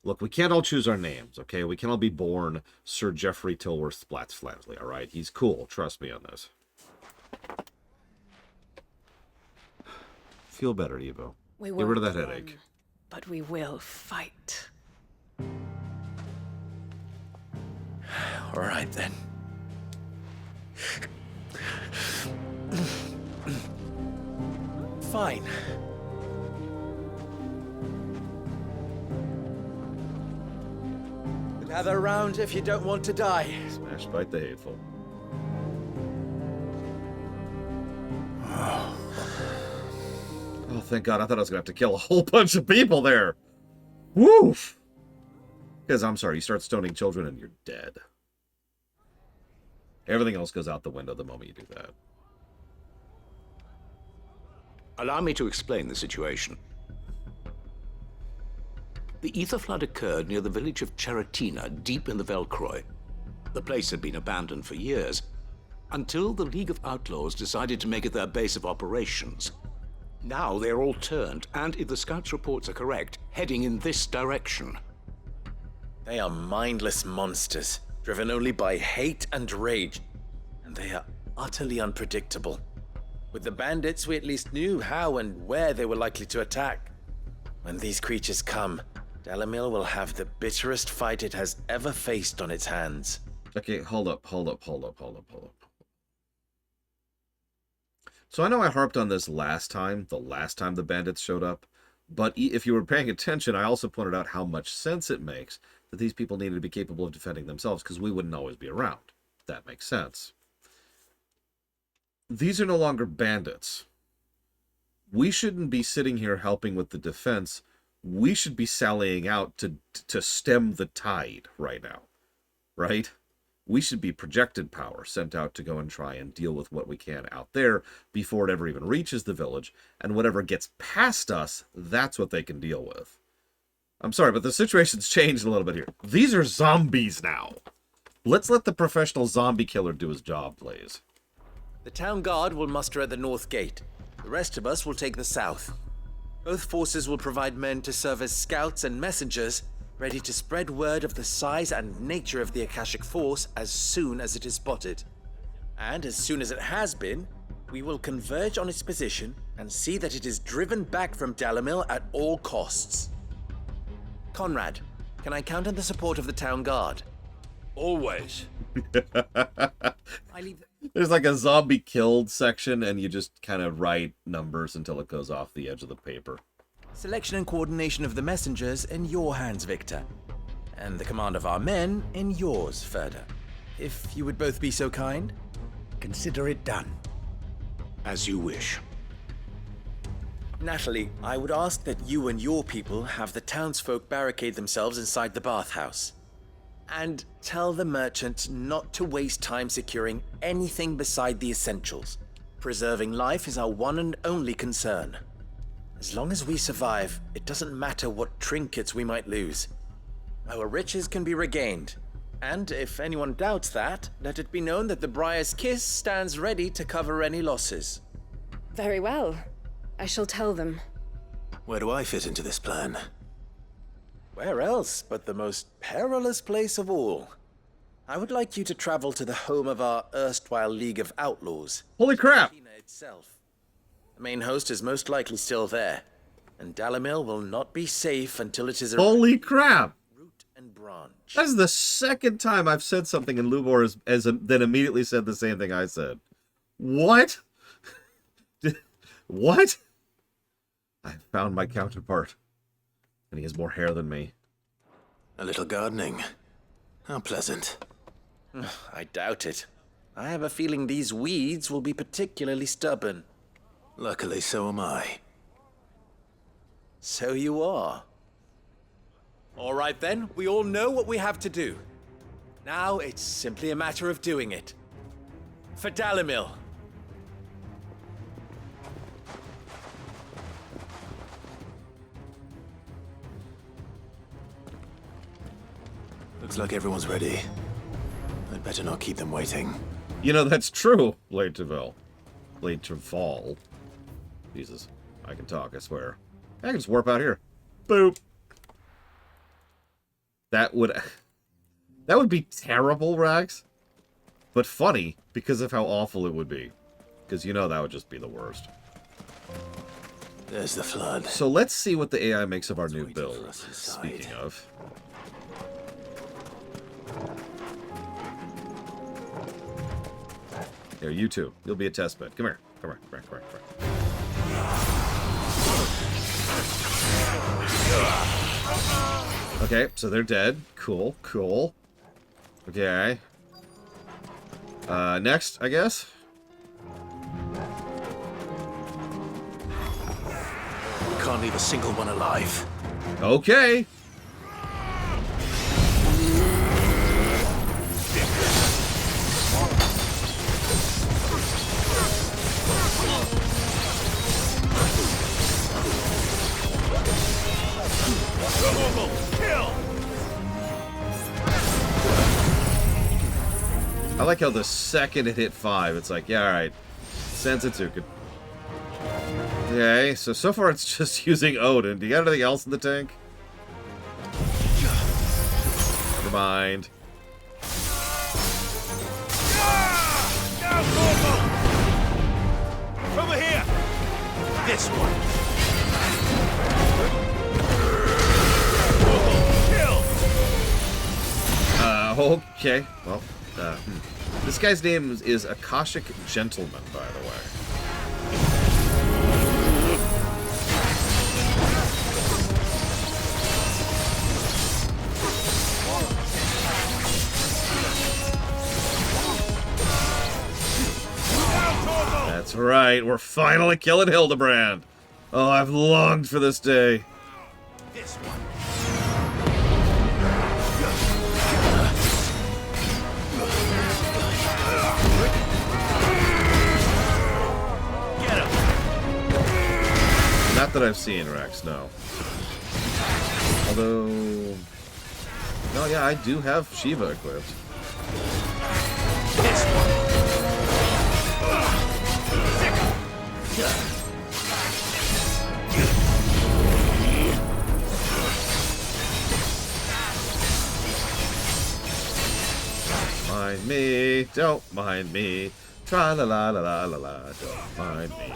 look, we can't all choose our names, okay? We can all be born Sir Geoffrey Tilworth Splats Flansley, all right? He's cool, trust me on this. Feel better, Evo. We Get rid of that won't headache. run, but we will fight. All right, then. Fine. Gather round if you don't want to die. Smash Bite the Hateful. Oh, thank God. I thought I was going to have to kill a whole bunch of people there. Woof! Because, I'm sorry, you start stoning children and you're dead. Everything else goes out the window the moment you do that. Allow me to explain the situation. The ether flood occurred near the village of Cheratina, deep in the Velcroy. The place had been abandoned for years, until the League of Outlaws decided to make it their base of operations. Now they're all turned, and if the scouts' reports are correct, heading in this direction. They are mindless monsters, driven only by hate and rage, and they are utterly unpredictable. With the bandits, we at least knew how and where they were likely to attack. When these creatures come, Dalimil will have the bitterest fight it has ever faced on its hands. Okay, hold up. So I know I harped on this last time, the last time the bandits showed up, but if you were paying attention, I also pointed out how much sense it makes that these people needed to be capable of defending themselves, because we wouldn't always be around. That makes sense. These are no longer bandits. We shouldn't be sitting here helping with the defense. We should be sallying out to stem the tide right now, right? We should be projected power sent out to go and try and deal with what we can out there before it ever even reaches the village, and whatever gets past us, that's what they can deal with. I'm sorry, but the situation's changed a little bit here. These are zombies now. Let's let the professional zombie killer do his job, please. The town guard will muster at the north gate. The rest of us will take the south. Both forces will provide men to serve as scouts and messengers, ready to spread word of the size and nature of the Akashic Force as soon as it is spotted. And as soon as it has been, we will converge on its position and see that it is driven back from Dalimil at all costs. Conrad, can I count on the support of the town guard? Always. There's like a zombie killed section, and you just kind of write numbers until it goes off the edge of the paper. Selection and coordination of the messengers in your hands, Victor. And the command of our men in yours, Ferda. If you would both be so kind. Consider it done. As you wish. Natalie, I would ask that you and your people have the townsfolk barricade themselves inside the bathhouse. And tell the merchant not to waste time securing anything beside the essentials. Preserving life is our one and only concern. As long as we survive, it doesn't matter what trinkets we might lose. Our riches can be regained. And if anyone doubts that, let it be known that the Briar's Kiss stands ready to cover any losses. Very well. I shall tell them. Where do I fit into this plan? Where else but the most perilous place of all? I would like you to travel to the home of our erstwhile League of Outlaws. Holy crap! Itself. The main host is most likely still there, and Dalimil will not be safe until it is... Holy crap! Root and branch. That is the second time I've said something and Lubor then immediately said the same thing I said. What? What? I found my counterpart. And he has more hair than me. A little gardening. How pleasant. I doubt it. I have a feeling these weeds will be particularly stubborn. Luckily, so am I. So you are. All right then, we all know what we have to do. Now it's simply a matter of doing it. For Dalimil. Looks like everyone's ready. I'd better not keep them waiting. You know, that's true, Blade Travell. Blade Travell. Jesus. I can talk, I swear. I can just warp out here. Boop. That would be terrible, Rags. But funny, because of how awful it would be. Because you know that would just be the worst. There's the flood. So let's see what the AI makes of our new build. Speaking of. Here, you two. You'll be a test bed. Come here. Come here. Come here. Come here. Come here. Okay, so they're dead. Cool. Cool. Okay. Next, I guess. We can't leave a single one alive. Okay. I like how the second it hit 5, it's like, yeah, alright. Sensitsuken. Okay, so far it's just using Odin. Do you got anything else in the tank? Never mind. Over here! This one! Okay, well, this guy's name is Akashic Gentleman, by the way. That's right, we're finally killing Hildebrand. Oh, I've longed for this day. This one. Get him. Not that I've seen, Rex, no. Although... No, yeah, I do have Shiva equipped. This one. Mind me, don't mind me. Tra la la la la la la, don't mind me.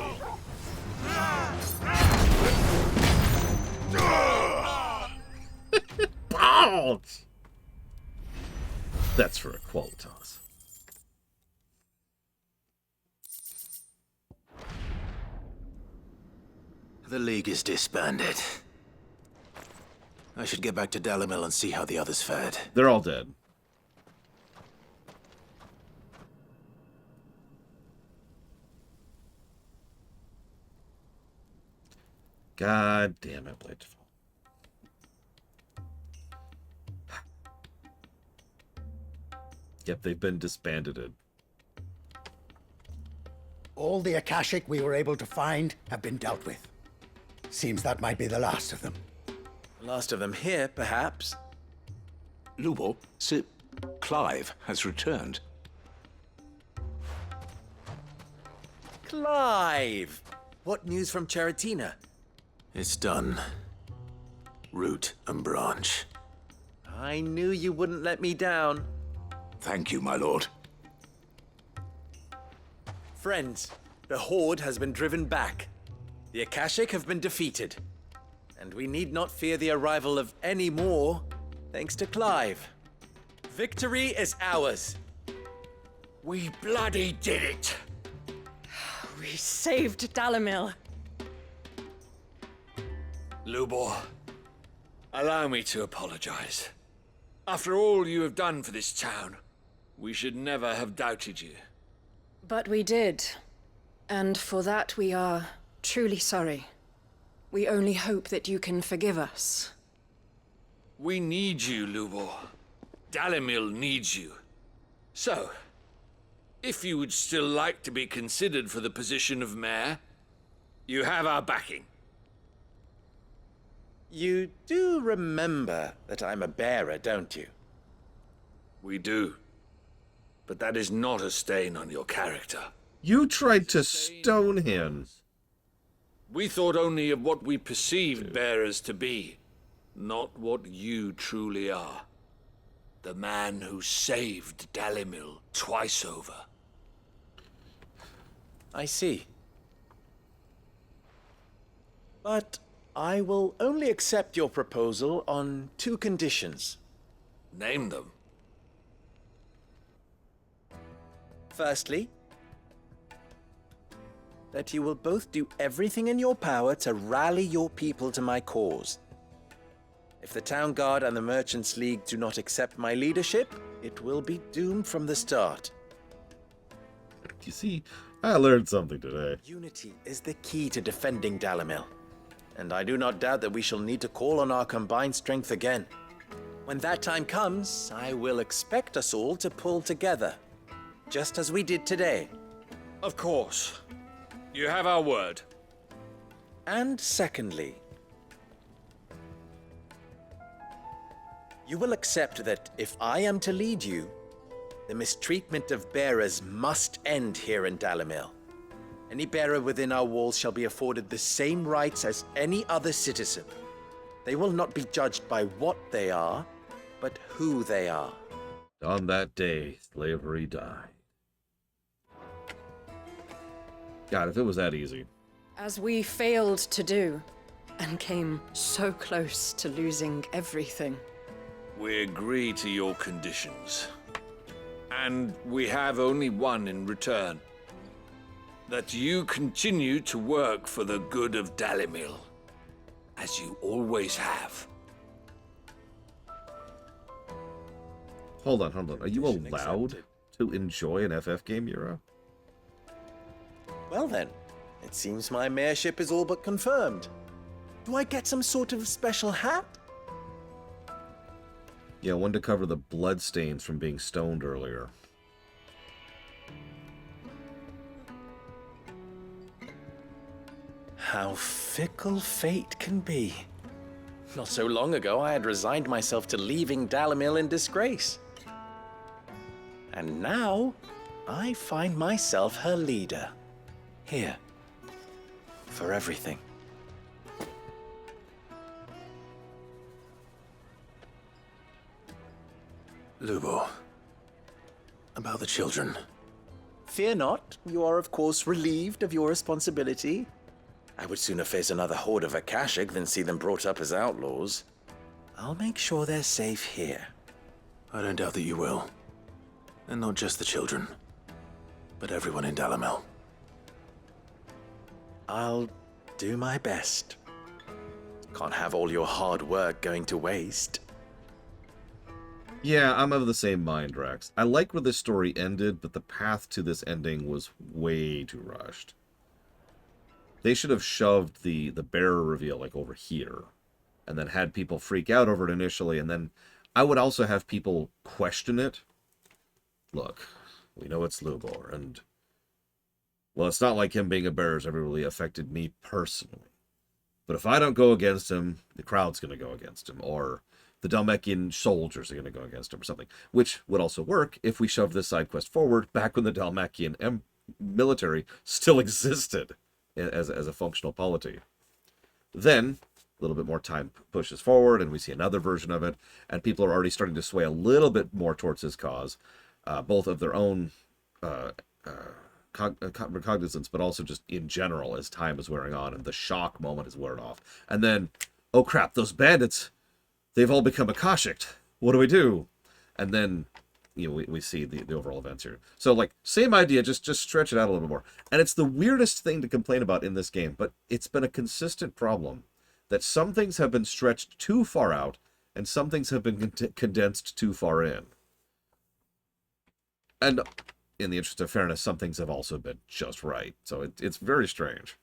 Bounce! That's for a Qualitas. The League is disbanded. I should get back to Dalimil and see how the others fared. They're all dead. God damn it, Bladeful. Yep, they've been disbanded. All the Akashic we were able to find have been dealt with. Seems that might be the last of them. Last of them here, perhaps. Lubo, Sir Clive has returned. Clive! What news from Charatina? It's done. Root and branch. I knew you wouldn't let me down. Thank you, my lord. Friends, the Horde has been driven back. The Akashic have been defeated. And we need not fear the arrival of any more, thanks to Clive. Victory is ours. We bloody did it! We saved Dalimil. Lubor, allow me to apologize. After all you have done for this town, we should never have doubted you. But we did. And for that we are truly sorry. We only hope that you can forgive us. We need you, Lubor. Dalimil needs you. So, if you would still like to be considered for the position of mayor, you have our backing. You do remember that I'm a bearer, don't you? We do. But that is not a stain on your character. You tried to stone him. We thought only of what we perceived bearers to be, not what you truly are. The man who saved Dalimil twice over. I see. But I will only accept your proposal on 2 conditions. Name them. Firstly, that you will both do everything in your power to rally your people to my cause. If the Town Guard and the Merchants League do not accept my leadership, it will be doomed from the start. You see, I learned something today. Unity is the key to defending Dalimil, and I do not doubt that we shall need to call on our combined strength again. When that time comes, I will expect us all to pull together, just as we did today. Of course. You have our word. And secondly, you will accept that if I am to lead you, the mistreatment of bearers must end here in Dalimil. Any bearer within our walls shall be afforded the same rights as any other citizen. They will not be judged by what they are, but who they are. On that day, slavery died. God, if it was that easy. As we failed to do, and came so close to losing everything. We agree to your conditions. And we have only one in return. That you continue to work for the good of Dalimil, as you always have. Hold on. Are you allowed to enjoy an FF game, Yura? Well then, it seems my mayorship is all but confirmed. Do I get some sort of special hat? Yeah, one to cover the bloodstains from being stoned earlier. How fickle fate can be. Not so long ago, I had resigned myself to leaving Dalimil in disgrace. And now, I find myself her leader. Here. For everything. Lubo. About the children. Fear not, you are of course relieved of your responsibility. I would sooner face another horde of Akashic than see them brought up as outlaws. I'll make sure they're safe here. I don't doubt that you will. And not just the children, but everyone in Dalimil. I'll do my best. Can't have all your hard work going to waste. Yeah, I'm of the same mind, Rex. I like where this story ended, but the path to this ending was way too rushed. They should have shoved the bearer reveal, like, over here. And then had people freak out over it initially, and then I would also have people question it. Look, we know it's Lubor, and... well, it's not like him being a bearer's ever really affected me personally. But if I don't go against him, the crowd's going to go against him, or the Dalmekian soldiers are going to go against him, or something. Which would also work if we shoved this side quest forward back when the Dalmekian military still existed as a functional polity. Then, a little bit more time pushes forward, and we see another version of it, and people are already starting to sway a little bit more towards his cause, both of their own recognizance, but also just in general as time is wearing on and the shock moment is wearing off. And then, oh crap, those bandits, they've all become Akashic. What do we do? And then, you know, we see the overall events here. So, like, same idea, just stretch it out a little more. And it's the weirdest thing to complain about in this game, but it's been a consistent problem that some things have been stretched too far out and some things have been condensed too far in. And in the interest of fairness, some things have also been just right. So it's very strange.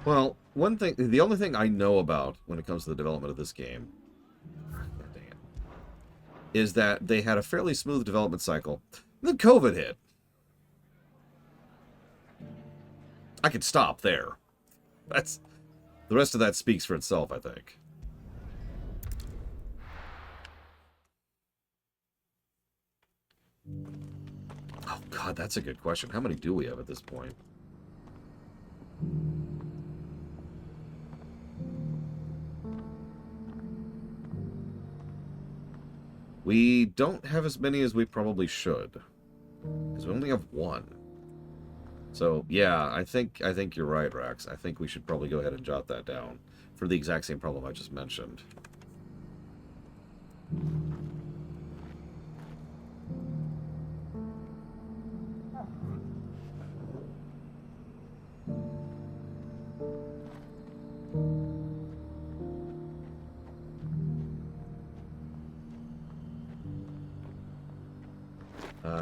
Well, one thing, the only thing I know about when it comes to the development of this game, is that they had a fairly smooth development cycle. Then COVID hit. I could stop there. The rest of that speaks for itself, I think. Oh God, that's a good question. How many do we have at this point? We don't have as many as we probably should, because we only have one. So yeah, I think you're right, Rax. I think we should probably go ahead and jot that down for the exact same problem I just mentioned.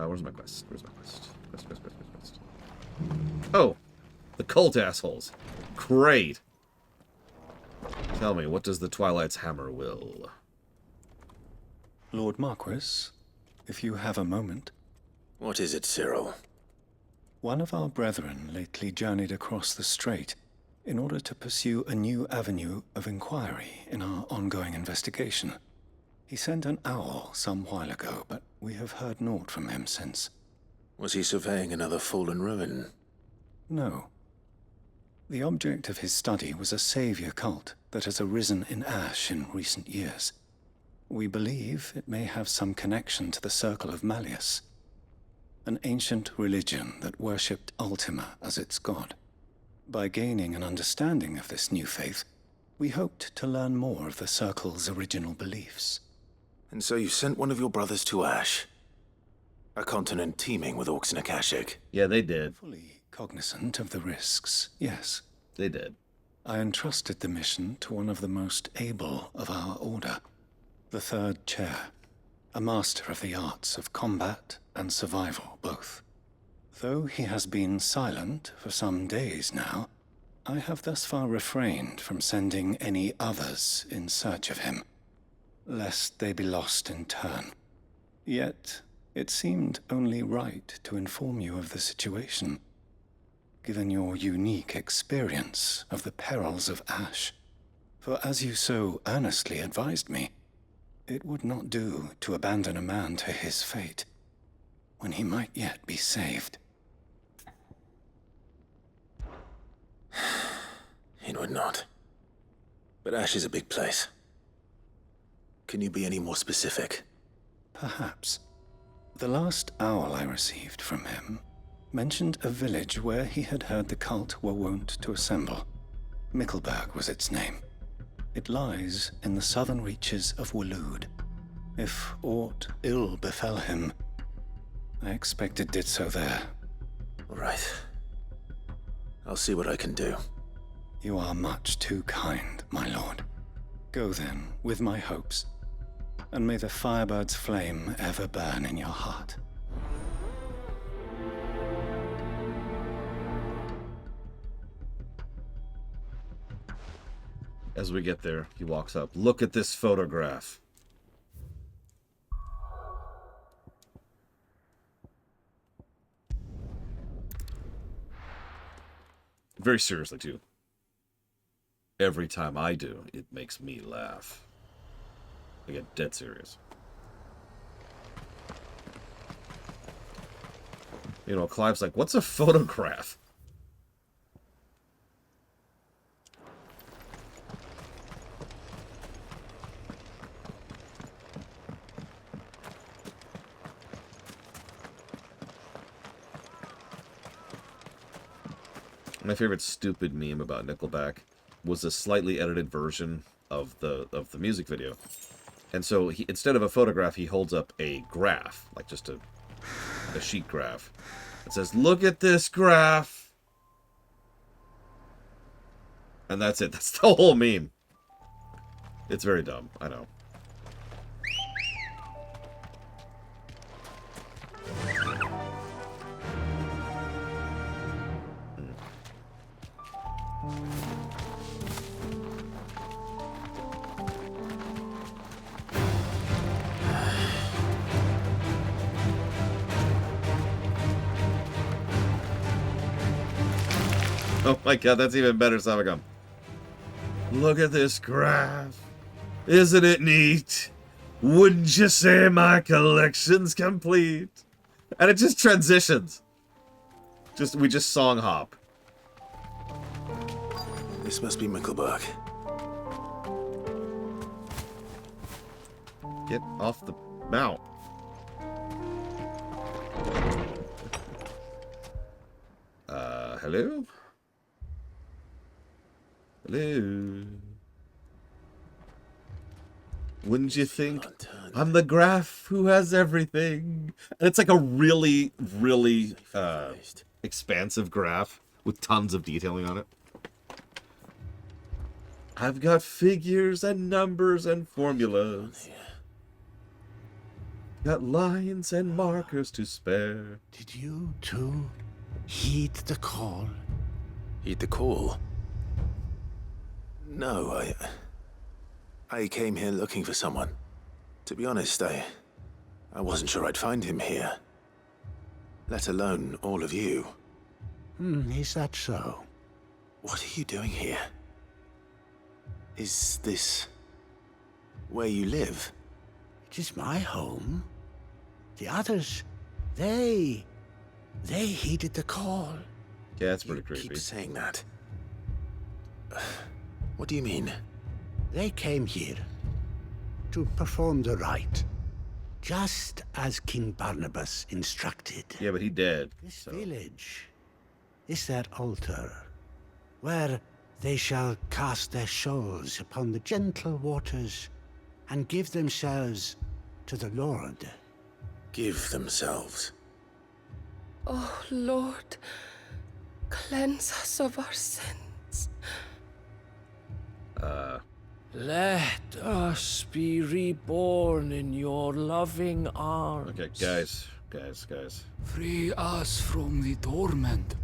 Where's my quest? Where's my quest? Quest. Oh! The cult assholes. Great! Tell me, what does the Twilight's hammer will? Lord Marquis, if you have a moment. What is it, Cyril? One of our brethren lately journeyed across the strait in order to pursue a new avenue of inquiry in our ongoing investigation. He sent an owl some while ago, but we have heard naught from him since. Was he surveying another fallen ruin? No. The object of his study was a savior cult that has arisen in Ash in recent years. We believe it may have some connection to the Circle of Malleus, an ancient religion that worshipped Ultima as its god. By gaining an understanding of this new faith, we hoped to learn more of the Circle's original beliefs. And so you sent one of your brothers to Ash? A continent teeming with orcs and Akashic? Yeah, they did. Fully cognizant of the risks, yes. They did. I entrusted the mission to one of the most able of our order, the Third Chair, a master of the arts of combat and survival both. Though he has been silent for some days now, I have thus far refrained from sending any others in search of him, lest they be lost in turn. Yet, it seemed only right to inform you of the situation, given your unique experience of the perils of Ash. For as you so earnestly advised me, it would not do to abandon a man to his fate, when he might yet be saved. It would not. But Ash is a big place. Can you be any more specific? Perhaps. The last owl I received from him mentioned a village where he had heard the cult were wont to assemble. Mickleburg was its name. It lies in the southern reaches of Waloed. If aught ill befell him, I expect it did so there. All right. I'll see what I can do. You are much too kind, my lord. Go then, with my hopes, and may the Firebird's flame ever burn in your heart. As we get there, he walks up. Look at this photograph. Very seriously, too. Every time I do, it makes me laugh. I get dead serious. You know, Clive's like, what's a photograph? My favorite stupid meme about Nickelback was a slightly edited version of the music video. And so he, instead of a photograph, he holds up a graph, like just a sheet graph. It says, "Look at this graph." And that's it. That's the whole meme. It's very dumb, I know. Oh my god, that's even better, Samagam. Look at this graph. Isn't it neat? Wouldn't you say my collection's complete? And it just transitions. We just song hop. This must be Mickleburg. Get off the mount. Hello? Hello? Wouldn't you think I'm the graph who has everything? And it's like a really, really expansive graph with tons of detailing on it. I've got figures and numbers and formulas. Got lines and markers to spare. Did you too heed the call? Heed the call? No, I came here looking for someone. To be honest, I wasn't sure I'd find him here. Let alone all of you. Is that so? What are you doing here? Is this where you live? It is my home. The others, they heeded the call. Yeah, that's pretty creepy. Keep saying that. What do you mean? They came here to perform the rite, just as King Barnabas instructed. Yeah, but he dead. This village is their altar, where they shall cast their souls upon the gentle waters and give themselves to the Lord. Give themselves? Oh, Lord, cleanse us of our sins. Let us be reborn in your loving arms. Okay, guys. Free us from the torment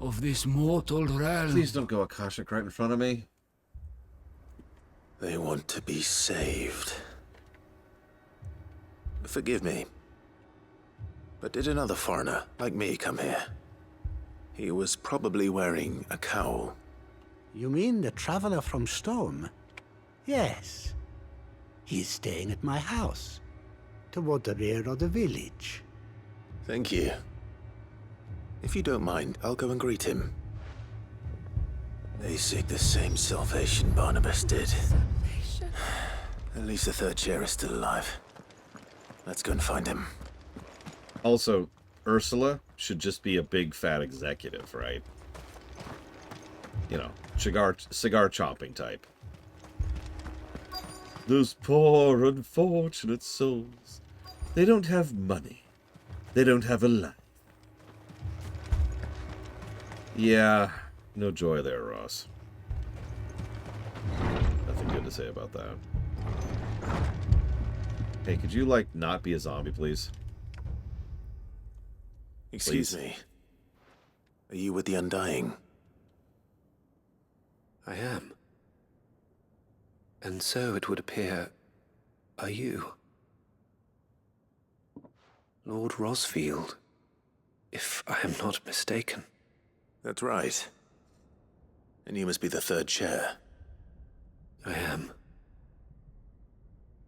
of this mortal realm. Please don't go Akashic right in front of me. They want to be saved. Forgive me, but did another foreigner like me come here? He was probably wearing a cowl. You mean the traveler from Storm? Yes. He's staying at my house, toward the rear of the village. Thank you. If you don't mind, I'll go and greet him. They seek the same salvation Barnabas did. Salvation? At least the third chair is still alive. Let's go and find him. Also, Ursula should just be a big fat executive, right? You know, cigar chomping type. Those poor, unfortunate souls. They don't have money. They don't have a life. Yeah, no joy there, Ross. Nothing good to say about that. Hey, could you, like, not be a zombie, please? Excuse me. Are you with the Undying? I am. And so it would appear, are you? Lord Rosfield, if I am not mistaken. That's right. And you must be the third chair. I am.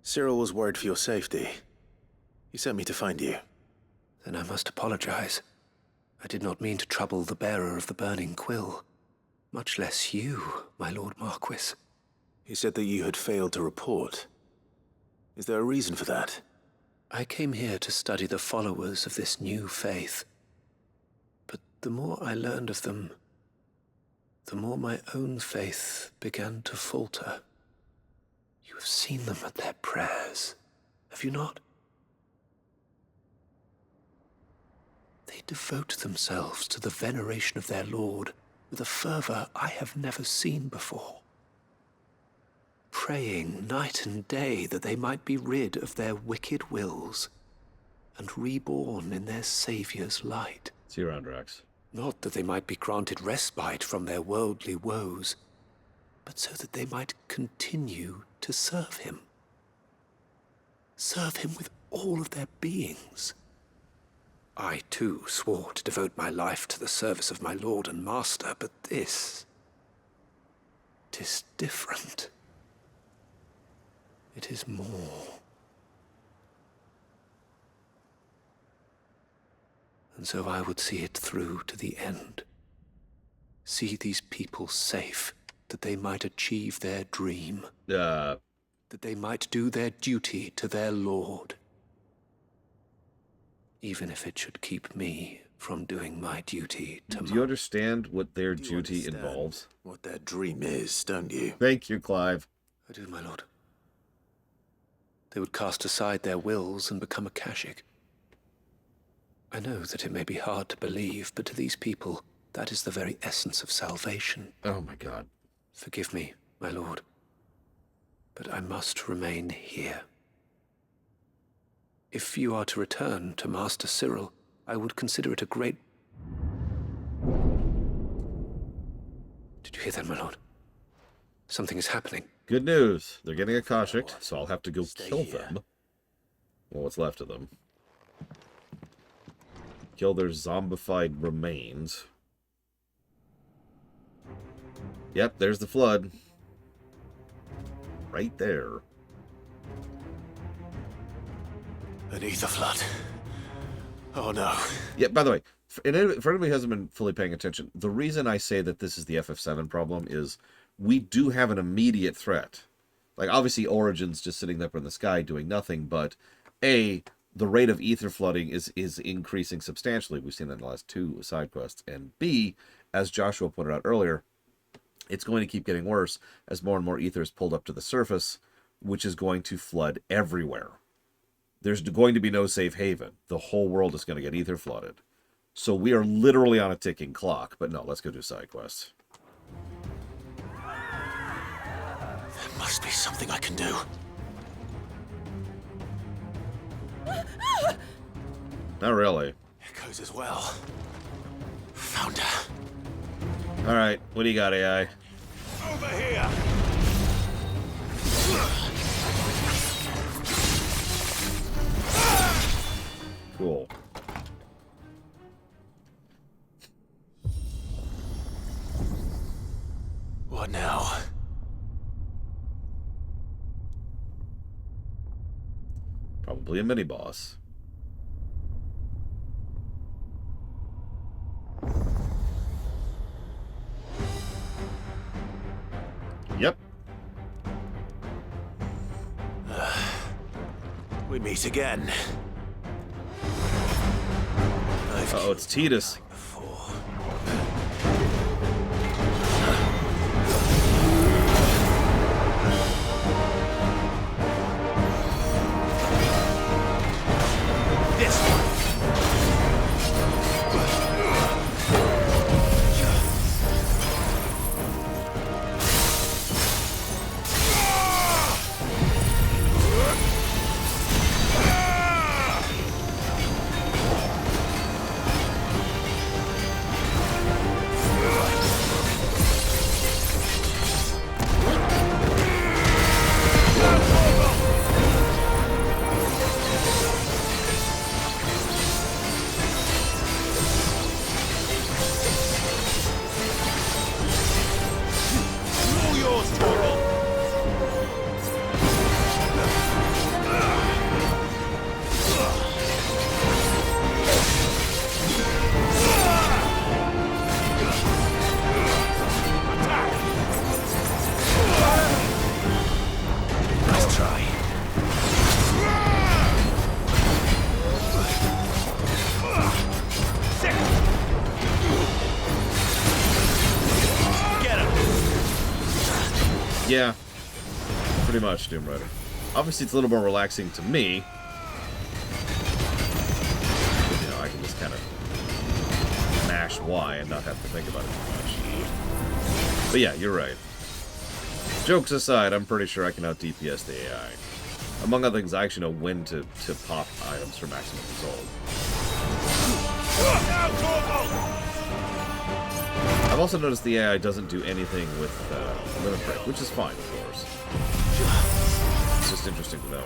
Cyril was worried for your safety. He sent me to find you. Then I must apologize. I did not mean to trouble the bearer of the burning quill. Much less you, my Lord Marquis. He said that you had failed to report. Is there a reason for that? I came here to study the followers of this new faith. But the more I learned of them, the more my own faith began to falter. You have seen them at their prayers, have you not? They devote themselves to the veneration of their Lord with a fervor I have never seen before. Praying night and day that they might be rid of their wicked wills and reborn in their Saviour's light. See you around, Drax. Not that they might be granted respite from their worldly woes, but so that they might continue to serve him. Serve him with all of their beings. I, too, swore to devote my life to the service of my Lord and Master, but this... 'tis different. It is more. And so I would see it through to the end. See these people safe, that they might achieve their dream. That they might do their duty to their Lord. Even if it should keep me from doing my duty to Do you understand what their duty involves? What their dream is, don't you? Thank you, Clive. I do, my lord. They would cast aside their wills and become Akashic. I know that it may be hard to believe, but to these people, that is the very essence of salvation. Oh my God. Forgive me, my lord, but I must remain here. If you are to return to Master Cyril, I would consider it a great... Did you hear that, my lord? Something is happening. Good news. They're getting Akashic, so I'll have to go kill them. Well, what's left of them. Kill their zombified remains. Yep, there's the flood. Right there. An ether flood. Oh no. Yeah, by the way, for anybody who hasn't been fully paying attention, the reason I say that this is the FF7 problem is we do have an immediate threat. Like, obviously, Origin's just sitting up in the sky doing nothing, but A, the rate of ether flooding is increasing substantially. We've seen that in the last 2 side quests. And B, as Joshua pointed out earlier, it's going to keep getting worse as more and more ether is pulled up to the surface, which is going to flood everywhere. There's going to be no safe haven. The whole world is going to get ether flooded. So we are literally on a ticking clock. But no, let's go do side quests. There must be something I can do. Not really. It goes as well. Found her. Alright, what do you got, AI? Over here! Cool. What now? Probably a mini-boss. Yep. We meet again. Uh-oh, it's Titus. This one. Yeah, pretty much, Doom Rider. Obviously, it's a little more relaxing to me. You know, I can just kind of mash Y and not have to think about it too much. But yeah, you're right. Jokes aside, I'm pretty sure I can out-DPS the AI. Among other things, I actually know when to pop items for maximum result. I've also noticed the AI doesn't do anything with limit break, which is fine, of course. It's just interesting to know.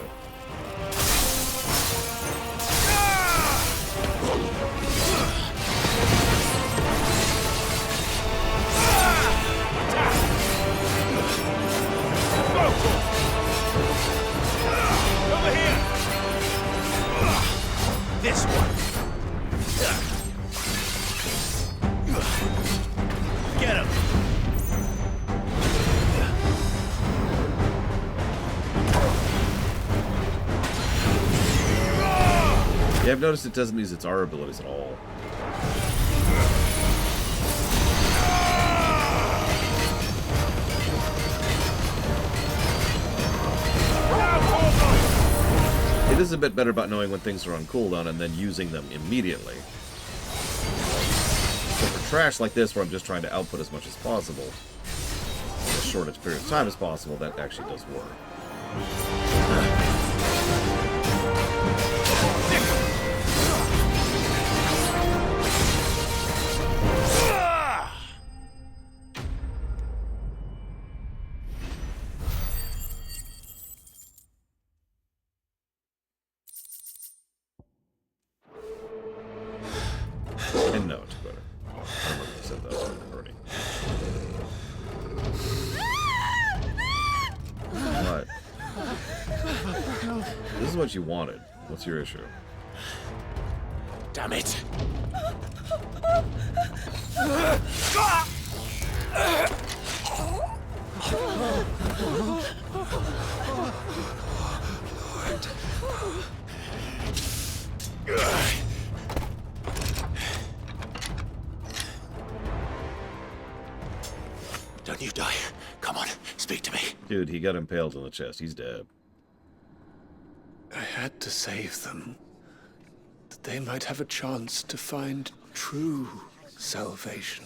Over here! This one! Get him! Yeah, I've noticed it doesn't use its R abilities at all. It is a bit better about knowing when things are on cooldown and then using them immediately. So for trash like this, where I'm just trying to output as much as possible, in the shortest period of time as possible, that actually does work. And no, it's better. I remember you said that already. is what you wanted. What's your issue? Damn it! Don't you die. Come on, speak to me. Dude, he got impaled in the chest. He's dead. I had to save them, that they might have a chance to find true salvation.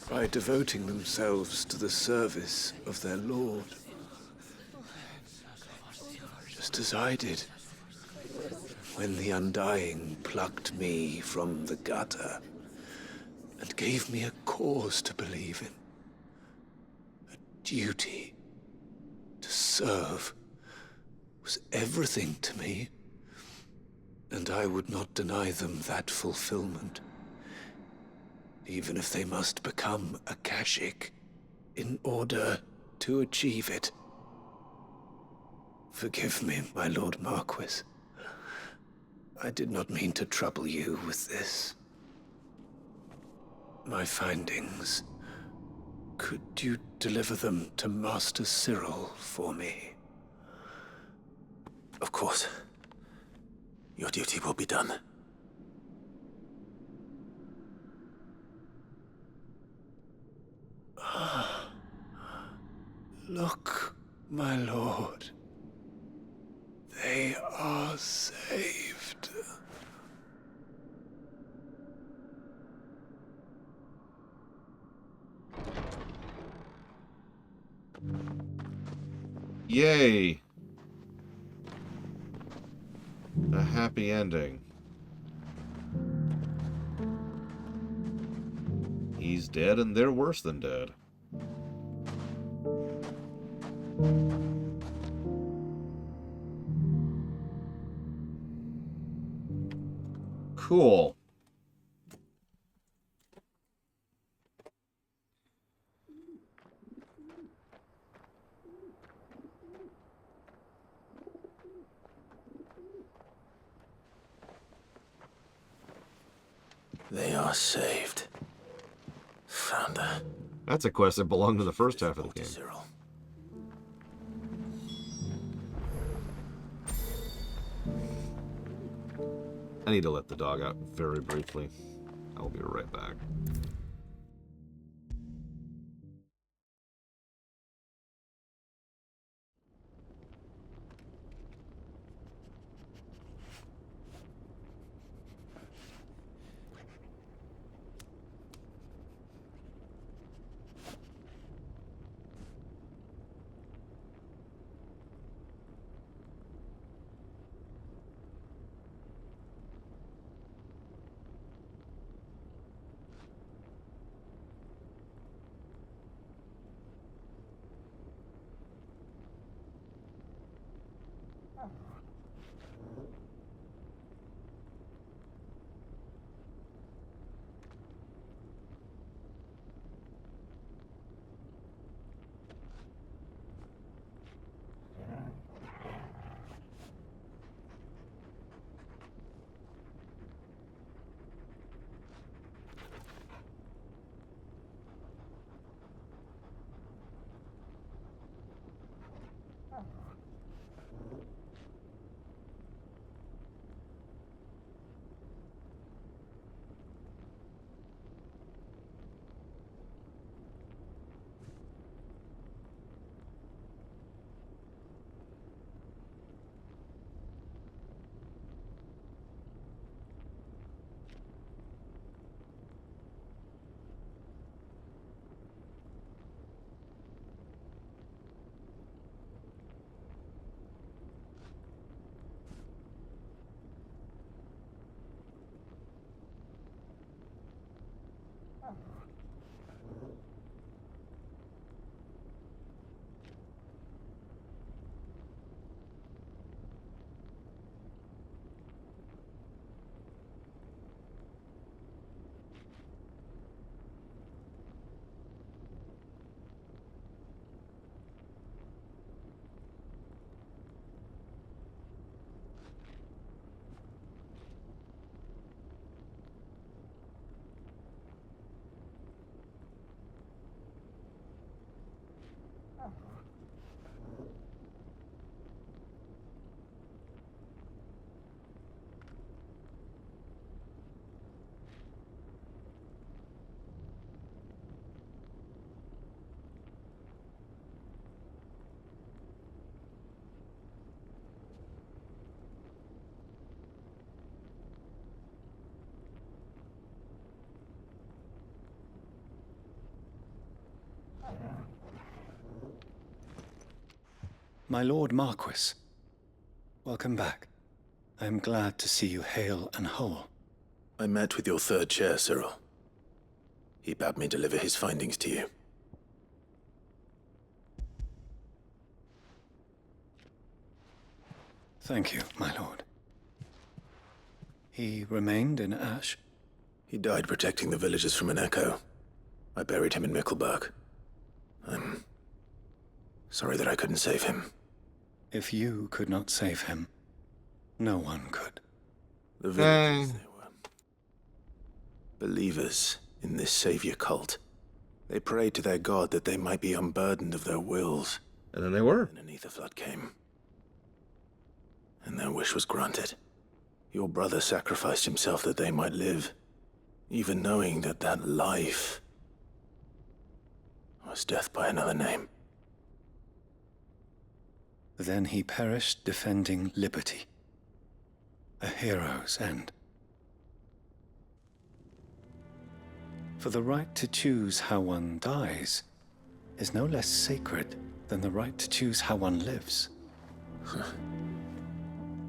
By devoting themselves to the service of their Lord. Just as I did, when the Undying plucked me from the gutter and gave me a cause to believe in. A duty to serve was everything to me, and I would not deny them that fulfillment, even if they must become a Kashik in order to achieve it. Forgive me, my Lord Marquis. I did not mean to trouble you with this. My findings. Could you deliver them to Master Cyril for me? Of course. Your duty will be done. Look, my lord. They are saved. Yay! A happy ending. He's dead and they're worse than dead. Cool. They are saved. Found her. That's a quest that belonged to the first half of the game. Cyril. I need to let the dog out very briefly. I'll be right back. My Lord Marquis, welcome back. I am glad to see you hale and whole. I met with your third chair, Cyril. He bade me deliver his findings to you. Thank you, my lord. He remained in Ash? He died protecting the villagers from an echo. I buried him in Mickelberg. I'm sorry that I couldn't save him. If you could not save him, no one could. The villagers, they were believers in this savior cult. They prayed to their god that they might be unburdened of their wills. And then they were. And an ether flood came. And their wish was granted. Your brother sacrificed himself that they might live, even knowing that that life was death by another name. Then he perished defending liberty. A hero's end. For the right to choose how one dies is no less sacred than the right to choose how one lives.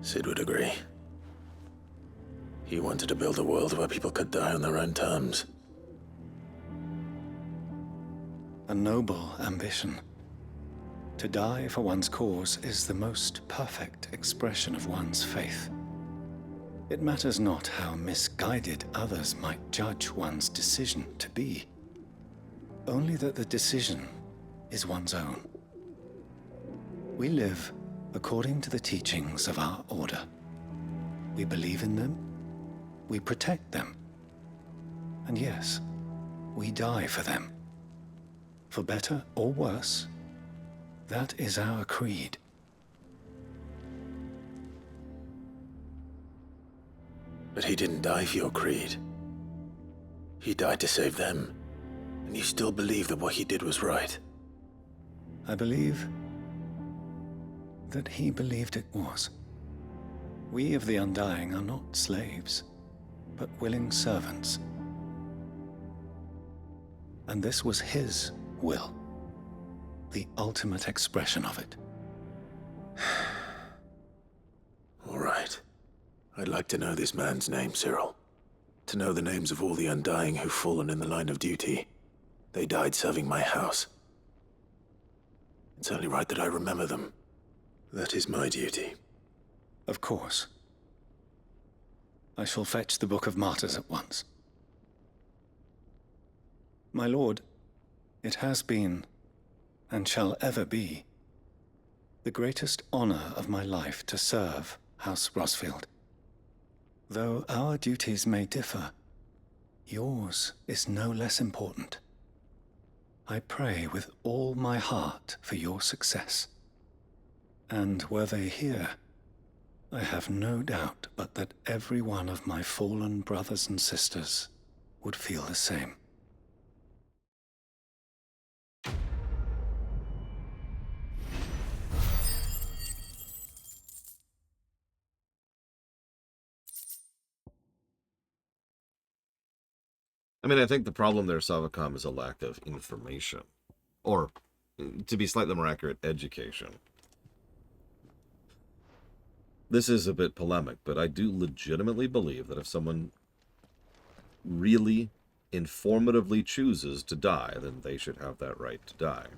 Sid would agree. He wanted to build a world where people could die on their own terms. A noble ambition. To die for one's cause is the most perfect expression of one's faith. It matters not how misguided others might judge one's decision to be, only that the decision is one's own. We live according to the teachings of our order. We believe in them, we protect them, and yes, we die for them. For better or worse, that is our creed. But he didn't die for your creed. He died to save them. And you still believe that what he did was right. I believe that he believed it was. We of the Undying are not slaves, but willing servants. And this was his will, the ultimate expression of it. All right. I'd like to know this man's name, Cyril. To know the names of all the Undying who've fallen in the line of duty. They died serving my house. It's only right that I remember them. That is my duty. Of course. I shall fetch the Book of Martyrs at once. My lord, it has been, and shall ever be, the greatest honor of my life to serve House Rosfield. Though our duties may differ, yours is no less important. I pray with all my heart for your success. And were they here, I have no doubt but that every one of my fallen brothers and sisters would feel the same. I mean, I think the problem there, Savacom, is a lack of information. Or, to be slightly more accurate, education. This is a bit polemic, but I do legitimately believe that if someone really informatively chooses to die, then they should have that right to die.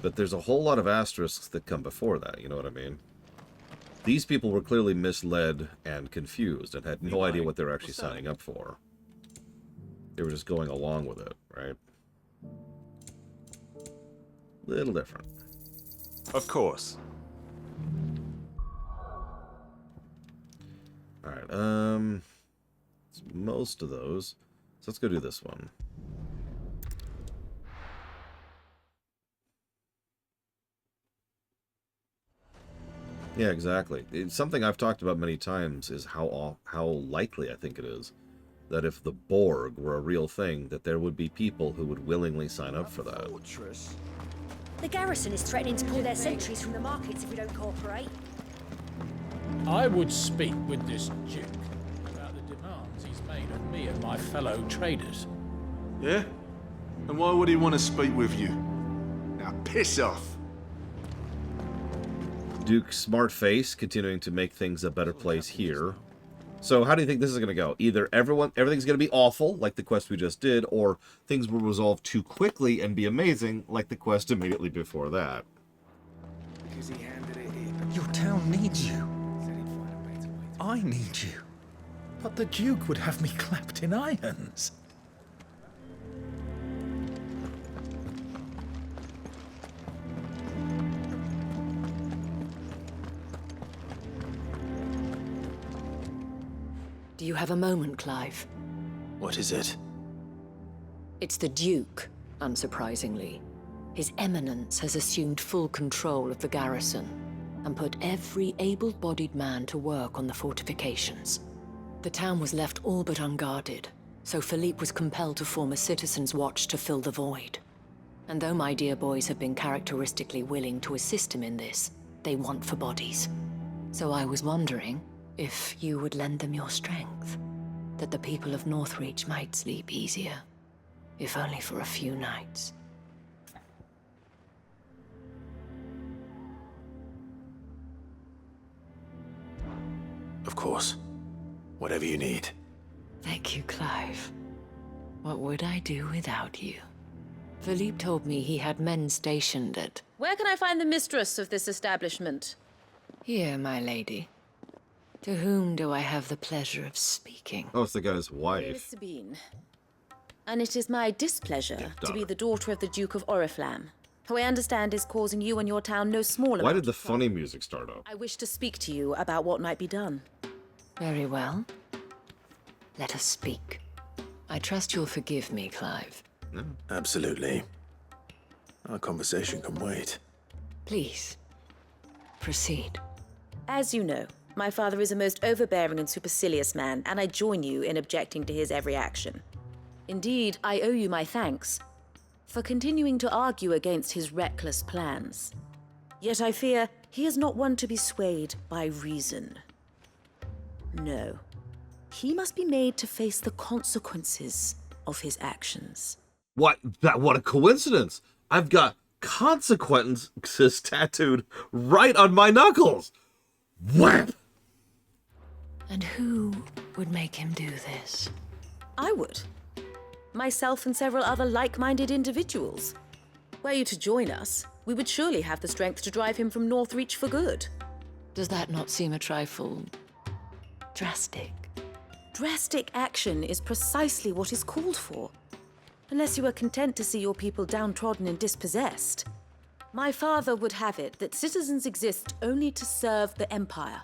But there's a whole lot of asterisks that come before that, you know what I mean? These people were clearly misled and confused and had no idea what they were actually signing up for. They were just going along with it, right? Little different. Of course. Alright, it's most of those. So let's go do this one. Yeah, exactly. It's something I've talked about many times is how likely I think it is that if the Borg were a real thing, that there would be people who would willingly sign up for that. The garrison is threatening to pull their sentries from the markets if we don't cooperate. I would speak with this Duke about the demands he's made of me and my fellow traders. Yeah? And why would he want to speak with you? Now piss off. Duke's smart face, continuing to make things a better place here. So how do you think this is going to go? Either everything's going to be awful, like the quest we just did, or things will resolve too quickly and be amazing, like the quest immediately before that. Your town needs you. I need you. But the Duke would have me clapped in irons. Do you have a moment, Clive? What is it? It's the Duke, unsurprisingly. His Eminence has assumed full control of the garrison and put every able-bodied man to work on the fortifications. The town was left all but unguarded, so Philippe was compelled to form a citizens' watch to fill the void. And though my dear boys have been characteristically willing to assist him in this, they want for bodies. So I was wondering if you would lend them your strength, that the people of Northreach might sleep easier, if only for a few nights. Of course. Whatever you need. Thank you, Clive. What would I do without you? Philippe told me he had men stationed at... Where can I find the mistress of this establishment? Here, my lady. To whom do I have the pleasure of speaking? Oh, it's the guy's My name is wife. Sabine. And it is my displeasure to be the daughter of the Duke of Oriflamme, who I understand is causing you and your town no small amount Why did the of funny music start up? I wish to speak to you about what might be done. Very well. Let us speak. I trust you'll forgive me, Clive. No. Absolutely. Our conversation can wait. Please, proceed. As you know, my father is a most overbearing and supercilious man, and I join you in objecting to his every action. Indeed, I owe you my thanks for continuing to argue against his reckless plans. Yet I fear he is not one to be swayed by reason. No. He must be made to face the consequences of his actions. What a coincidence! I've got consequences tattooed right on my knuckles! Whap! And who would make him do this? I would. Myself and several other like-minded individuals. Were you to join us, we would surely have the strength to drive him from Northreach for good. Does that not seem a trifle... drastic? Drastic action is precisely what is called for. Unless you are content to see your people downtrodden and dispossessed. My father would have it that citizens exist only to serve the Empire.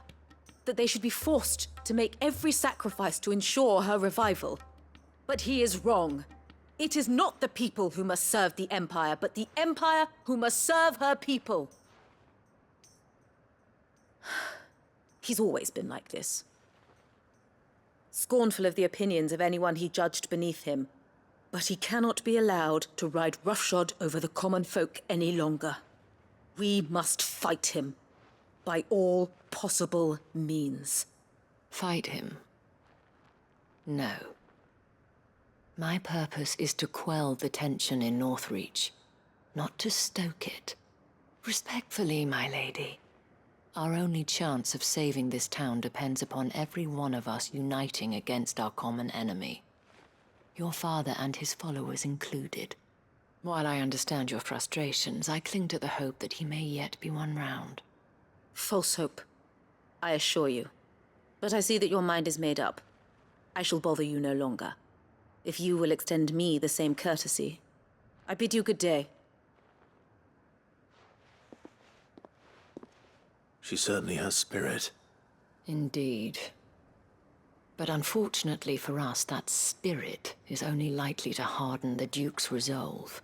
That they should be forced to make every sacrifice to ensure her revival. But he is wrong. It is not the people who must serve the Empire, but the Empire who must serve her people. He's always been like this. Scornful of the opinions of anyone he judged beneath him. But he cannot be allowed to ride roughshod over the common folk any longer. We must fight him by all possible means. Fight him? No. My purpose is to quell the tension in Northreach, not to stoke it. Respectfully, my lady. Our only chance of saving this town depends upon every one of us uniting against our common enemy. Your father and his followers included. While I understand your frustrations, I cling to the hope that he may yet be won round. False hope, I assure you. But I see that your mind is made up. I shall bother you no longer. If you will extend me the same courtesy, I bid you good day. She certainly has spirit. Indeed. But unfortunately for us, that spirit is only likely to harden the Duke's resolve,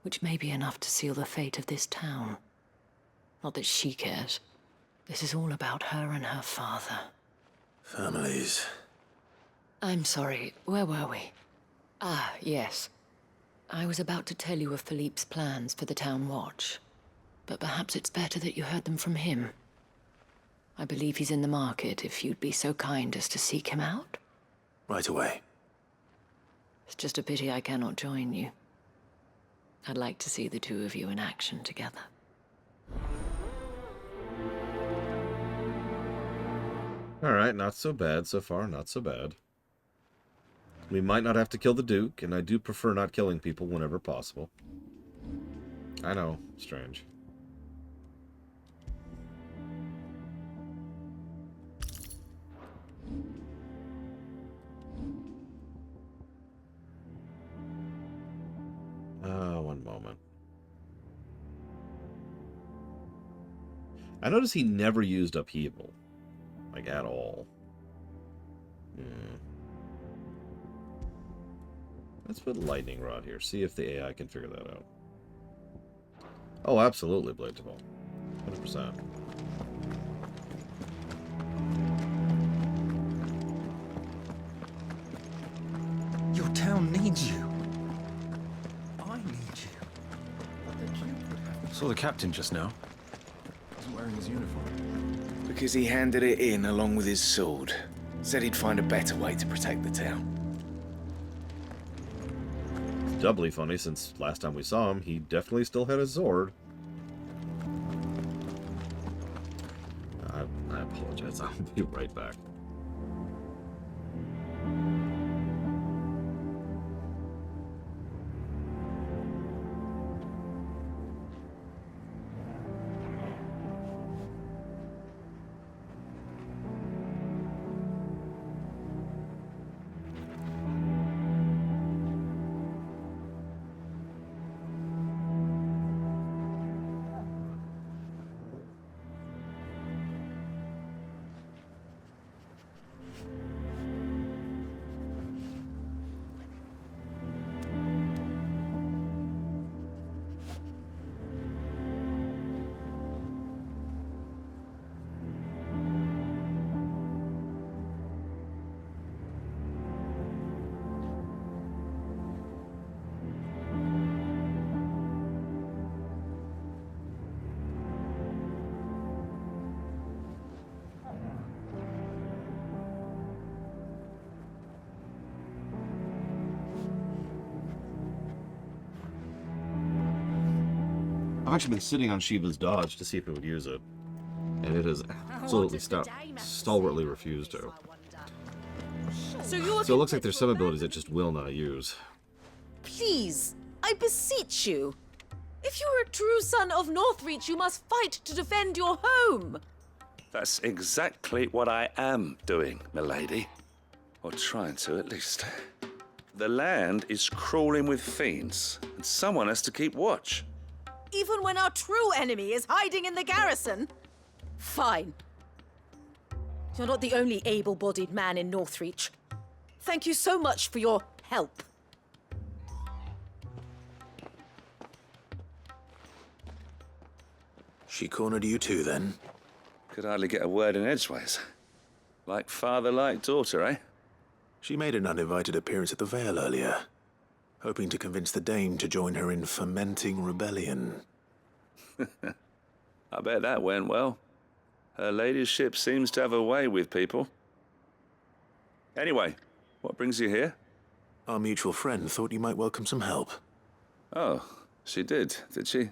which may be enough to seal the fate of this town. Not that she cares. This is all about her and her father. Families. I'm sorry, where were we? Ah, yes. I was about to tell you of Philippe's plans for the town watch, but perhaps it's better that you heard them from him. I believe he's in the market, if you'd be so kind as to seek him out. Right away. It's just a pity I cannot join you. I'd like to see the two of you in action together. Alright, not so bad so far, not so bad. We might not have to kill the Duke, and I do prefer not killing people whenever possible. I know, strange. One moment. I noticed he never used upheaval. Like, at all. Let's put lightning rod here. See if the AI can figure that out. Oh, absolutely, Blade to Ball. 100%. Your town needs you. I need you. But the Duke would have... Saw the captain just now. Wasn't wearing his uniform. Because he handed it in along with his sword. Said he'd find a better way to protect the town. It's doubly funny since last time we saw him, he definitely still had his sword. I apologize. I'll be right back. I've actually been sitting on Shiva's dodge to see if it would use it, and it has absolutely stalwartly refused to. So it looks like there's some abilities it just will not use. Please, I beseech you. If you are a true son of Northreach, you must fight to defend your home. That's exactly what I am doing, milady. Or trying to, at least. The land is crawling with fiends, and someone has to keep watch. Even when our true enemy is hiding in the garrison? Fine. You're not the only able-bodied man in Northreach. Thank you so much for your help. She cornered you too, then? Could hardly get a word in edgeways. Like father, like daughter, eh? She made an uninvited appearance at the Vale earlier, hoping to convince the Dame to join her in fomenting rebellion. I bet that went well. Her ladyship seems to have a way with people. Anyway, what brings you here? Our mutual friend thought you might welcome some help. Oh, she did she?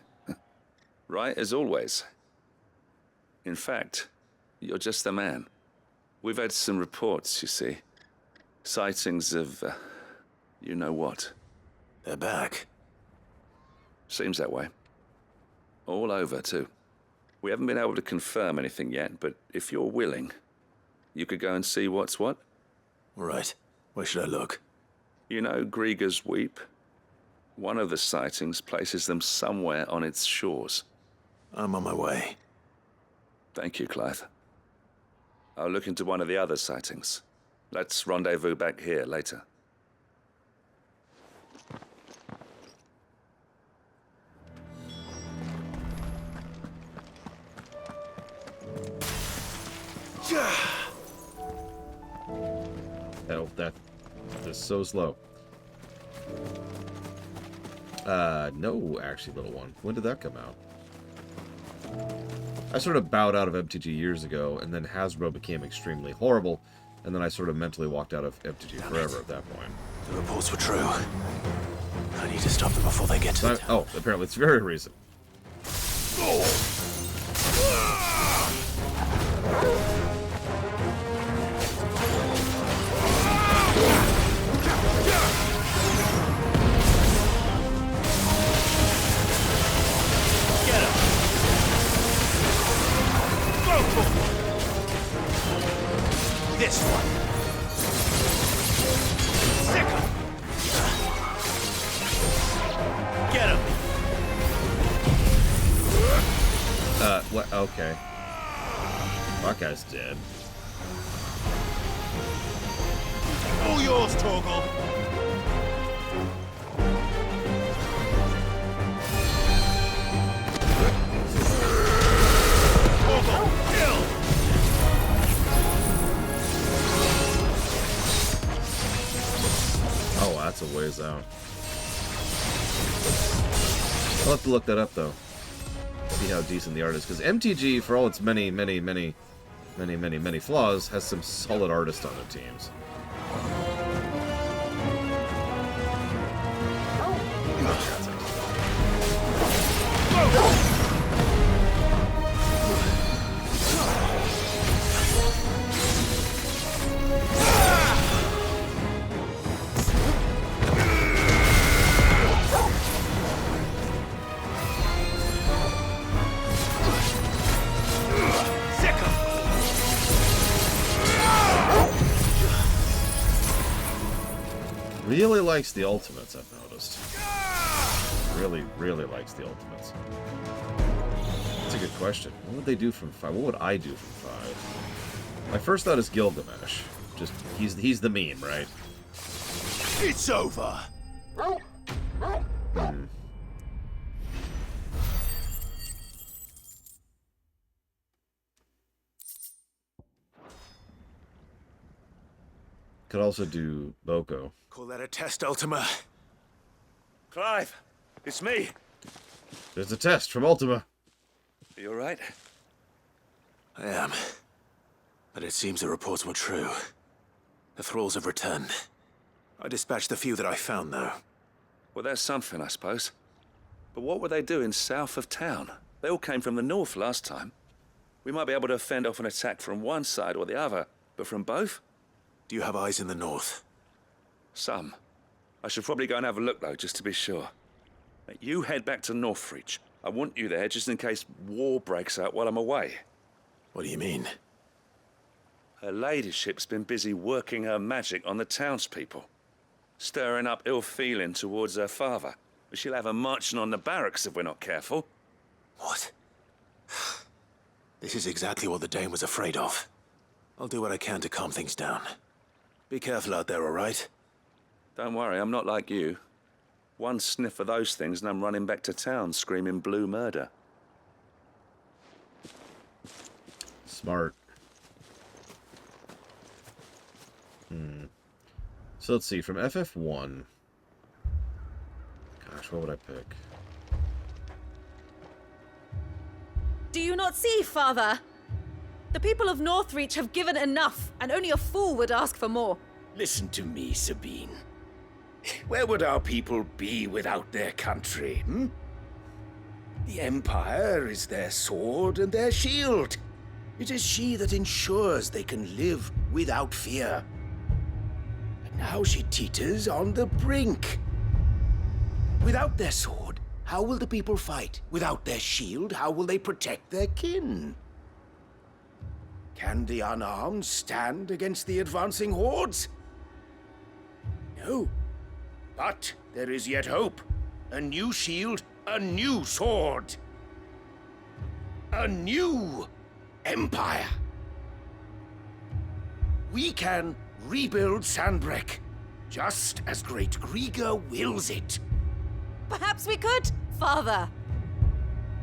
Right as always. In fact, you're just the man. We've had some reports, you see. Sightings of, you know what. They're back. Seems that way. All over, too. We haven't been able to confirm anything yet, but if you're willing, you could go and see what's what. Right. Where should I look? You know Grieger's Weep? One of the sightings places them somewhere on its shores. I'm on my way. Thank you, Clive. I'll look into one of the other sightings. Let's rendezvous back here later. Oh, that is so slow. No, actually, little one. When did that come out? I sort of bowed out of MTG years ago, and then Hasbro became extremely horrible, and then I sort of mentally walked out of MTG forever at that point. The reports were true. I need to stop them before they get to the town. Oh, apparently it's very recent. What? Okay. That guy's dead. All yours, Torgal. Oh, that's a ways out. I'll have to look that up, though. See how decent the art is. Because MTG, for all its many flaws, has some solid artists on their teams. Really likes the ultimates, I've noticed. Really likes the ultimates. That's a good question. What would they do from 5? What would I do from 5? My first thought is Gilgamesh. Just, he's the meme, right? It's over. Could also do Boko. Call that a test, Ultima. Clive, it's me. There's a test from Ultima. Are you alright? I am. But it seems the reports were true. The thralls have returned. I dispatched the few that I found, though. Well, that's something, I suppose. But what were they doing south of town? They all came from the north last time. We might be able to fend off an attack from one side or the other, but from both? Do you have eyes in the north? Some. I should probably go and have a look, though, just to be sure. You head back to Northreach. I want you there just in case war breaks out while I'm away. What do you mean? Her ladyship's been busy working her magic on the townspeople, stirring up ill feeling towards her father. She'll have her marching on the barracks if we're not careful. What? This is exactly what the Dane was afraid of. I'll do what I can to calm things down. Be careful out there, all right? Don't worry, I'm not like you. One sniff of those things and I'm running back to town screaming blue murder. Smart. So let's see, from FF1... Gosh, what would I pick? Do you not see, Father? The people of Northreach have given enough, and only a fool would ask for more. Listen to me, Sabine. Where would our people be without their country, hmm? The Empire is their sword and their shield. It is she that ensures they can live without fear. But now she teeters on the brink. Without their sword, how will the people fight? Without their shield, how will they protect their kin? Can the unarmed stand against the advancing hordes? No. But there is yet hope. A new shield, a new sword. A new empire. We can rebuild Sandbreck, just as Great Grieger wills it. Perhaps we could, Father.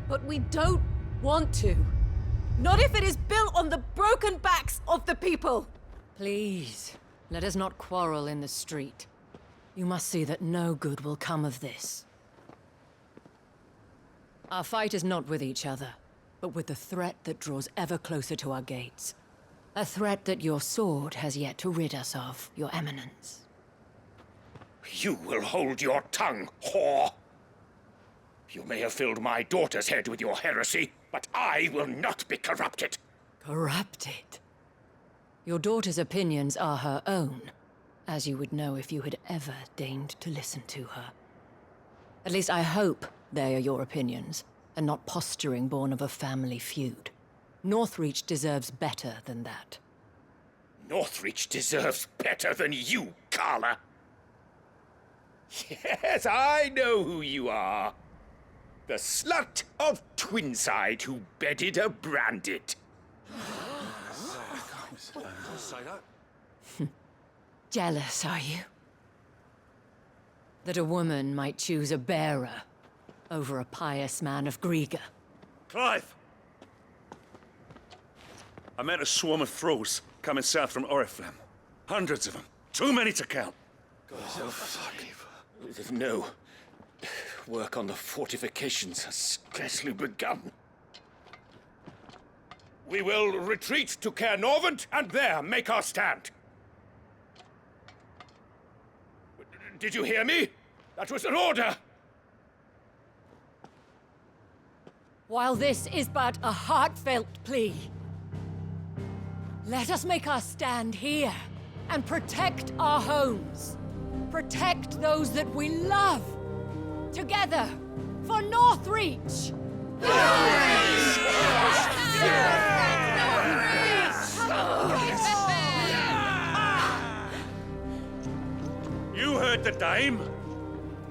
But we don't want to. Not if it is built on the broken backs of the people. Please, let us not quarrel in the street. You must see that no good will come of this. Our fight is not with each other, but with the threat that draws ever closer to our gates. A threat that your sword has yet to rid us of, Your Eminence. You will hold your tongue, whore! You may have filled my daughter's head with your heresy, but I will not be corrupted. Corrupted? Your daughter's opinions are her own, as you would know if you had ever deigned to listen to her. At least I hope they are your opinions, and not posturing born of a family feud. Northreach deserves better than that. Northreach deserves better than you, Carla. Yes, I know who you are. The slut of Twinside who bedded a branded. Jealous, are you? That a woman might choose a bearer over a pious man of Griega. Clive! I met a swarm of thralls coming south from Oriflamme. Hundreds of them. Too many to count. No. Work on the fortifications has scarcely begun. We will retreat to Caer Norvent and there make our stand. Did you hear me? That was an order! While this is but a heartfelt plea, let us make our stand here and protect our homes. Protect those that we love. Together, for Northreach! You heard the dame.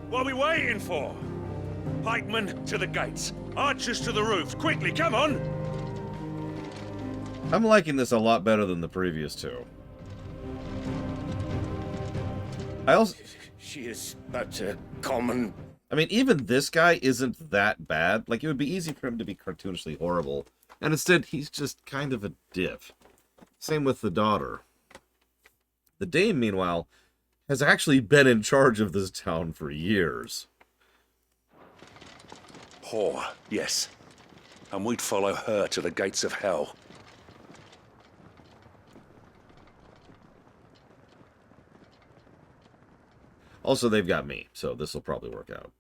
What are we waiting for? Pikemen to the gates. Archers to the roofs. Quickly, come on! I'm liking this a lot better than the previous two. I also... She is but a common... I mean, even this guy isn't that bad. Like, it would be easy for him to be cartoonishly horrible. And instead, he's just kind of a div. Same with the daughter. The dame, meanwhile, has actually been in charge of this town for years. Whore, yes. And we'd follow her to the gates of hell. Also, they've got me, so this will probably work out.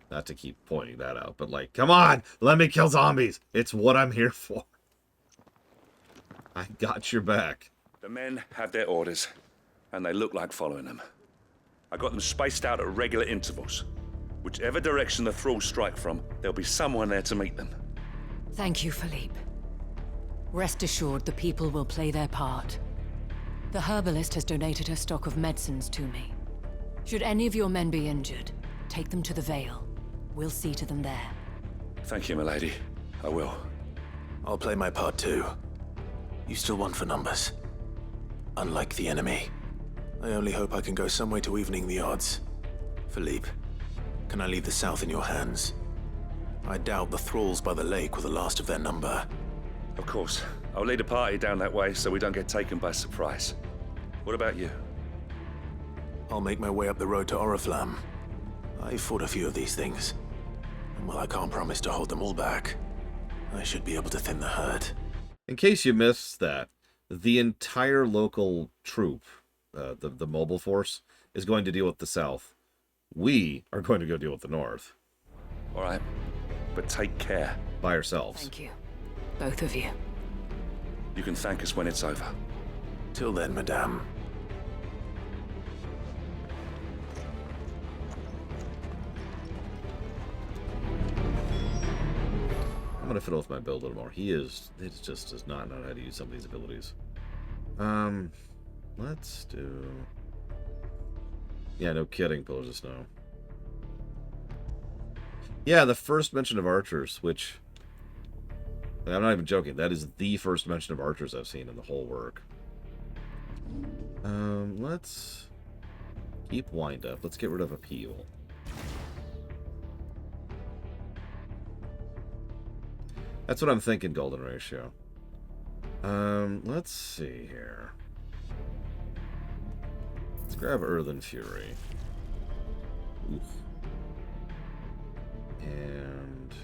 Not to keep pointing that out, but like, come on! Let me kill zombies! It's what I'm here for. I got your back. The men have their orders, and they look like following them. I got them spaced out at regular intervals. Whichever direction the thralls strike from, there'll be someone there to meet them. Thank you, Philippe. Rest assured the people will play their part. The herbalist has donated her stock of medicines to me. Should any of your men be injured, take them to the Vale. We'll see to them there. Thank you, milady. I will. I'll play my part too. You still want for numbers. Unlike the enemy. I only hope I can go some way to evening the odds. Philippe, can I leave the south in your hands? I doubt the thralls by the lake were the last of their number. Of course. I'll lead a party down that way so we don't get taken by surprise. What about you? I'll make my way up the road to Oriflamme. I fought a few of these things. And while I can't promise to hold them all back, I should be able to thin the herd. In case you missed that, the entire local troop, the mobile force, is going to deal with the south. We are going to go deal with the north. All right, but take care. By ourselves. Thank you. Both of you. You can thank us when it's over. Till then, madame. I'm gonna fiddle with my build a little more. It just does not know how to use some of these abilities. Let's do... Yeah, no kidding, Pillars of Snow. Yeah, the first mention of archers, which... I'm not even joking. That is the first mention of archers I've seen in the whole work. Let's keep wind up. Let's get rid of appeal. That's what I'm thinking, golden ratio. Let's see here. Let's grab Earthen Fury. Oof. And...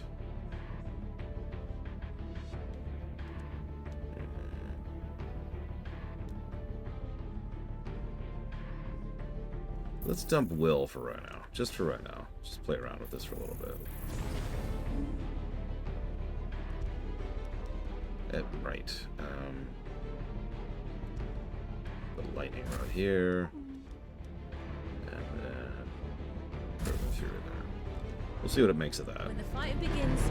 let's dump Will for right now. Just for right now. Just play around with this for a little bit. Right. The lightning rod here. And then Earthen Fury there. We'll see what it makes of that. When the fight begins...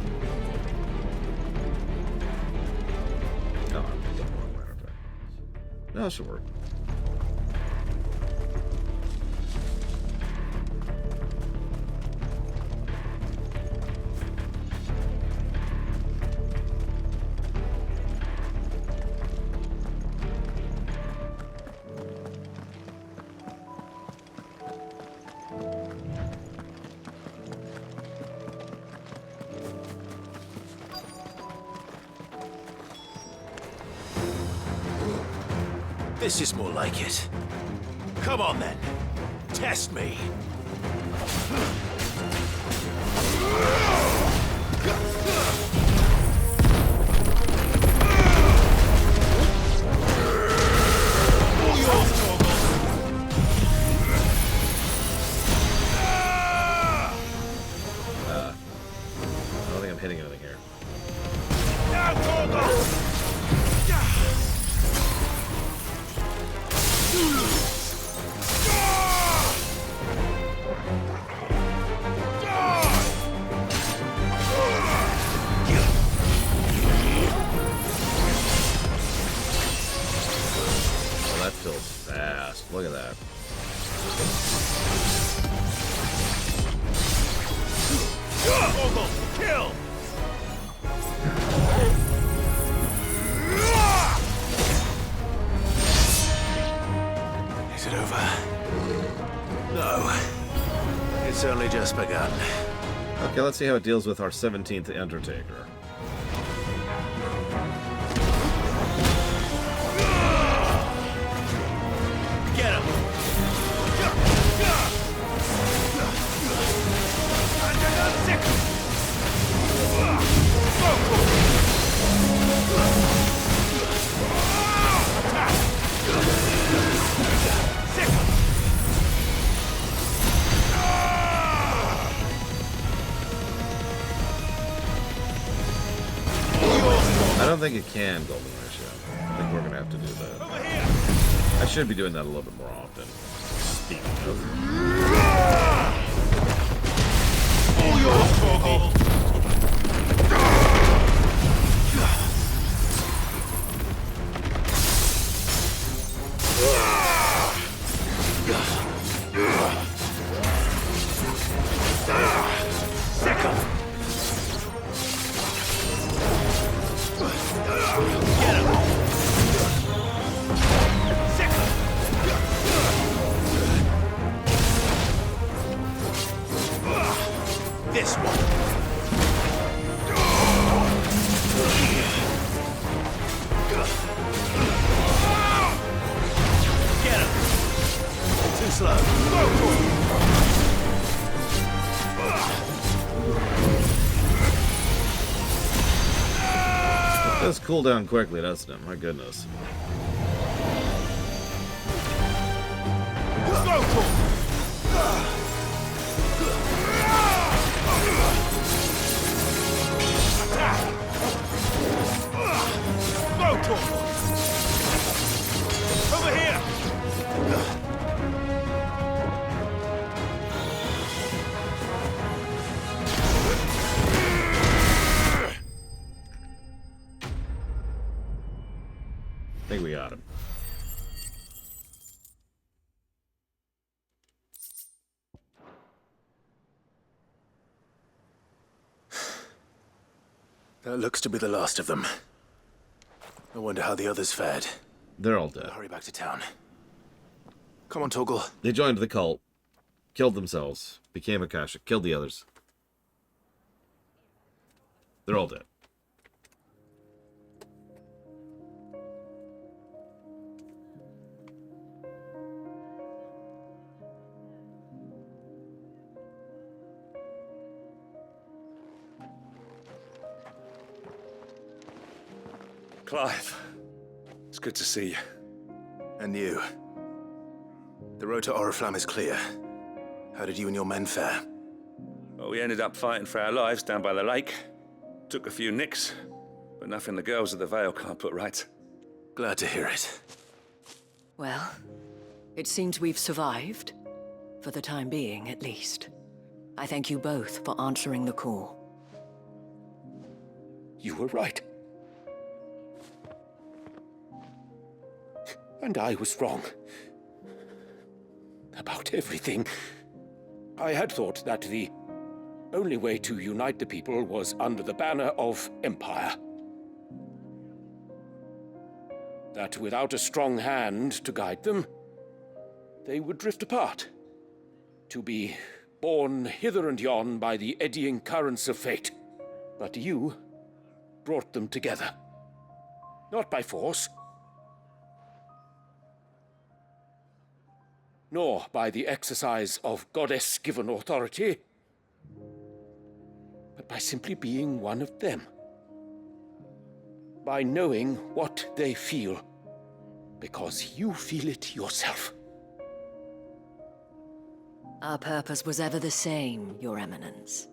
Oh, I'm going the wrong way, okay. No, it should work. This is more like it. Come on then. Test me. I don't think I'm hitting anything here. Well, that feels fast. Look at that. Kill! Is it over? No. It's only just begun. Okay, let's see how it deals with our 17th Undertaker. Get him! I don't think it can Golden Rush yet. I think we're gonna have to do that. I should be doing that a little bit more often. Speaking of. This one. Get him. Too slow. It does cool down quickly, doesn't it? My goodness. Over here! I think we got him. That looks to be the last of them. I wonder how the others fared. They're all dead. Hurry back to town. Come on, Toggle. They joined the cult, killed themselves, became Akashic, killed the others. They're all dead. Clive, it's good to see you. And you. The road to Oriflamme is clear. How did you and your men fare? Well, we ended up fighting for our lives down by the lake. Took a few nicks, but nothing the girls of the Vale can't put right. Glad to hear it. Well, it seems we've survived. For the time being, at least. I thank you both for answering the call. You were right. And I was wrong. About everything. I had thought that the only way to unite the people was under the banner of Empire. That without a strong hand to guide them, they would drift apart. To be borne hither and yon by the eddying currents of fate. But you brought them together. Not by force, nor by the exercise of goddess-given authority, but by simply being one of them. By knowing what they feel, because you feel it yourself. Our purpose was ever the same, Your Eminence.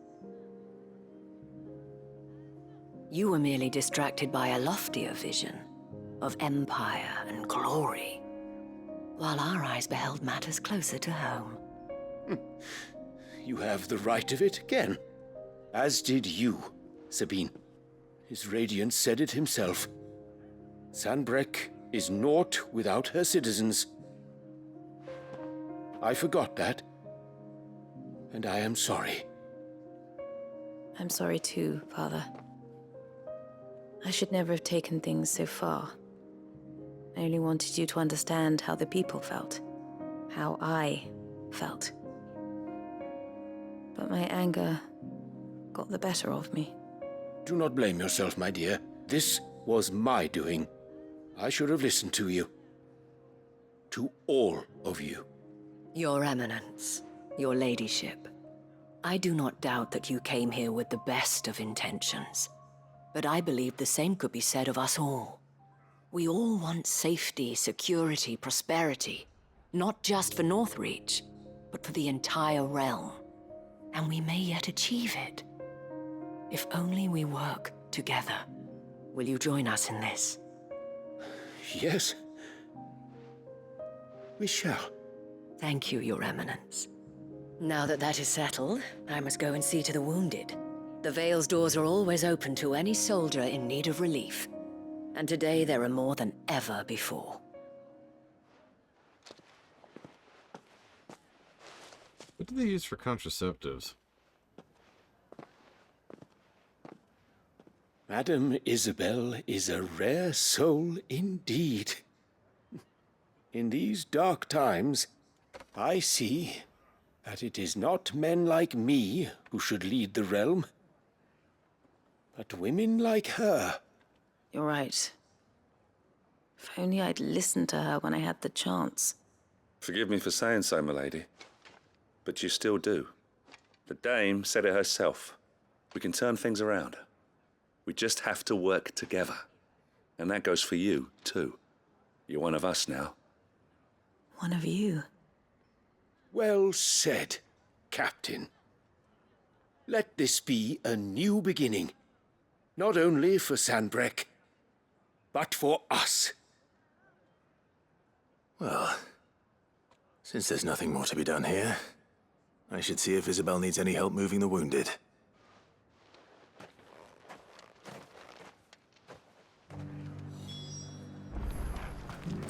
You were merely distracted by a loftier vision of empire and glory, while our eyes beheld matters closer to home. You have the right of it again, as did you, Sabine. His radiance said it himself. Sanbreque is naught without her citizens. I forgot that, and I am sorry. I'm sorry too, Father. I should never have taken things so far. I only wanted you to understand how the people felt. How I felt. But my anger got the better of me. Do not blame yourself, my dear. This was my doing. I should have listened to you. To all of you. Your Eminence, your ladyship, I do not doubt that you came here with the best of intentions. But I believe the same could be said of us all. We all want safety, security, prosperity. Not just for Northreach, but for the entire realm. And we may yet achieve it. If only we work together. Will you join us in this? Yes. We shall. Thank you, Your Eminence. Now that that is settled, I must go and see to the wounded. The Vale's doors are always open to any soldier in need of relief. And today there are more than ever before. What do they use for contraceptives? Madame Isabel is a rare soul indeed. In these dark times, I see that it is not men like me who should lead the realm, but women like her. You're right. If only I'd listened to her when I had the chance. Forgive me for saying so, milady, but you still do. The dame said it herself. We can turn things around. We just have to work together. And that goes for you, too. You're one of us now. One of you. Well said, Captain. Let this be a new beginning. Not only for Sanbreque, but for us. Well, since there's nothing more to be done here, I should see if Isabel needs any help moving the wounded.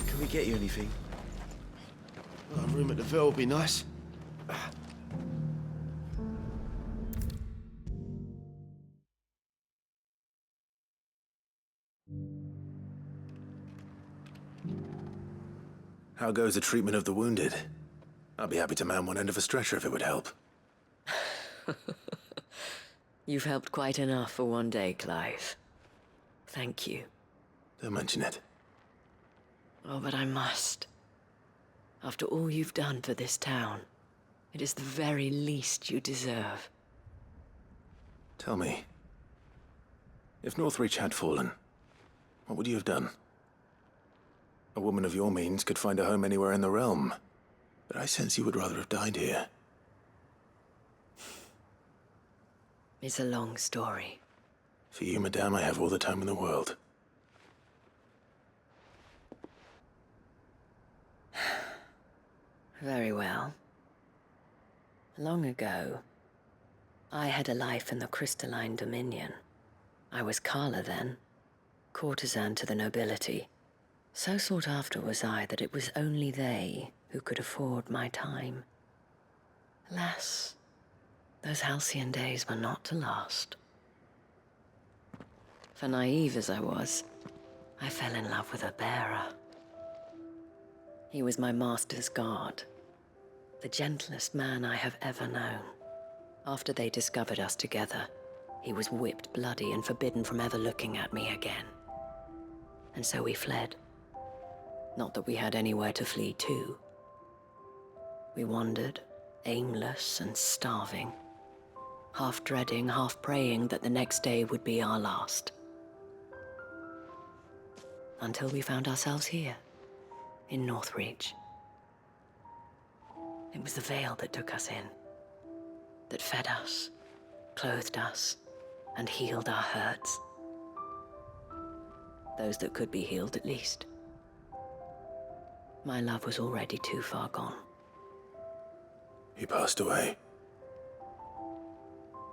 Can we get you anything? Well, a room at the Ville would be nice. How goes the treatment of the wounded? I'd be happy to man one end of a stretcher if it would help. You've helped quite enough for one day, Clive. Thank you. Don't mention it. Oh, but I must. After all you've done for this town, it is the very least you deserve. Tell me, if Northreach had fallen, what would you have done? A woman of your means could find a home anywhere in the realm, but I sense you would rather have died here. It's a long story. For you, madame, I have all the time in the world. Very well. Long ago, I had a life in the crystalline dominion. I was Carla then, courtesan to the nobility. So sought after was I that it was only they who could afford my time. Alas, those halcyon days were not to last. For naive as I was, I fell in love with a bearer. He was my master's guard, the gentlest man I have ever known. After they discovered us together, he was whipped bloody and forbidden from ever looking at me again. And so we fled. Not that we had anywhere to flee to. We wandered, aimless and starving, half dreading, half praying that the next day would be our last. Until we found ourselves here, in Northreach. It was the veil that took us in, that fed us, clothed us, and healed our hurts. Those that could be healed, at least. My love was already too far gone. He passed away.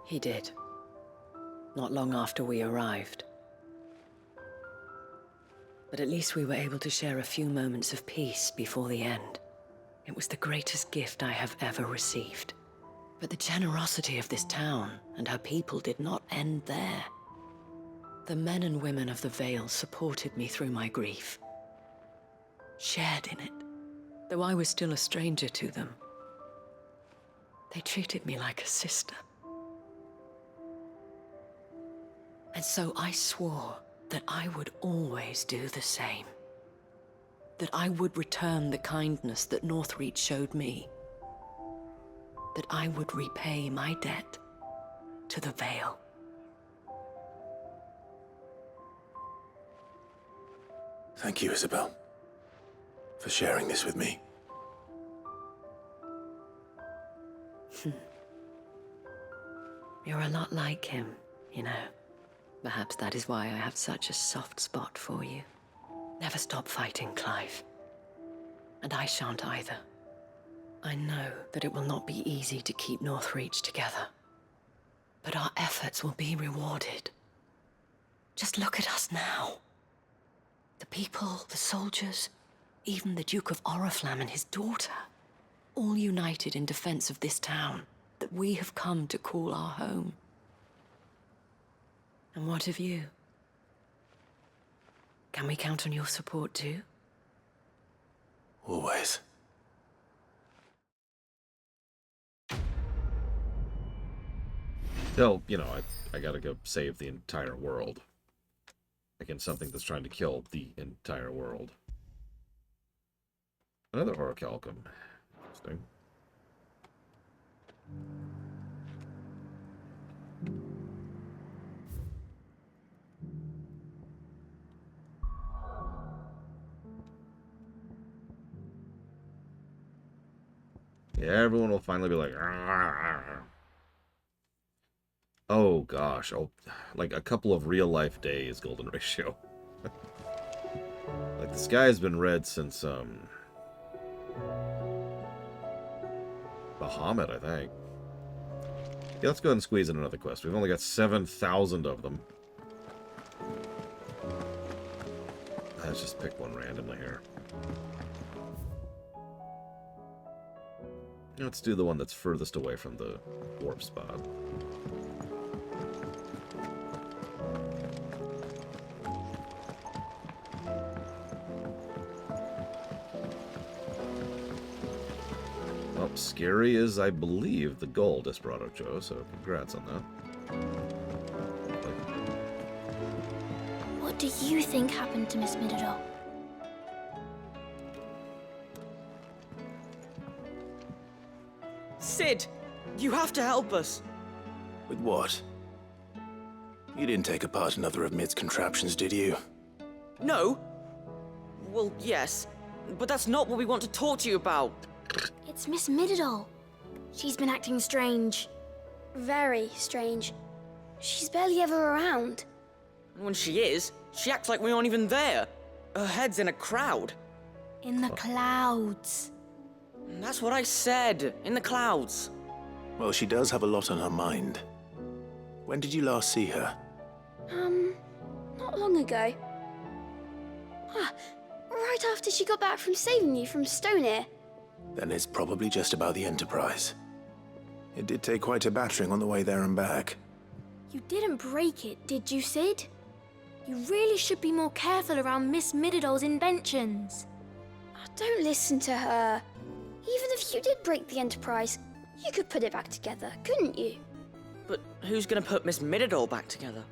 He did. Not long after we arrived. But at least we were able to share a few moments of peace before the end. It was the greatest gift I have ever received. But the generosity of this town and her people did not end there. The men and women of the Vale supported me through my grief. Shared in it, though I was still a stranger to them. They treated me like a sister. And so I swore that I would always do the same. That I would return the kindness that Northreach showed me. That I would repay my debt to the Vale. Thank you, Isabel, for sharing this with me. You're a lot like him, you know. Perhaps that is why I have such a soft spot for you. Never stop fighting, Clive. And I shan't either. I know that it will not be easy to keep Northreach together. But our efforts will be rewarded. Just look at us now. The people, the soldiers, even the Duke of Oriflamme and his daughter, all united in defense of this town that we have come to call our home. And what of you? Can we count on your support too? Always. Still, you know, I gotta go save the entire world. Against something that's trying to kill the entire world. Another orichalcum. Interesting. Yeah, everyone will finally be like, "Arr." Oh gosh, oh, like a couple of real-life days, golden ratio. Like the sky has been red since Bahamut, I think. Yeah, let's go ahead and squeeze in another quest. We've only got 7,000 of them. Let's just pick one randomly here. Let's do the one that's furthest away from the warp spot. Well, scary is, I believe, the goal, Desperado Joe, so congrats on that. What do you think happened to Miss Midadol? Sid! You have to help us! With what? You didn't take apart another of Mid's contraptions, did you? No! Well, yes. But that's not what we want to talk to you about. It's Miss Midadol. She's been acting strange. Very strange. She's barely ever around. And when she is, she acts like we aren't even there. Her head's in a crowd. In the clouds. That's what I said. In the clouds. Well, she does have a lot on her mind. When did you last see her? Not long ago. Right after she got back from saving you from Stoneir. Then it's probably just about the Enterprise. It did take quite a battering on the way there and back. You didn't break it, did you, Sid? You really should be more careful around Miss Midadol's inventions. Don't listen to her. Even if you did break the Enterprise, you could put it back together, couldn't you? But who's gonna put Miss Midadol back together?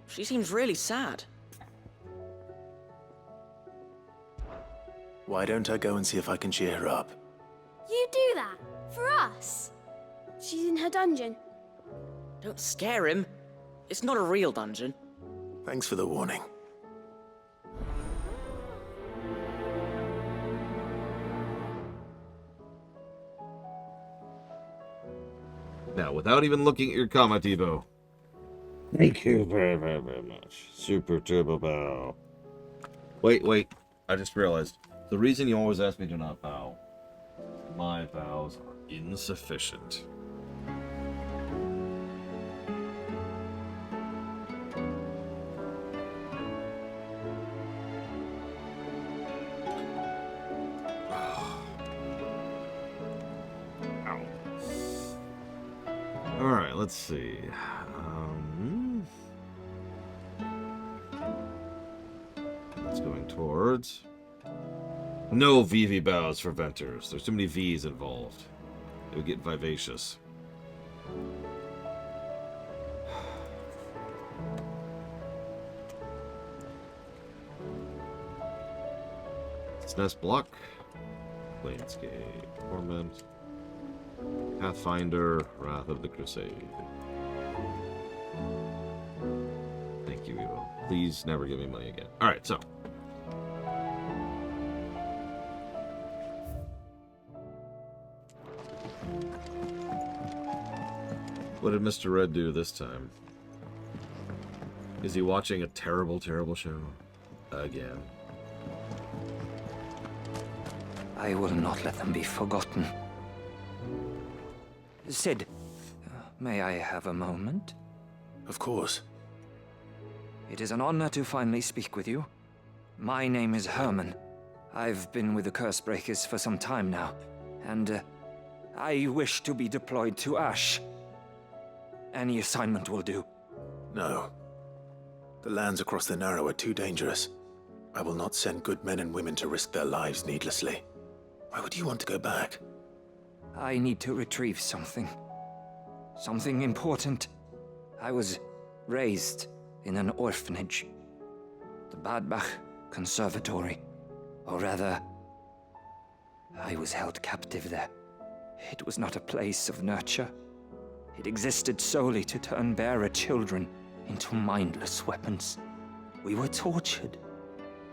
She seems really sad. Why don't I go and see if I can cheer her up? You do that? For us? She's in her dungeon. Don't scare him. It's not a real dungeon. Thanks for the warning. Now, without even looking at your comment, Evo. Thank you very, very, very much. Super Turbo Bow. Wait. I just realized. The reason you always ask me to not bow, my vows are insufficient. Alright, let's see. That's going towards... No VV bows for Venters. There's too many V's involved. It would get vivacious. Nest block. Planescape. Torment. Pathfinder. Wrath of the Crusade. Thank you, Evo. Please never give me money again. Alright, so. What did Mr. Red do this time? Is he watching a terrible, terrible show? Again. I will not let them be forgotten. Sid, may I have a moment? Of course. It is an honor to finally speak with you. My name is Herman. I've been with the Cursebreakers for some time now, and I wish to be deployed to Ash. Any assignment will do. No. The lands across the Narrow are too dangerous. I will not send good men and women to risk their lives needlessly. Why would you want to go back? I need to retrieve something. Something important. I was raised in an orphanage. The Badbach Conservatory. Or rather, I was held captive there. It was not a place of nurture. It existed solely to turn bearer children into mindless weapons. We were tortured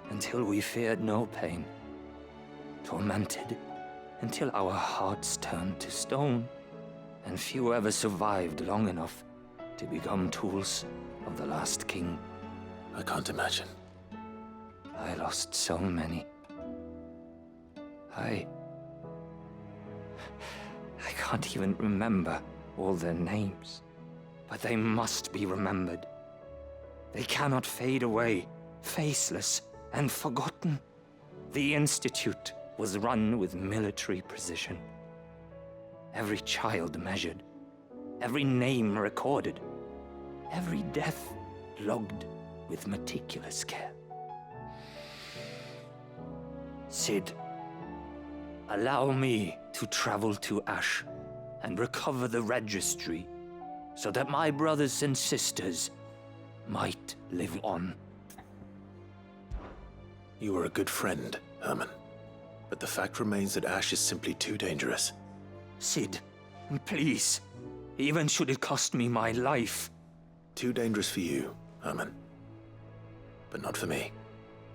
until we feared no pain. Tormented until our hearts turned to stone, and few ever survived long enough to become tools of the last king. I can't imagine. I lost so many. I can't even remember all their names, but they must be remembered. They cannot fade away, faceless and forgotten. The Institute was run with military precision. Every child measured, every name recorded, every death logged with meticulous care. Sid, allow me to travel to Ash and recover the registry so that my brothers and sisters might live on. You were a good friend, Herman. But the fact remains that Ash is simply too dangerous. Sid, please. Even should it cost me my life. Too dangerous for you, Herman. But not for me.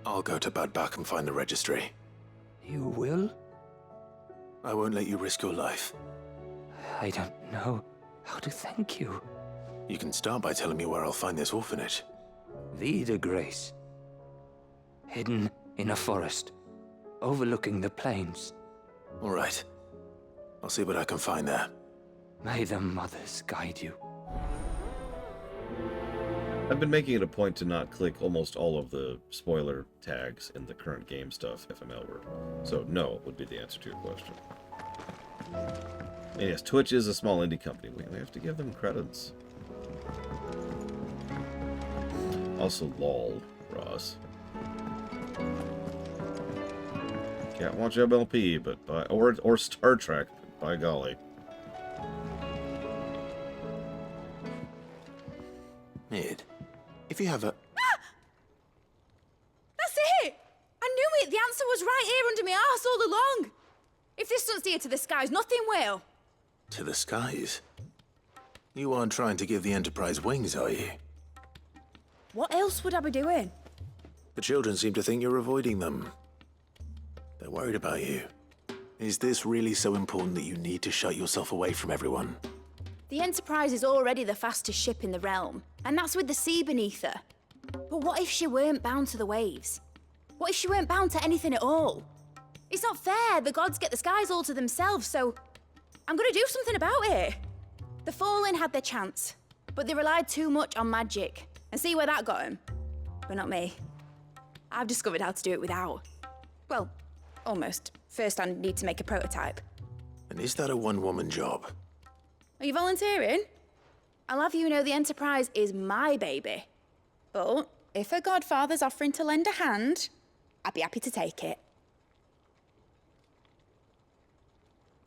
I'll go to Badbach and find the registry. You will? I won't let you risk your life. I don't know how to thank you. You can start by telling me where I'll find this orphanage. Vida Grace. Hidden in a forest, overlooking the plains. All right. I'll see what I can find there. May the mothers guide you. I've been making it a point to not click almost all of the spoiler tags in the current game stuff, FML-ward. So no would be the answer to your question. And yes, Twitch is a small indie company. We have to give them credits. Also, lol, Ross. Can't watch MLP, but or Star Trek, but by golly. Mid, if you have a... That's it! I knew it! The answer was right here under my arse all along! If If this doesn't steer to the skies, nothing will. To the skies? You aren't trying to give the Enterprise wings, are you? What else would I be doing? The children seem to think you're avoiding them. They're worried about you. Is this really so important that you need to shut yourself away from everyone? The Enterprise is already the fastest ship in the realm, and that's with the sea beneath her. But what if she weren't bound to the waves? What if she weren't bound to anything at all? It's not fair. The gods get the skies all to themselves, so I'm gonna do something about it. The Fallen had their chance, but they relied too much on magic. And see where that got them? But not me. I've discovered how to do it without. Well, almost. First, I need to make a prototype. And is that a one-woman job? Are you volunteering? I'll have you know the Enterprise is my baby. But if a godfather's offering to lend a hand, I'd be happy to take it.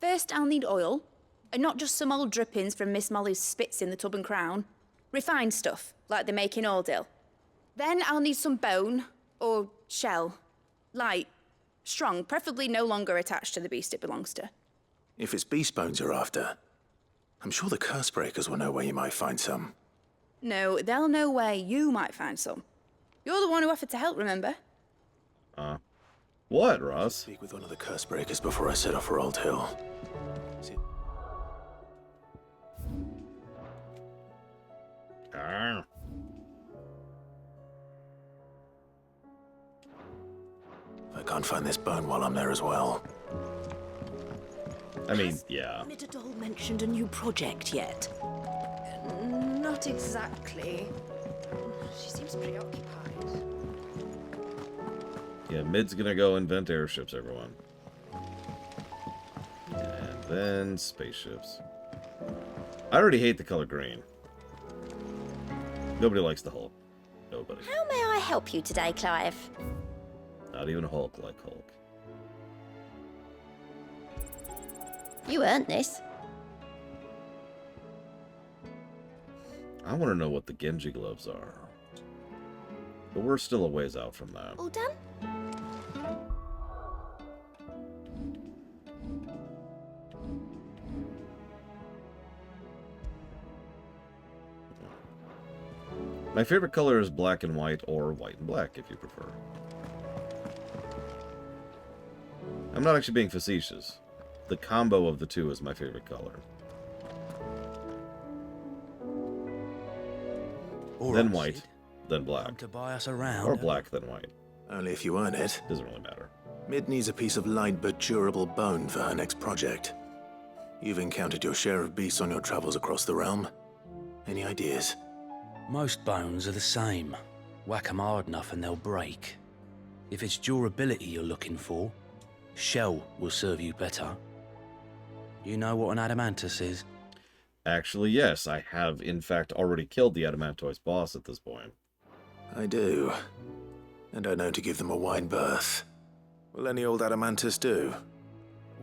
First, I'll need oil, and not just some old drippings from Miss Molly's spits in the Tub and Crown. Refined stuff, like they make in Ordil. Then I'll need some bone, or shell. Light, strong, preferably no longer attached to the beast it belongs to. If it's beast bones you're after, I'm sure the curse breakers will know where you might find some. No, they'll know where you might find some. You're the one who offered to help, remember? What, Ross? Speak with one of the curse breakers before I set off for Old Hill. I can't find this bone while I'm there as well. I mean, yeah. Midadol mentioned a new project yet? Not exactly. She seems preoccupied. Yeah, Mid's gonna go invent airships, everyone. And then spaceships. I already hate the color green. Nobody likes the Hulk. Nobody. How may I help you today, Clive? Not even Hulk like Hulk. You earned this. I want to know what the Genji gloves are. But we're still a ways out from that. All done? My favorite color is black and white, or white and black, if you prefer. I'm not actually being facetious. The combo of the two is my favorite color. Then white, then black. To buy us around. Or black, then white. Only if you earn it. Doesn't really matter. Mid needs a piece of light but durable bone for her next project. You've encountered your share of beasts on your travels across the realm. Any ideas? Most bones are the same. Whack 'em hard enough and they'll break. If it's durability you're looking for, shell will serve you better. You know what an adamantus is? Actually, yes. I have, in fact, already killed the Adamantoise boss at this point. I do. And I know to give them a wide berth. Will any old adamantus do?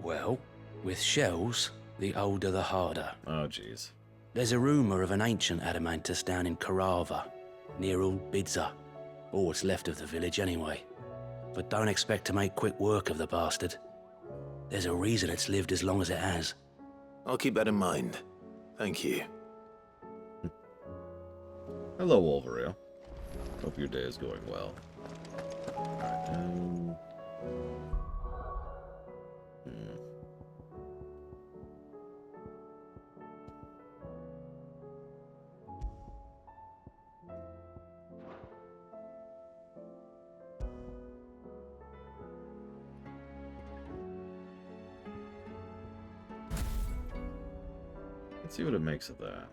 Well, with shells, the older the harder. Oh, jeez. There's a rumour of an ancient adamantus down in Karava, near Old Bidza. Or what's left of the village anyway. But don't expect to make quick work of the bastard. There's a reason it's lived as long as it has. I'll keep that in mind. Thank you. Hello, Wolverine. Hope your day is going well. Alright, let's see what it makes of that.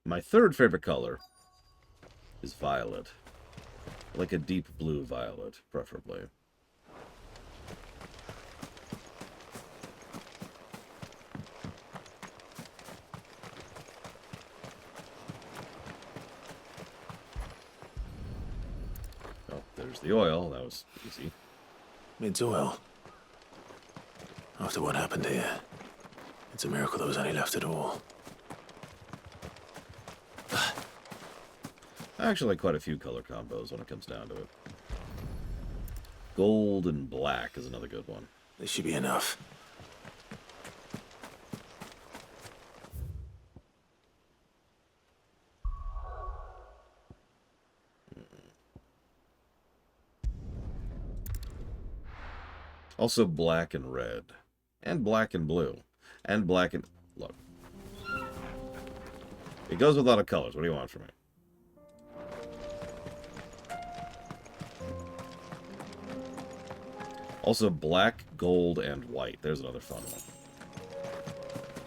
My third favorite color is violet. Like a deep blue violet, preferably. Here's the oil. That was easy. It's oil. After what happened here, it's a miracle there was any left at all. I actually like quite a few color combos when it comes down to it. Gold and black is another good one. This should be enough. Also black and red. And black and blue. And black and... Look. It goes with a lot of colors. What do you want from me? Also black, gold, and white. There's another fun one.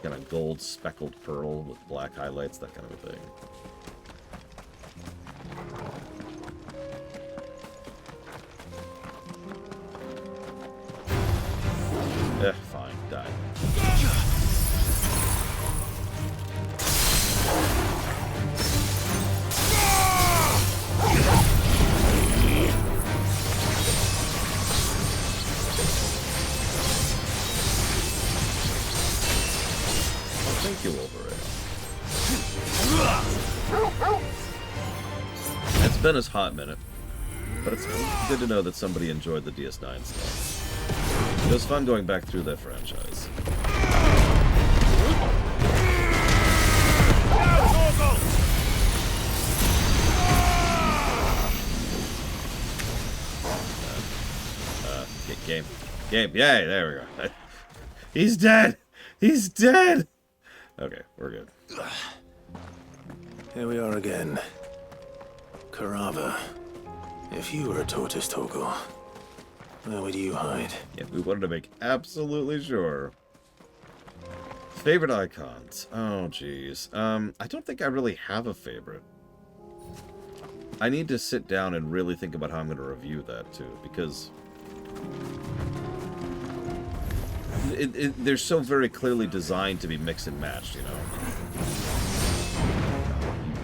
Kind of gold speckled pearl with black highlights, that kind of a thing. Fine, die. Thank you, Wolverine. It's been a hot minute, but it's good to know that somebody enjoyed the DS9 stuff. It was fun going back through that franchise. Game. Yay, there we go. He's dead! He's dead! Okay, we're good. Here we are again. Carava. If you were a tortoise, Torgal, where would you hide? Yeah, we wanted to make absolutely sure. Favorite icons. Oh, jeez. I don't think I really have a favorite. I need to sit down and really think about how I'm going to review that, too, because... they're so very clearly designed to be mixed and matched, you know?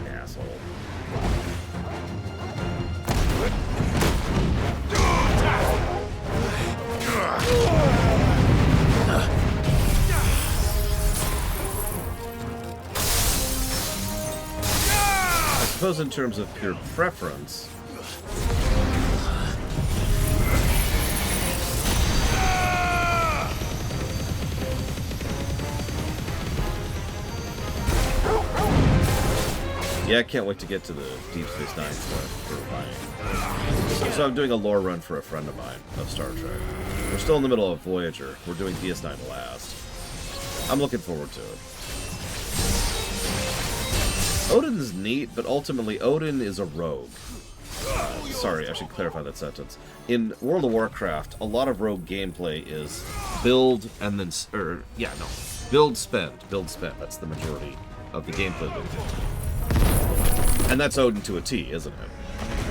You asshole. I suppose in terms of pure preference... Yeah, I can't wait to get to the Deep Space Nine stuff for buying. So I'm doing a lore run for a friend of mine of Star Trek. We're still in the middle of Voyager. We're doing DS9 last. I'm looking forward to it. Odin's neat, but ultimately Odin is a rogue. Sorry, I should clarify that sentence. In World of Warcraft, a lot of rogue gameplay is build and then... build, spend. Build, spend. That's the majority of the gameplay loop. And that's Odin to a T, isn't it?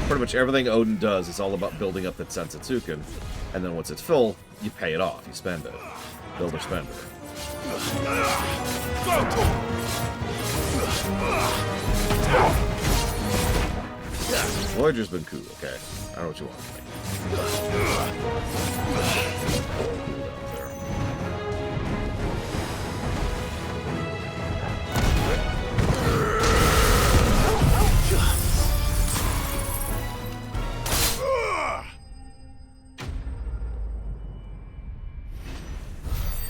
Pretty much everything Odin does is all about building up that Sensatsuken, and then once it's full, you pay it off, you spend it. Build or spend it. Voyager's been cool, okay. I don't know what you want from me.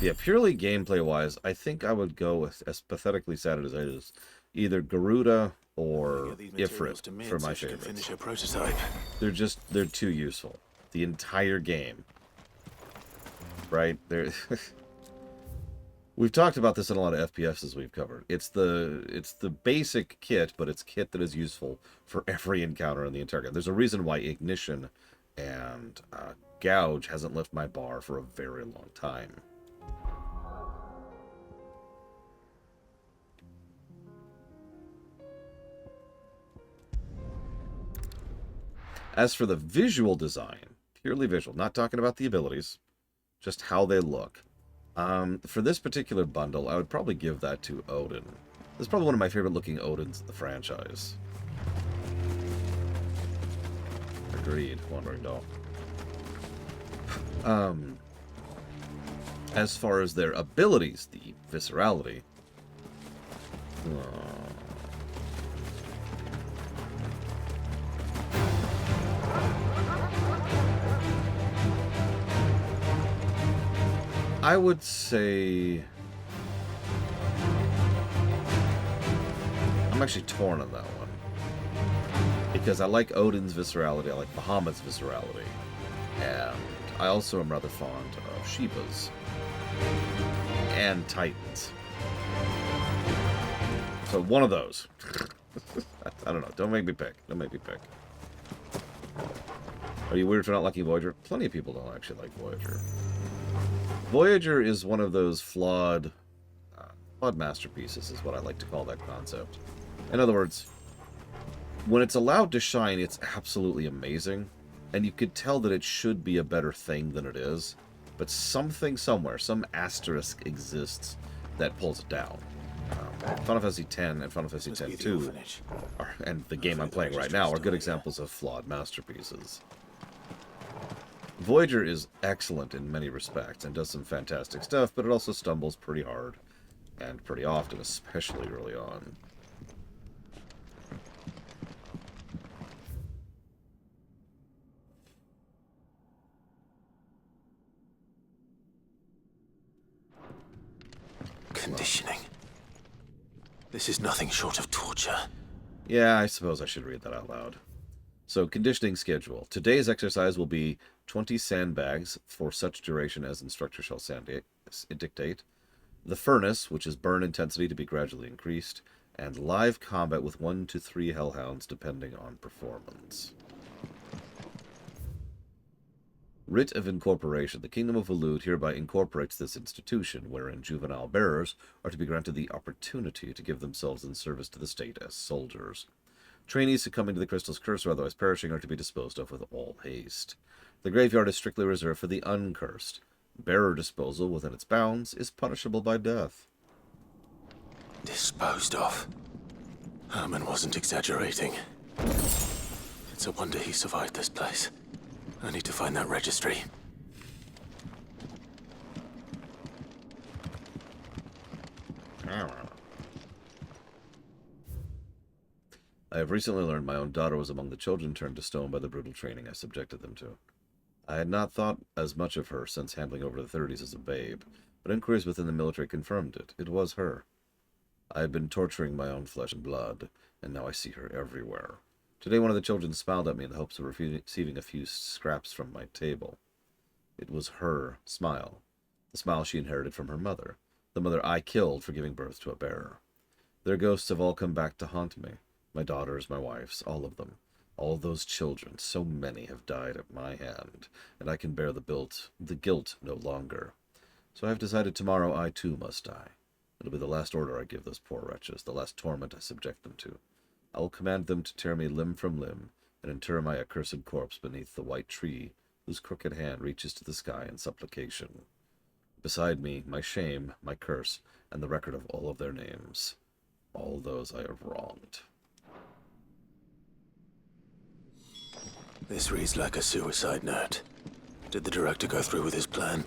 Yeah, purely gameplay-wise, I think I would go with, as pathetically sad as it is, either Garuda or Ifrit for my favorites. Finish a prototype. They're too useful. The entire game. Right? We've talked about this in a lot of FPSs we've covered. It's the basic kit, but it's kit that is useful for every encounter in the entire game. There's a reason why Ignition and Gouge hasn't lifted my bar for a very long time. As for the visual design, purely visual, not talking about the abilities, just how they look. For this particular bundle, I would probably give that to Odin. This is probably one of my favorite looking Odins in the franchise. Agreed, Wandering Doll. As far as their abilities, the viscerality. I would say I'm actually torn on that one. Because I like Odin's viscerality, I like Bahamut's viscerality. And I also am rather fond of Shiva's. And Titan's. So one of those. I don't know. Don't make me pick. Don't make me pick. Are you weird for not liking Voyager? Plenty of people don't actually like Voyager. Voyager is one of those flawed masterpieces, is what I like to call that concept. In other words, when it's allowed to shine, it's absolutely amazing. And you could tell that it should be a better thing than it is. But something somewhere, some asterisk exists that pulls it down. Final Fantasy X and Final Fantasy X-2, and the game I'm playing right now, are good examples of flawed masterpieces. Voyager is excellent in many respects and does some fantastic stuff, but it also stumbles pretty hard, and pretty often, especially early on. Conditioning. This is nothing short of torture. Yeah, I suppose I should read that out loud. So, conditioning schedule. Today's exercise will be 20 sandbags for such duration as instructor shall dictate. The furnace, which is burn intensity to be gradually increased. And live combat with 1 to 3 hellhounds depending on performance. Writ of incorporation. The Kingdom of Volud hereby incorporates this institution, wherein juvenile bearers are to be granted the opportunity to give themselves in service to the state as soldiers. Trainees succumbing to the crystal's curse or otherwise perishing are to be disposed of with all haste. The graveyard is strictly reserved for the uncursed. Bearer disposal within its bounds is punishable by death. Disposed of. Herman wasn't exaggerating. It's a wonder he survived this place. I need to find that registry. I have recently learned my own daughter was among the children turned to stone by the brutal training I subjected them to. I had not thought as much of her since handling over the 30s as a babe, but inquiries within the military confirmed it. It was her. I had been torturing my own flesh and blood, and now I see her everywhere. Today one of the children smiled at me in the hopes of receiving a few scraps from my table. It was her smile, the smile she inherited from her mother, the mother I killed for giving birth to a bearer. Their ghosts have all come back to haunt me. My daughters, my wives, all of them. All those children, so many have died at my hand, and I can bear the guilt no longer. So I have decided tomorrow I too must die. It'll be the last order I give those poor wretches, the last torment I subject them to. I will command them to tear me limb from limb, and inter my accursed corpse beneath the white tree, whose crooked hand reaches to the sky in supplication. Beside me, my shame, my curse, and the record of all of their names. All those I have wronged. This reads like a suicide note. Did the director go through with his plan?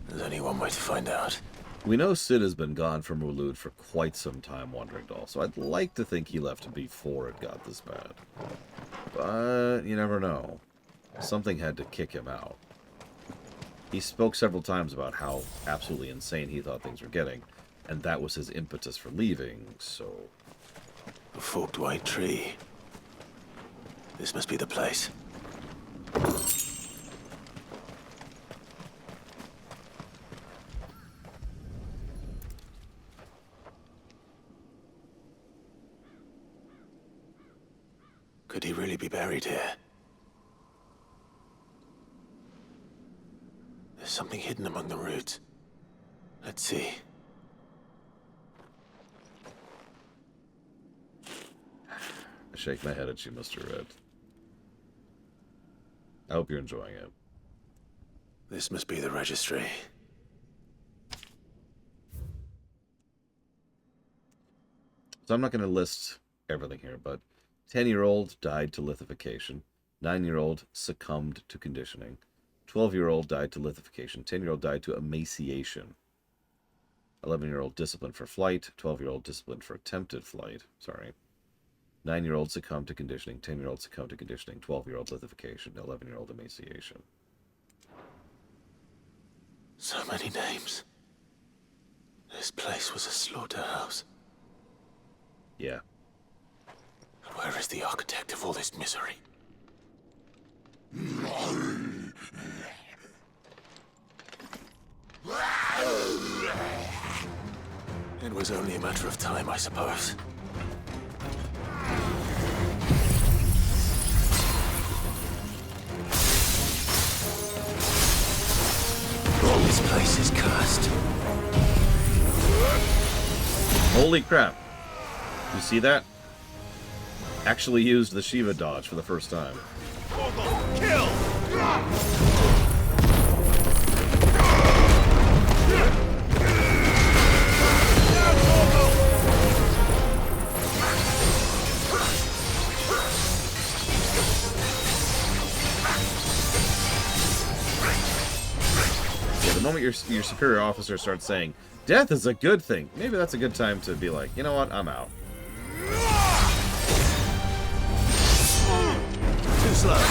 There's only one way to find out. We know Sid has been gone from Volud for quite some time, Wandering Doll, so I'd like to think he left before it got this bad. But you never know. Something had to kick him out. He spoke several times about how absolutely insane he thought things were getting, and that was his impetus for leaving, so... A forked white tree. This must be the place. Could he really be buried here? There's something hidden among the roots. Let's see. I shake my head at you, Mr. Red. I hope you're enjoying it. This must be the registry. So I'm not going to list everything here, but 10-year-old died to lithification. 9-year-old succumbed to conditioning. 12-year-old died to lithification. 10-year-old died to emaciation. 11-year-old disciplined for flight. 12-year-old disciplined for attempted flight. Sorry. 9-year-old succumbed to conditioning. 10-year-old succumbed to conditioning. 12-year-old lithification. 11-year-old emaciation. So many names. This place was a slaughterhouse. Yeah. And where is the architect of all this misery? It was only a matter of time, I suppose. This place is cursed. Holy crap. You see that? Actually used the Shiva dodge for the first time. Kill! Yeah, the moment your superior officer starts saying, death is a good thing, maybe that's a good time to be like, you know what, I'm out. Too slow.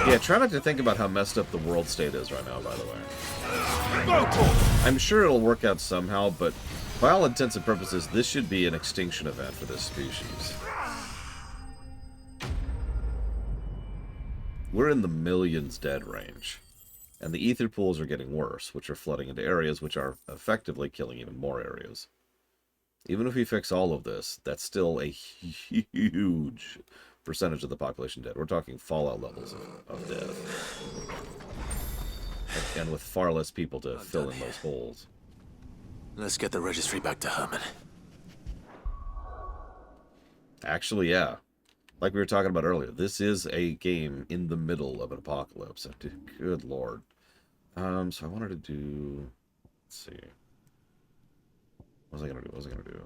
Yeah, try not to think about how messed up the world state is right now, by the way. I'm sure it'll work out somehow, but by all intents and purposes, this should be an extinction event for this species. We're in the millions dead range, and the ether pools are getting worse, which are flooding into areas which are effectively killing even more areas. Even if we fix all of this, that's still a huge percentage of the population dead. We're talking Fallout levels of death. And with far less people to fill in those holes. Let's get the registry back to Herman. Actually, yeah. Like we were talking about earlier, this is a game in the middle of an apocalypse. Good lord. So I wanted to do... Let's see. What was I gonna do?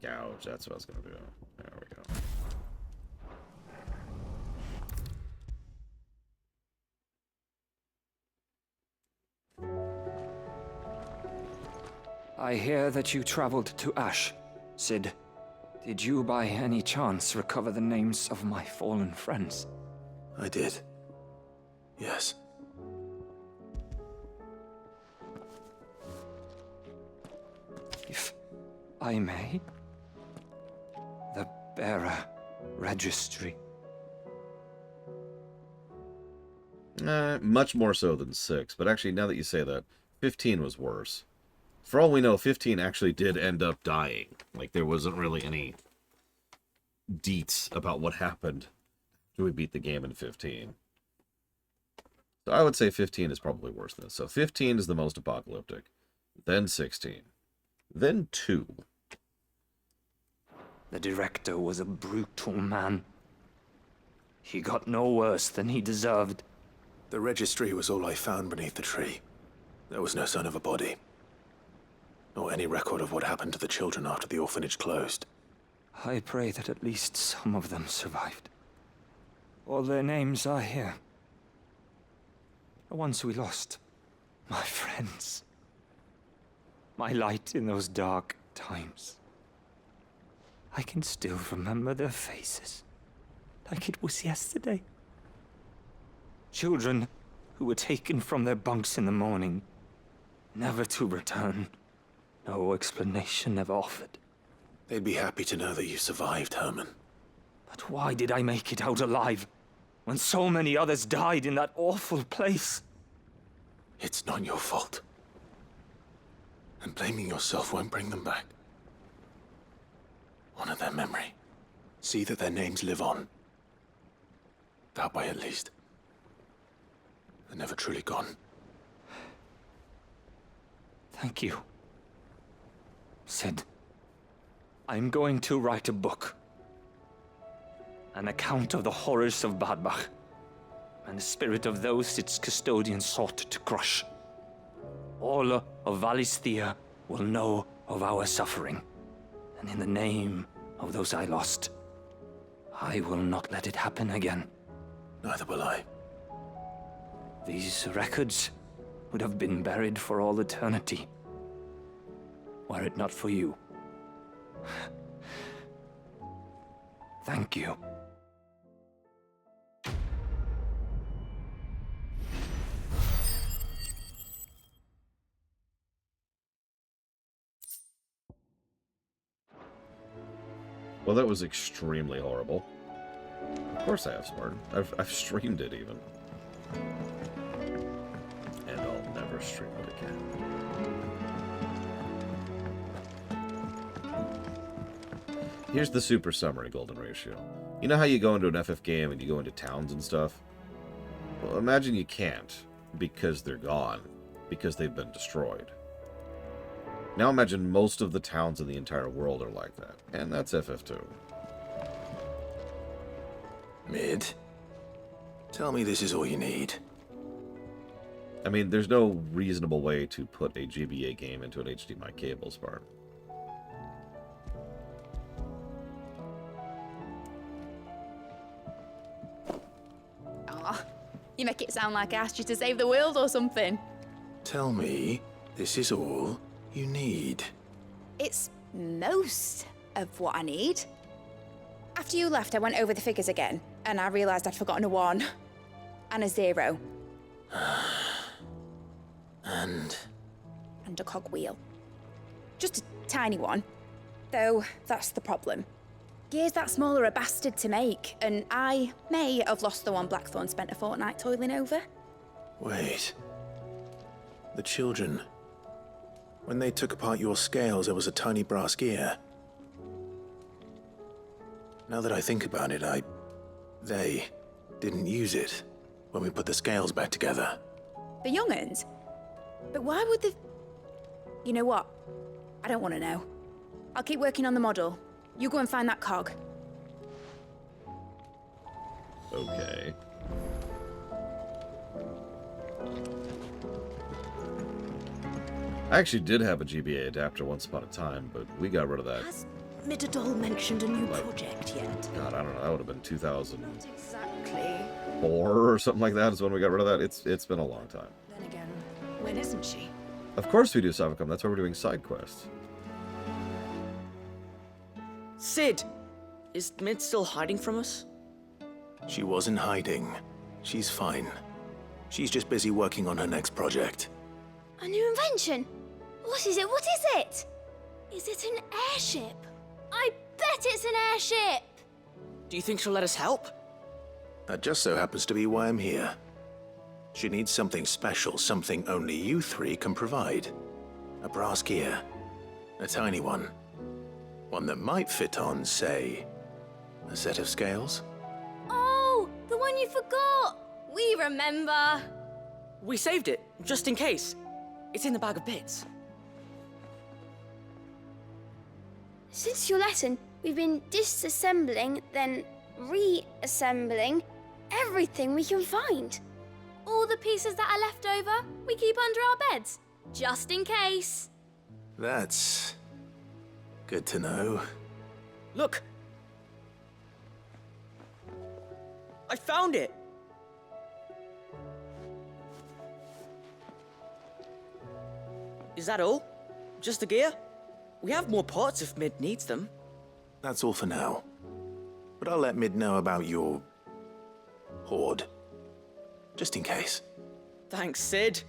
Gouge, that's what I was gonna do. There we go. I hear that you traveled to Ash, Sid. Did you by any chance recover the names of my fallen friends? I did. Yes. If I may? The bearer registry. Much more so than 6, but actually, now that you say that, 15 was worse. For all we know, 15 actually did end up dying. Like, there wasn't really any deets about what happened after we beat the game in 15. So I would say 15 is probably worse than this. So 15 is the most apocalyptic. Then 16. Then 2. The director was a brutal man. He got no worse than he deserved. The registry was all I found beneath the tree. There was no sign of a body. Or any record of what happened to the children after the orphanage closed. I pray that at least some of them survived. All their names are here. The ones we lost. My friends. My light in those dark times. I can still remember their faces. Like it was yesterday. Children who were taken from their bunks in the morning. Never to return. No explanation ever offered. They'd be happy to know that you survived, Herman. But why did I make it out alive, when so many others died in that awful place? It's not your fault. And blaming yourself won't bring them back. Honor their memory. See that their names live on. That way, at least. They're never truly gone. Thank you, Sid, I'm going to write a book. An account of the horrors of Badbach, and the spirit of those its custodians sought to crush. All of Valisthea will know of our suffering, and in the name of those I lost, I will not let it happen again. Neither will I. These records would have been buried for all eternity, were it not for you. Thank you. Well, that was extremely horrible. Of course I have Spartan. I've streamed it even. And I'll never stream it again. Here's the super summary golden ratio. You know how you go into an FF game and you go into towns and stuff? Well, imagine you can't, because they're gone. Because they've been destroyed. Now imagine most of the towns in the entire world are like that. And that's FF2. Mid, tell me this is all you need. I mean, there's no reasonable way to put a GBA game into an HDMI cable, Spartan. Aw, you make it sound like I asked you to save the world or something. Tell me this is all you need. It's most of what I need. After you left, I went over the figures again, and I realised I'd forgotten a 1 and a 0. And a cogwheel. Just a tiny one. Though, that's the problem. Gears that small are a bastard to make, and I may have lost the one Blackthorn spent a fortnight toiling over. wait. The children. When they took apart your scales, there was a tiny brass gear. Now that I think about it, they didn't use it when we put the scales back together. The young'uns? But why would the... You know what? I don't want to know. I'll keep working on the model. You go and find that cog. Okay. I actually did have a GBA adapter once upon a time, but we got rid of that. Has Midadol mentioned a new project yet? God, I don't know. That would have been 2004 Not exactly. or something like that is when we got rid of that. It's been a long time. Then again, when isn't she? Of course we do, Savicom. That's why we're doing side quests. Sid! Is Mid still hiding from us? She wasn't hiding. She's fine. She's just busy working on her next project. A new invention? What is it? What is it? Is it an airship? I bet it's an airship! Do you think she'll let us help? That just so happens to be why I'm here. She needs something special, something only you three can provide. A brass gear. A tiny one. One that might fit on, say, a set of scales? Oh, the one you forgot! We remember! We saved it, just in case. It's in the bag of bits. Since your lesson, we've been disassembling, then reassembling everything we can find. All the pieces that are left over, we keep under our beds, just in case. That's good to know. Look! I found it! Is that all? Just the gear? We have more parts if Mid needs them. That's all for now. But I'll let Mid know about your hoard. Just in case. Thanks, Sid.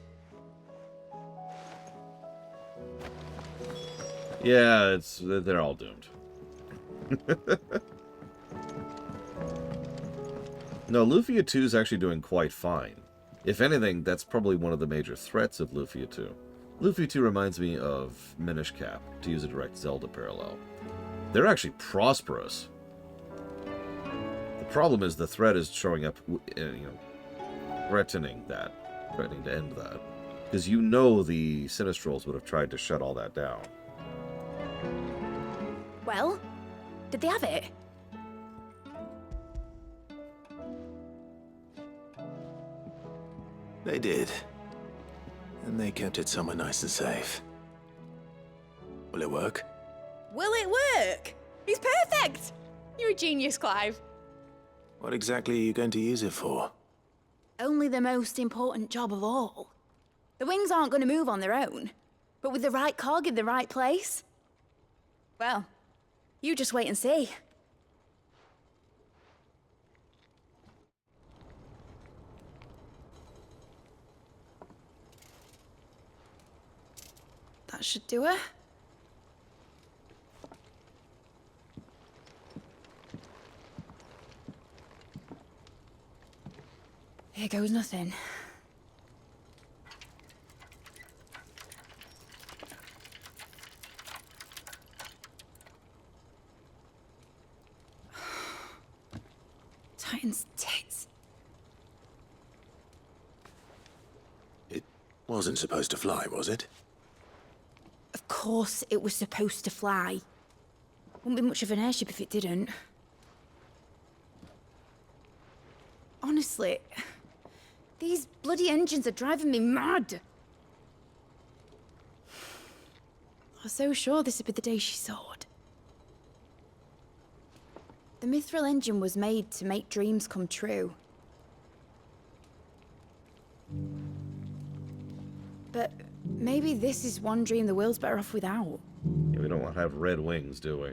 Yeah, they're all doomed. No, Lufia 2 is actually doing quite fine. If anything, that's probably one of the major threats of Lufia 2. Lufia 2 reminds me of Minish Cap, to use a direct Zelda parallel. They're actually prosperous. The problem is the threat is showing up, threatening to end that. Because you know the Sinistrals would have tried to shut all that down. Well, did they have it? They did. And they kept it somewhere nice and safe. Will it work? Will it work? He's perfect! You're a genius, Clive. What exactly are you going to use it for? Only the most important job of all. The wings aren't going to move on their own. But with the right cog in the right place? Well, you just wait and see. That should do it. Here goes nothing. Titan's tits. It wasn't supposed to fly, was it? Of course it was supposed to fly. Wouldn't be much of an airship if it didn't. Honestly, these bloody engines are driving me mad. I was so sure this would be the day she soared. The Mithril engine was made to make dreams come true. But maybe this is one dream the world's better off without. Yeah, we don't want to have red wings, do we?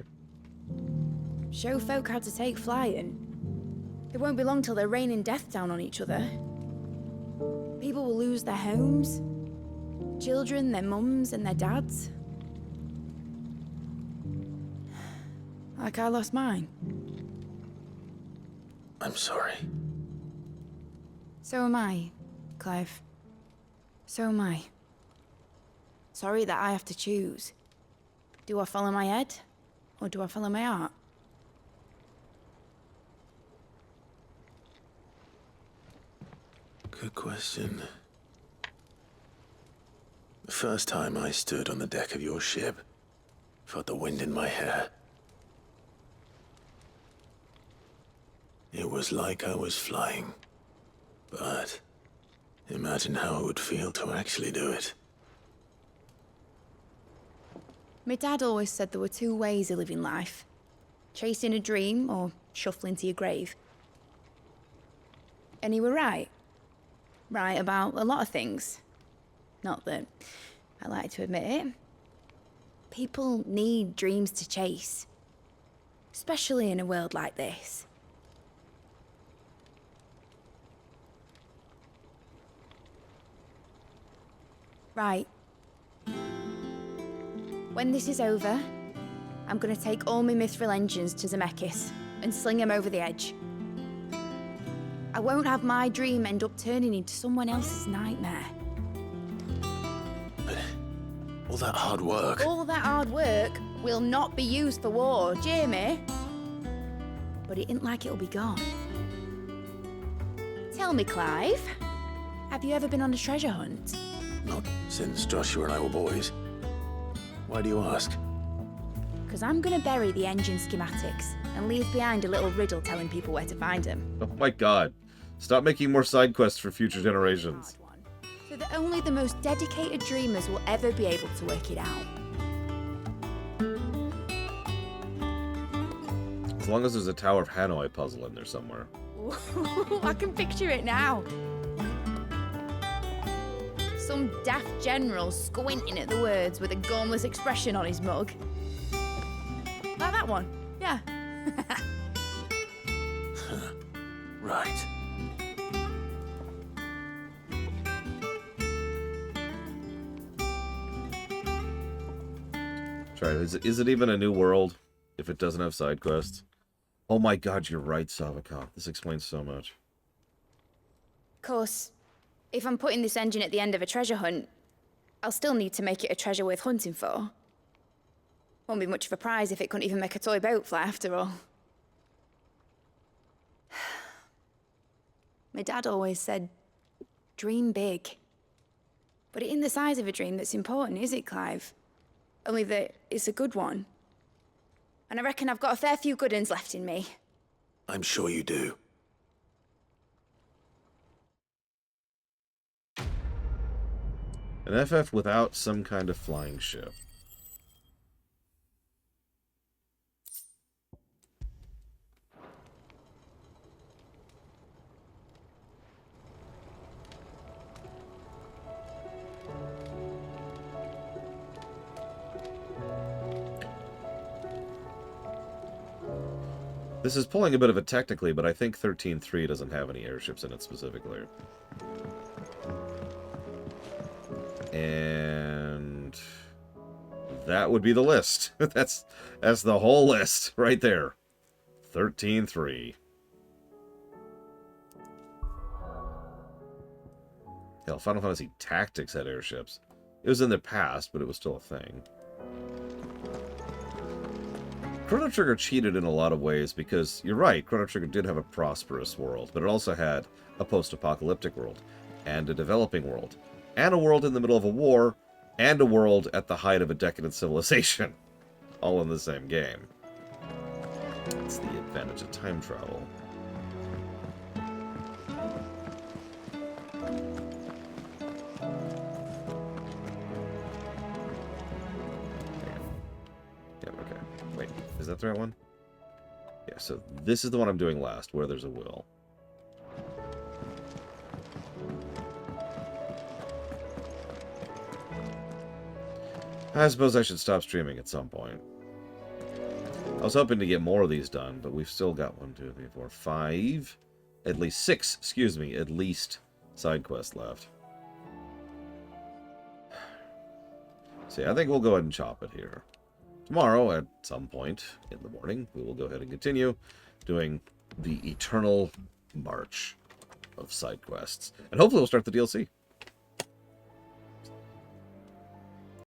Show folk how to take flying. It won't be long till they're raining death down on each other. People will lose their homes. Children, their mums and their dads. Like I lost mine. I'm sorry. So am I, Clive. So am I. Sorry that I have to choose. Do I follow my head, or do I follow my heart? Good question. The first time I stood on the deck of your ship, felt the wind in my hair. It was like I was flying. But imagine how it would feel to actually do it. My dad always said there were two ways of living life. Chasing a dream or shuffling to your grave. And he were right. Right about a lot of things. Not that I like to admit it. People need dreams to chase. Especially in a world like this. Right. When this is over, I'm gonna take all my Mithril engines to Zemeckis and sling them over the edge. I won't have my dream end up turning into someone else's nightmare. But all that hard work... All that hard work will not be used for war, Jamie. But it ain't like it'll be gone. Tell me, Clive, have you ever been on a treasure hunt? Not since Joshua and I were boys. Why do you ask? Because I'm gonna bury the engine schematics and leave behind a little riddle telling people where to find them. Oh my god. Stop making more side quests for future generations. So that only the most dedicated dreamers will ever be able to work it out. As long as there's a Tower of Hanoi puzzle in there somewhere. I can picture it now. Some daft general squinting at the words with a gormless expression on his mug. Like that one, yeah. Right. Try it. Is it even a new world if it doesn't have side quests? Oh my god, you're right, Savakov. This explains so much. Of course, if I'm putting this engine at the end of a treasure hunt, I'll still need to make it a treasure worth hunting for. Won't be much of a prize if it couldn't even make a toy boat fly after all. My dad always said, dream big. But it ain't the size of a dream that's important, is it, Clive? only that it's a good one. And I reckon I've got a fair few good uns left in me. I'm sure you do. An FF without some kind of flying ship. This is pulling a bit of it technically, but I think 13.3 doesn't have any airships in it specifically. And that would be the list. That's the whole list right there. 13.3. Hell, Final Fantasy Tactics had airships. It was in the past, but it was still a thing. Chrono Trigger cheated in a lot of ways because, you're right, Chrono Trigger did have a prosperous world, but it also had a post-apocalyptic world, and a developing world, and a world in the middle of a war, and a world at the height of a decadent civilization. All in the same game. That's the advantage of time travel. Is that the right one? Yeah, so this is the one I'm doing last, where there's a will. I suppose I should stop streaming at some point. I was hoping to get more of these done, but we've still got 1, 2, 3, 4, 5... At least 6, excuse me, at least side quests left. So yeah, I think we'll go ahead and chop it here. Tomorrow, at some point in the morning, we will go ahead and continue doing the eternal march of side quests. And hopefully we'll start the DLC.